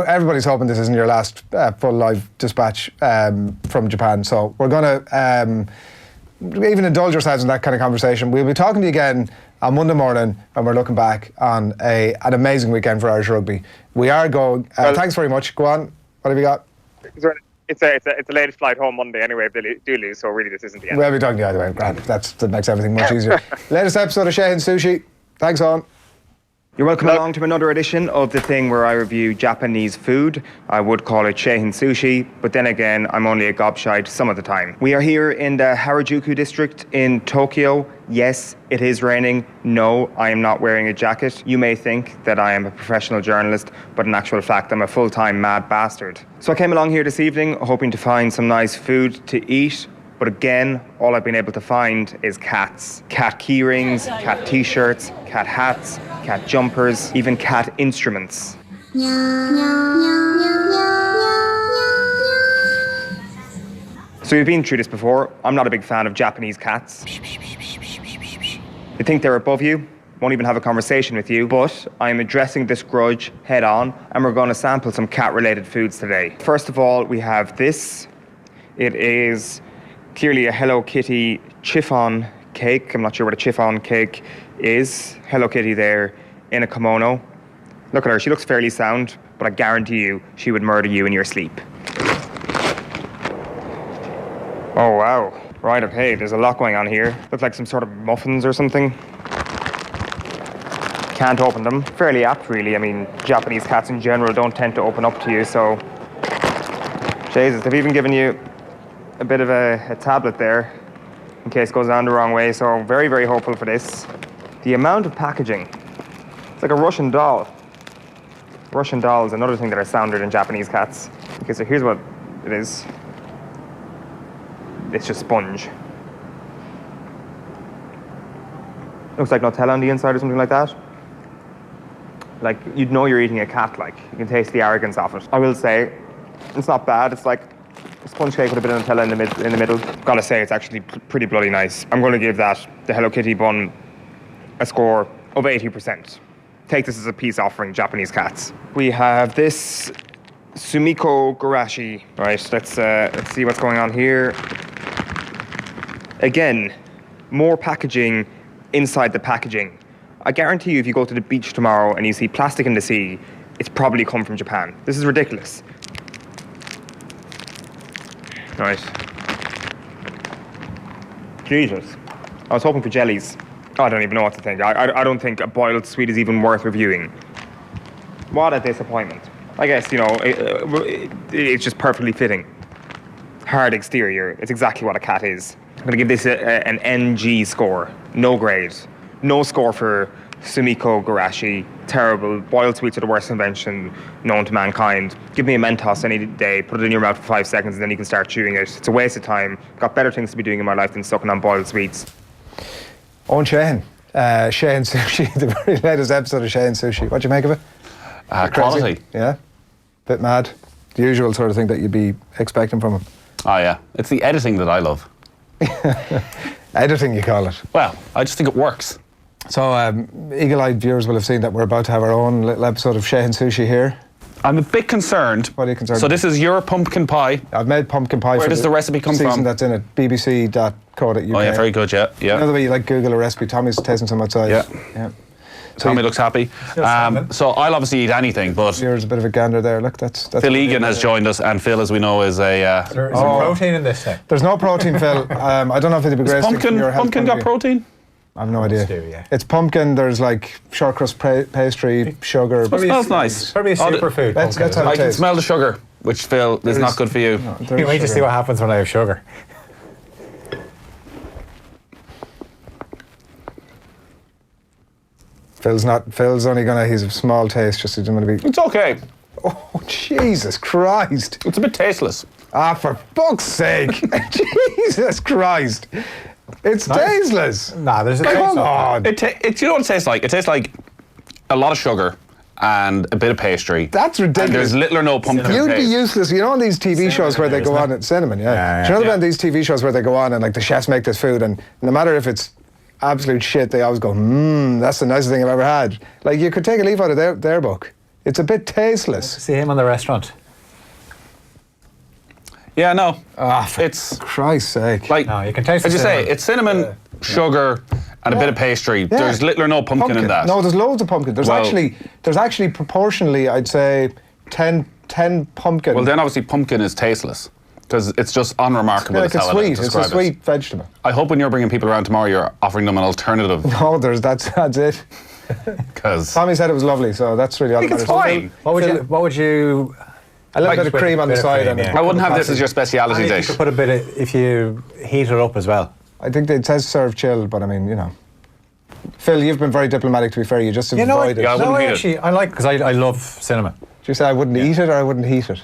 Everybody's hoping this isn't your last full live dispatch from Japan, so we're going to even indulge ourselves in that kind of conversation. We'll be talking to you again on Monday morning when we're looking back on an amazing weekend for Irish Rugby. We are going... thanks very much. Go on. What have you got? It's a late flight home Monday anyway if they do lose, so really this isn't the end. We'll be talking to you either way. Grant. That makes everything much easier. Latest episode of Sheahan Sushi. Thanks, Eoin. You're welcome along to another edition of The Thing, where I review Japanese food. I would call it Sheahan Sushi, but then again, I'm only a gobshite some of the time. We are here in the Harajuku district in Tokyo. Yes, it is raining. No, I am not wearing a jacket. You may think that I am a professional journalist, but in actual fact, I'm a full-time mad bastard. So I came along here this evening hoping to find some nice food to eat. But again, all I've been able to find is cats. Cat keyrings, cat t-shirts, cat hats, cat jumpers, even cat instruments. So you've been through this before. I'm not a big fan of Japanese cats. They think they're above you, won't even have a conversation with you, but I'm addressing this grudge head on, and we're going to sample some cat-related foods today. First of all, we have this. It is clearly a Hello Kitty chiffon cake. I'm not sure what a chiffon cake is. Hello Kitty there in a kimono. Look at her, she looks fairly sound, but I guarantee you she would murder you in your sleep. Oh wow, right, okay, there's a lot going on here. Looks like some sort of muffins or something. Can't open them. Fairly apt really, I mean, Japanese cats in general don't tend to open up to you, so... Jesus, they've even given you a bit of a tablet there in case it goes down the wrong way, so very, very hopeful for this. The amount of packaging, it's like a Russian doll. Russian doll is another thing that are sounder than Japanese cats. Okay, so here's what it is. It's just sponge. Looks like Nutella on the inside or something like that. Like, you'd know you're eating a cat, like. You can taste the arrogance of it. I will say, it's not bad. It's like a sponge cake with a bit of Nutella in the middle. Gotta say, it's actually pretty bloody nice. I'm going to give that, the Hello Kitty bun, a score of 80%. Take this as a peace offering, Japanese cats. We have this Sumiko Garashi. Right, let's see what's going on here. Again, more packaging inside the packaging. I guarantee you if you go to the beach tomorrow and you see plastic in the sea, it's probably come from Japan. This is ridiculous. Right. Jesus. I was hoping for jellies. I don't even know what to think. I don't think a boiled sweet is even worth reviewing. What a disappointment. I guess, you know, it's just perfectly fitting. Hard exterior. It's exactly what a cat is. I'm going to give this an NG score. No grade. No score for Sumiko Garashi. Terrible. Boiled sweets are the worst invention known to mankind. Give me a Mentos any day, put it in your mouth for 5 seconds, and then you can start chewing it. It's a waste of time. Got better things to be doing in my life than sucking on boiled sweets. Eoin Sheahan. Sheahan Sushi, the very latest episode of Sheahan Sushi. What do you make of it? Quality. Yeah? Bit mad. The usual sort of thing that you'd be expecting from him. Oh yeah. It's the editing that I love. Editing, you call it? Well, I just think it works. So, eagle-eyed viewers will have seen that we're about to have our own little episode of Sheahan Sushi here. I'm a bit concerned. What are you concerned So about? this is your pumpkin pie. I've made pumpkin pie. Where does the recipe come from? Season that's in it, bbc.co.uk. Oh yeah, very good, yeah. You know the way you like Google a recipe. Tommy's tasting some outside. Yeah. Tommy looks happy. So I'll obviously eat anything, but... Here's a bit of a gander there. Look, that's Phil Egan has joined us, and Phil, as we know, is a... Is there protein in this thing? There's no protein, Phil. I don't know if it'd be great. Pumpkin got protein? I have no idea. It's pumpkin, there's like short crust pastry, sugar. It smells nice. It's probably a superfood. I can smell the sugar, which, Phil, is not good for you. You wait to see what happens when I have sugar. Phil's only gonna. He's a small taste. Just he's gonna be. It's okay. Oh Jesus Christ! It's a bit tasteless. Ah, for fuck's sake! Jesus Christ! It's tasteless. Nah, there's a taste. Come on. You know what it tastes like? It tastes like a lot of sugar and a bit of pastry. That's ridiculous. And there's little or no pumpkin You'd taste. be useless. You know, on these TV shows where they go on at cinnamon, yeah. Do you know about these TV shows where they go on and like the chefs make this food, and no matter if it's absolute shit, they always go, that's the nicest thing I've ever had. Like, you could take a leaf out of their book. It's a bit tasteless. See him on the restaurant. Yeah, no. It's Christ's sake. Like, no, you can taste. As you say, it's cinnamon, sugar, and a bit of pastry. Yeah. There's little or no pumpkin in that. No, there's loads of pumpkin. There's actually proportionally, I'd say, 10 pumpkin. Well, then obviously pumpkin is tasteless because it's just unremarkable. It's like it's a sweet vegetable. I hope when you're bringing people around tomorrow, you're offering them an alternative. No, that's it. Because Tommy said it was lovely, so that's really all that matters. Fine. What would you? A little bit of cream on the side. I wouldn't have this as your speciality dish. You could put a bit of, if you heat it up as well. I think it says serve chilled, but I mean, you know. Phil, you've been very diplomatic, to be fair. You just avoid it. Yeah, I like, because I love cinnamon. Did you say I wouldn't eat it or I wouldn't heat it?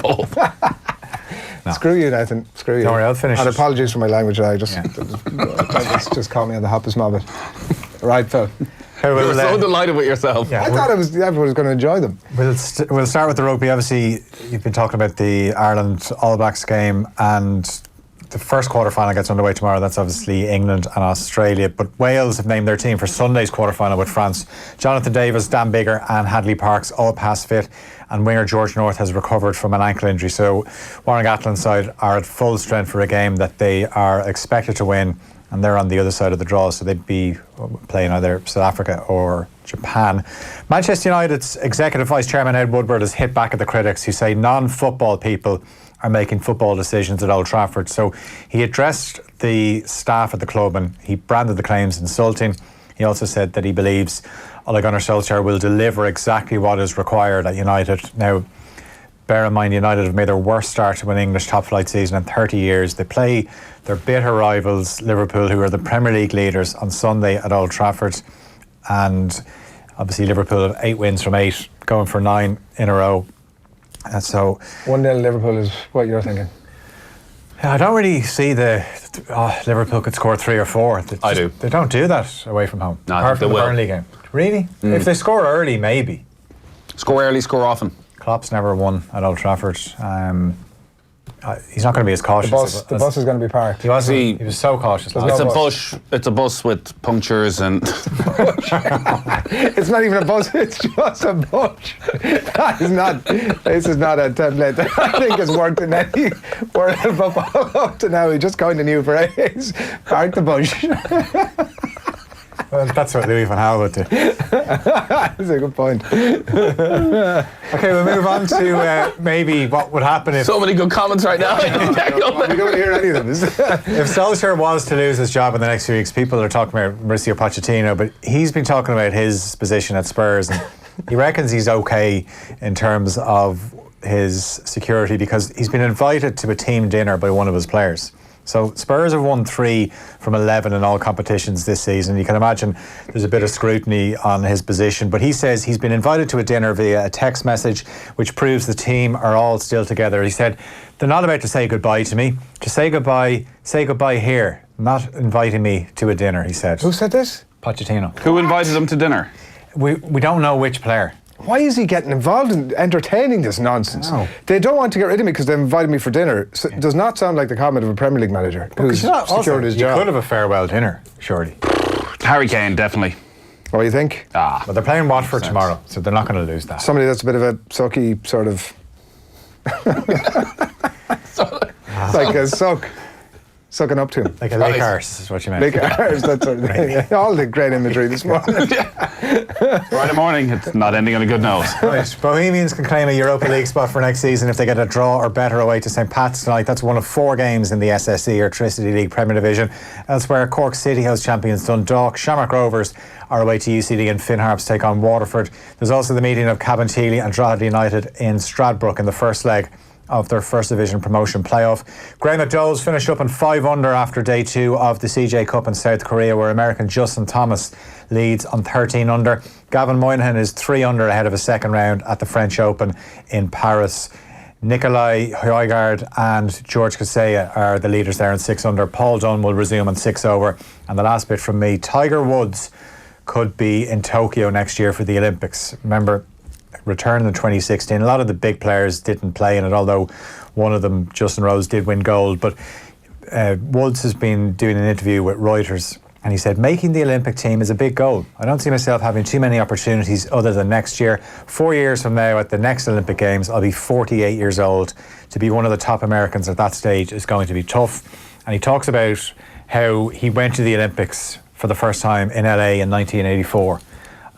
Both. No. Screw you, Nathan. Screw you. Don't worry, I'll finish. And apologies for my language. I just caught me on the hoppest mobbit. Right, Phil. You were so delighted with yourself. Yeah, I thought everyone was going to enjoy them. We'll start with the rugby. Obviously, you've been talking about the Ireland All Blacks game, and the first quarter-final gets underway tomorrow. That's obviously England and Australia. But Wales have named their team for Sunday's quarter-final with France. Jonathan Davis, Dan Biggar and Hadley Parks all pass fit, and winger George North has recovered from an ankle injury. So Warren Gatland's side are at full strength for a game that they are expected to win, and they're on the other side of the draw, so they'd be playing either South Africa or Japan. Manchester United's Executive Vice Chairman Ed Woodward has hit back at the critics who say non-football people are making football decisions at Old Trafford. So he addressed the staff at the club and he branded the claims insulting. He also said that he believes Ole Gunnar Solskjaer will deliver exactly what is required at United. Now, bear in mind, United have made their worst start to an English top-flight season in 30 years. They play their bitter rivals, Liverpool, who are the Premier League leaders, on Sunday at Old Trafford. And obviously Liverpool have 8 wins from 8, going for 9 in a row. And so 1-0 Liverpool is what you're thinking. I don't really see Liverpool could score 3 or 4. I do. They don't do that away from home. No, apart from the will. Burnley game. Really? If they score early, maybe. Score early, score often. Klopp's never won at Old Trafford. He's not going to be as cautious. The bus is going to be parked. He was so cautious. It's a bus with punctures and. It's not even a bus. It's just a bunch. This is not a template that I think has worked in any World of Football up to now. We just coined a new phrase. Park the bush. Well, that's what Louis van Gaal would do. That's a good point. Okay, we'll move on to maybe what would happen if... So many good comments right now. We don't hear any of them. If Solskjaer was to lose his job in the next few weeks, people are talking about Mauricio Pochettino, but he's been talking about his position at Spurs, and he reckons he's okay in terms of his security because he's been invited to a team dinner by one of his players. So Spurs have won 3 from 11 in all competitions this season. You can imagine there's a bit of scrutiny on his position, but he says he's been invited to a dinner via a text message which proves the team are all still together. He said, they're not about to say goodbye to me. To say goodbye here, not inviting me to a dinner, he said. Who said this? Pochettino. Who invited him to dinner? We don't know which player. Why is he getting involved in entertaining this nonsense? They don't want to get rid of me because they invited me for dinner. So it does not sound like the comment of a Premier League manager who's secured his job. You could have a farewell dinner, surely. Harry Kane, definitely. What do you think? But they're playing Watford tomorrow, so they're not going to lose that. Somebody that's a bit of a sucky sort of... like a sucking up to him. Like a lake arse is what you meant. Lake arse, that sort of thing. All the great imagery this morning. Friday morning, it's not ending on a good note. Right, Bohemians can claim a Europa League spot for next season if they get a draw or better away to St Pat's tonight. That's one of 4 games in the SSE or Tricity League Premier Division. Elsewhere, Cork City host champions Dundalk, Shamrock Rovers are away to UCD, and Finn Harps take on Waterford. There's also the meeting of Cabinteely and Drogheda United in Stradbrook in the first leg of their First Division promotion playoff. Graham McDowell's finished up in 5 under after day 2 of the CJ Cup in South Korea, where American Justin Thomas leads on 13 under. Gavin Moynihan is 3 under ahead of a second round at the French Open in Paris. Nikolai Højgaard and George Kasea are the leaders there in 6 under. Paul Dunn will resume on 6 over. And the last bit from me, Tiger Woods could be in Tokyo next year for the Olympics. Remember, return in 2016. A lot of the big players didn't play in it, although one of them, Justin Rose, did win gold. But Woods has been doing an interview with Reuters, and he said, making the Olympic team is a big goal. I don't see myself having too many opportunities other than next year. 4 years from now, at the next Olympic Games, I'll be 48 years old. To be one of the top Americans at that stage is going to be tough. And he talks about how he went to the Olympics for the first time in LA in 1984.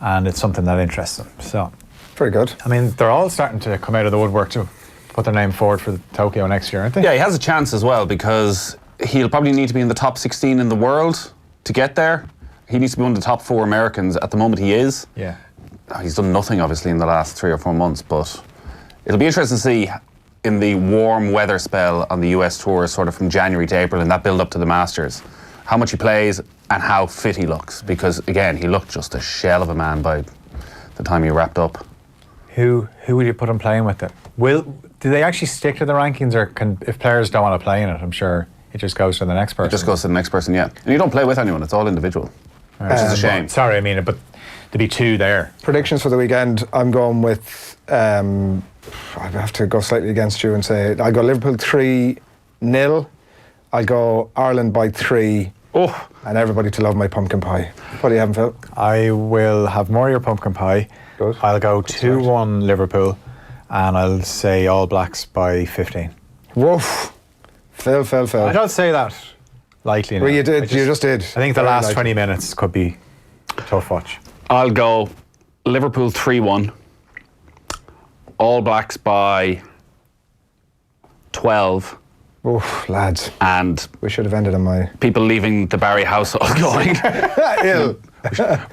And it's something that interests him. So, very good. I mean, they're all starting to come out of the woodwork to put their name forward for Tokyo next year, aren't they? Yeah, he has a chance as well, because he'll probably need to be in the top 16 in the world to get there. He needs to be one of the top 4 Americans. At the moment he is. Yeah. He's done nothing obviously in the last 3 or 4 months, but it'll be interesting to see in the warm weather spell on the US tour, sort of from January to April, and that build up to the Masters, how much he plays and how fit he looks, because again, he looked just a shell of a man by the time he wrapped up. Who would you put him playing with then? Do they actually stick to the rankings, or if players don't want to play in it, I'm sure it just goes to the next person? It just goes to the next person, yeah. And you don't play with anyone, it's all individual, which is a shame. Sorry, I mean, but there'd be 2 there. Predictions for the weekend, I'm going with, I have to go slightly against you and say, I'll go Liverpool 3-0, I'll go Ireland by 3, and everybody to love my pumpkin pie. What do you have, Phil? I will have more of your pumpkin pie. Good. I'll go 2-1 Liverpool, and I'll say All Blacks by 15. Woof. Phil. I don't say that lightly now. Well, you did. You just did. I think the last 20 minutes could be a tough watch. I'll go Liverpool 3-1, All Blacks by 12. Oof, lads. And we should have ended on my... people leaving the Barry household going. Ill.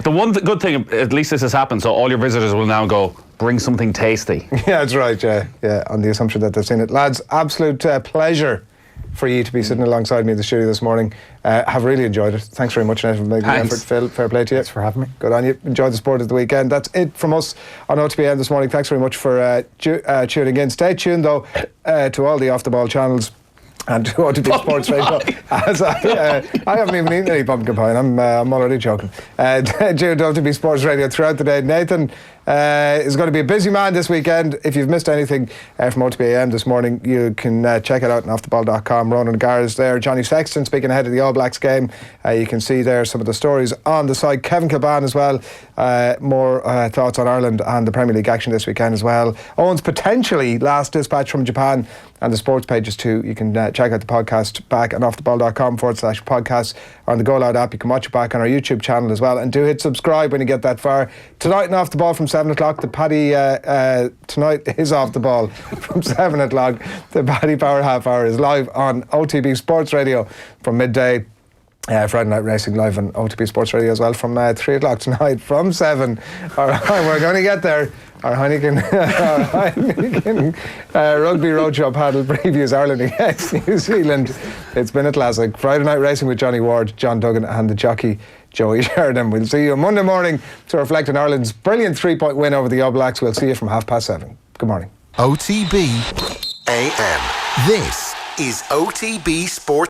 The one good thing, at least this has happened, so all your visitors will now go, bring something tasty. Yeah, that's right, yeah, on the assumption that they've seen it. Lads, absolute pleasure for you to be sitting alongside me in the studio this morning. Have really enjoyed it. Thanks very much, Nathan, for making the effort. Phil, fair play to you. Thanks for having me. Good on you. Enjoy the sport of the weekend. That's it from us on OTB AM this morning. Thanks very much for tuning in. Stay tuned, though, to all the off-the-ball channels and to OTB Sports Radio. As I haven't even eaten any pumpkin pie, and I'm already joking. Tuned to OTB Sports Radio throughout the day. Nathan is going to be a busy man this weekend. If you've missed anything from OTB AM this morning, you can check it out on offtheball.com. Ronan O'Gara is there. Johnny Sexton speaking ahead of the All Blacks game. You can see there some of the stories on the site. Kevin Kilbane as well. More thoughts on Ireland and the Premier League action this weekend as well. Owen's potentially last dispatch from Japan, and the sports pages too. You can check out the podcast back on offtheball.com/podcast on the Go Loud app. You can watch it back on our YouTube channel as well, and do hit subscribe when you get that far. Tonight and Off the Ball from 7 o'clock. The Paddy tonight is Off the Ball from 7 o'clock. The Paddy Power Half Hour is live on OTB Sports Radio from midday. Friday Night Racing live on OTB Sports Radio as well from 3 o'clock tonight from 7. All right, we're going to get there. Our Heineken Rugby Roadshow panel previews Ireland against New Zealand. It's been a classic. Friday Night Racing with Johnny Ward, John Duggan and the jockey Joey Sheridan. We'll see you on Monday morning to reflect on Ireland's brilliant 3-point win over the All Blacks. We'll see you from 7:30. Good morning. OTB AM. This is OTB Sports.